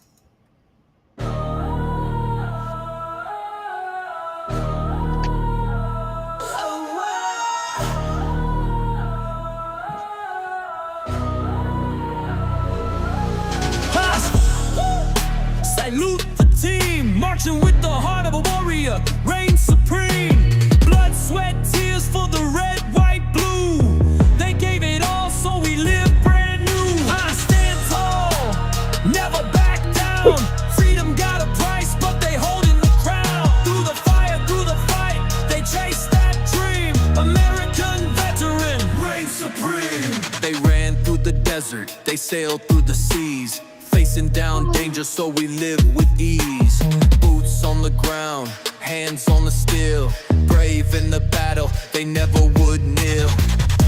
Salute the team, marching with the heart of a warrior, reign supreme. Blood, sweat, tears for the red, white, blue. They gave it all so we live brand new. I stand tall, never back down. Freedom got a price, but they holding the crown. Through the fire, through the fight, they chase that dream. American veteran, reign supreme. They ran through the desert, they sailed through the seas, facing down danger so we live with ease. Boots on the ground, hands on the steel, brave in the battle, they never would kneel.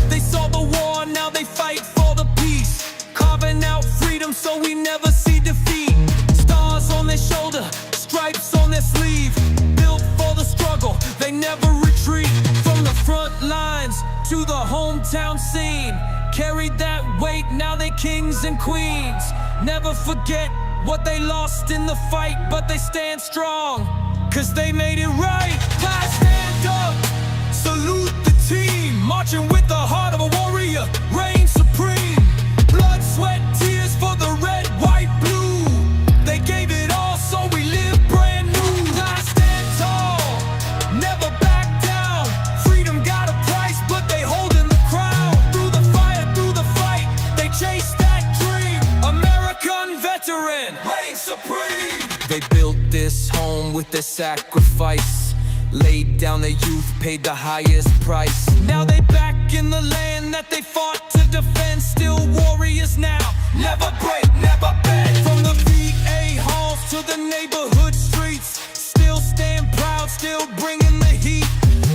They saw the war, now they fight for the peace, carving out freedom so we never see defeat. Stars on their shoulder, stripes on their sleeve, built for the struggle, they never retreat. From the front lines to the hometown scene, carried that weight, now they kings and queens. Never forget what they lost in the fight, but they stand strong, cause they made it right. I stand up, salute the team, marching with the heart of a warrior, reign supreme. Blood, sweat, tears for the red, white, blue. They gave it all so we live brand new. I stand tall, never back down. Freedom got a price, but they holding the crown. Through the fire, through the fight, they chase that dream. American veteran, reign supreme. They built this home with their sacrifice, laid down their youth, paid the highest price. Now they back in the land that they fought to defend. Still warriors now, never break, never bend. From the VA halls to the neighborhood streets, still stand proud, still bringing the heat.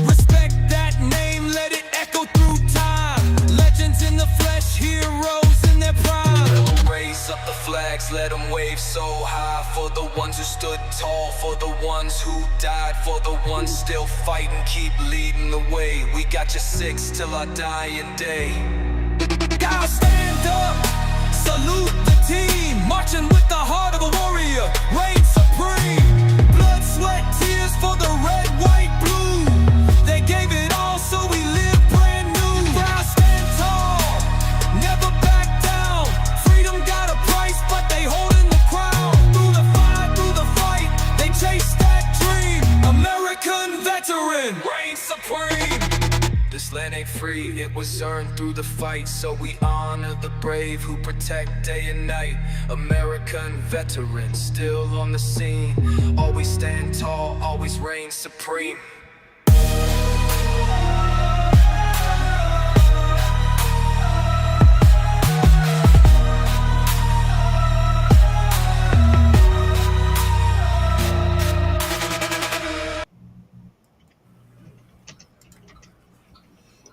Respect that name, let it echo through time. Legends in the flesh, heroes in their prime. Let them raise up the flags, let them wave so high. For the ones who stood tall, for the ones who died, for the ones still fighting, keep leading the way. We got your six till our dying day. Gotta stand up, salute the team, marching with the heart of a warrior, reign supreme. Blood, sweat, tears for the red, white, blue. They gave it all so we live brand new. I stand tall, never back down. Freedom got a price, but they holding the crown. Through the fire, through the fight, they chase that dream. American veteran, reign supreme. This land ain't free, it was earned through the fight. So we honor the brave who protect day and night. American veterans, still on the scene. Always stand tall, always reign supreme.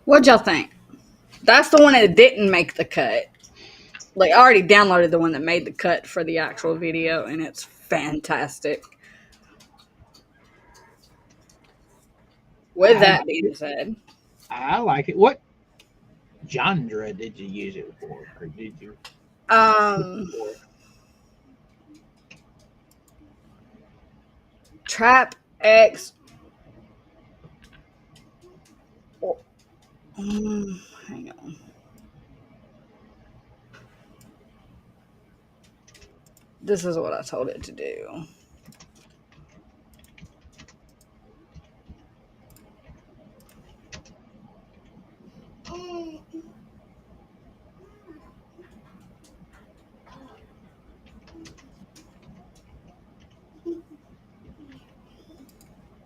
what'd y'all think? That's the one that didn't make the cut. Like, I already downloaded the one that made the cut for the actual video, and it's fantastic. With I that like being it. said, I like it. What genre did you use it for, or did you look um, for? Trap X. Hang on. This is what I told it to do.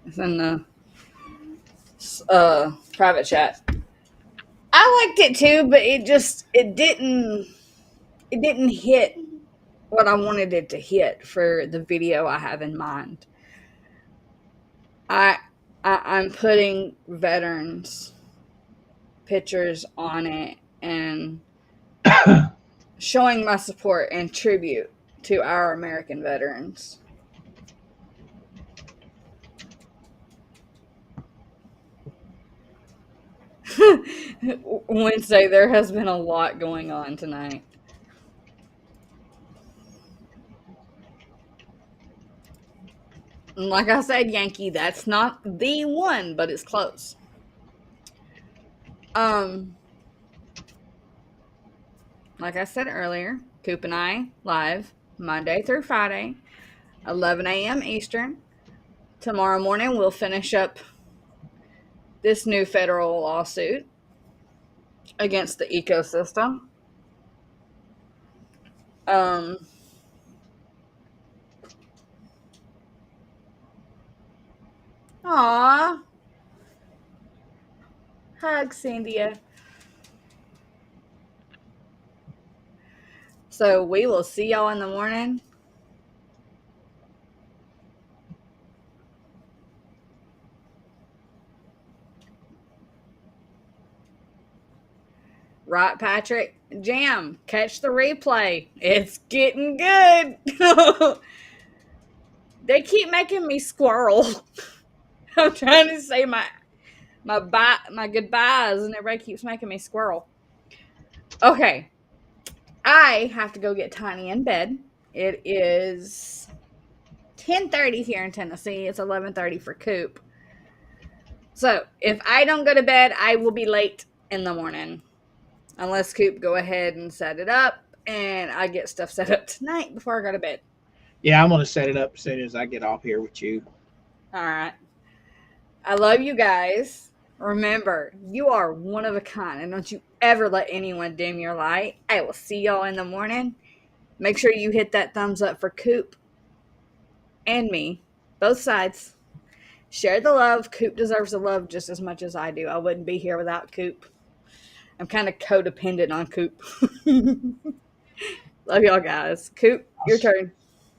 It's in the private chat. I liked it too, but it didn't hit what I wanted it to hit for the video I have in mind. I'm putting veterans pictures on it and showing my support and tribute to our American veterans. Wednesday, there has been a lot going on tonight. And like I said, Yankee, that's not the one, but it's close. Like I said earlier, Coop and I live Monday through Friday, 11 a.m. Eastern. Tomorrow morning, we'll finish up this new federal lawsuit against the ecosystem. Aww. Hug, Cynthia. So we will see y'all in the morning. Right, Patrick? Jam, catch the replay. It's getting good. They keep making me squirrel. I'm trying to say my goodbyes, and everybody keeps making me squirrel. Okay. I have to go get Tiny in bed. It is 10:30 here in Tennessee. It's 11:30 for Coop. So, if I don't go to bed, I will be late in the morning. Unless Coop go ahead and set it up, and I get stuff set up tonight before I go to bed. Yeah, I'm going to set it up as soon as I get off here with you. All right. I love you guys. Remember, you are one of a kind, and don't you ever let anyone dim your light. I will see y'all in the morning. Make sure you hit that thumbs up for Coop and me. Both sides. Share the love. Coop deserves the love just as much as I do. I wouldn't be here without Coop. I'm kind of codependent on Coop. Love y'all guys. Coop, your turn.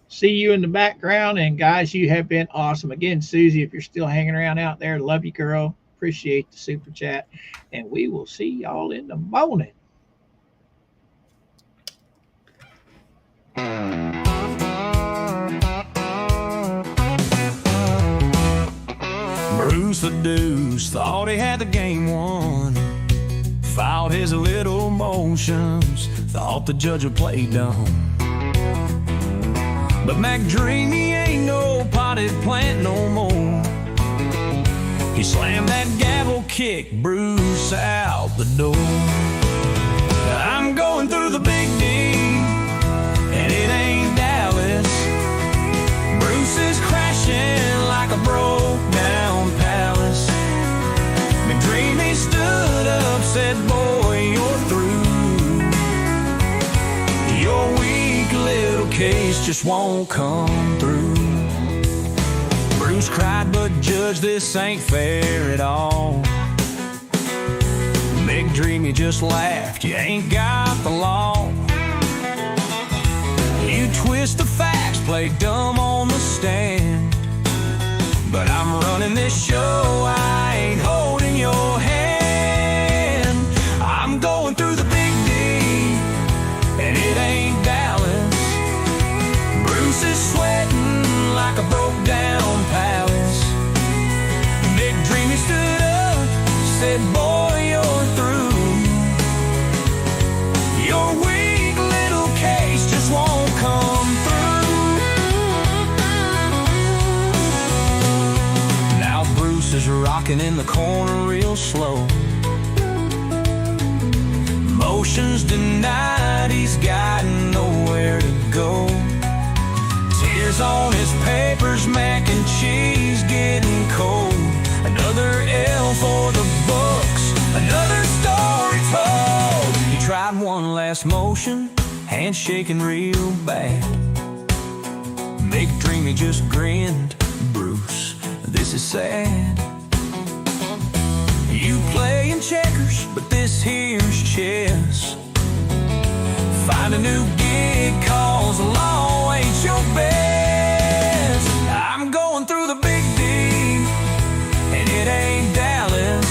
See you in the background. And guys, you have been awesome. Again, Susie, if you're still hanging around out there, love you, girl. Appreciate the super chat. And we will see y'all in the morning. Bruce the Deuce thought he had the game won. Filed his little motions, thought the judge would play dumb. But Mac Dreamy ain't no potted plant no more. He slammed that gavel, kicked Bruce out the door. I'm going through the big D, and it ain't Dallas. Bruce is crashing like a broke down palace. McDreamy stood up, said, boy, you're through. Your weak little case just won't come through. Bruce cried, but judge, this ain't fair at all. McDreamy just laughed, you ain't got the law. You twist the facts, play dumb on the stand. But I'm running this show, I ain't holding your hand. I'm going through the big D, and it ain't Dallas. Bruce is sweating like a broke down palace. Big Dreamy stood up, said, boy, you're through. Your weak little case just won't come through. Now Bruce is rocking in the corner real slow. Motions denied, he's got nowhere to go. Letters on his papers, mac and cheese getting cold. Another L for the books, another story told. He tried one last motion, hands shaking real bad. McDreamy just grinned. Bruce, this is sad. You playing checkers, but this here's chess. Find a new gig, cause the law ain't your best. I'm going through the big D, and it ain't Dallas.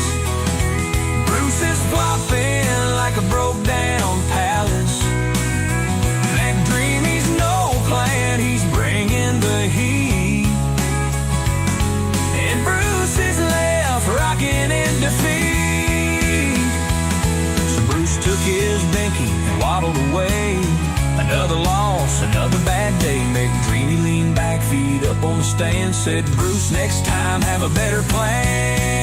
Bruce is flopping like a broke down palace. McDreamy's no plan, he's bringing the heat. And Bruce is left rocking in defeat. So Bruce took his binky and waddled away. Another loss, another bad day. McDreamy leaned back, feet up on the stand. Said, Bruce, next time have a better plan.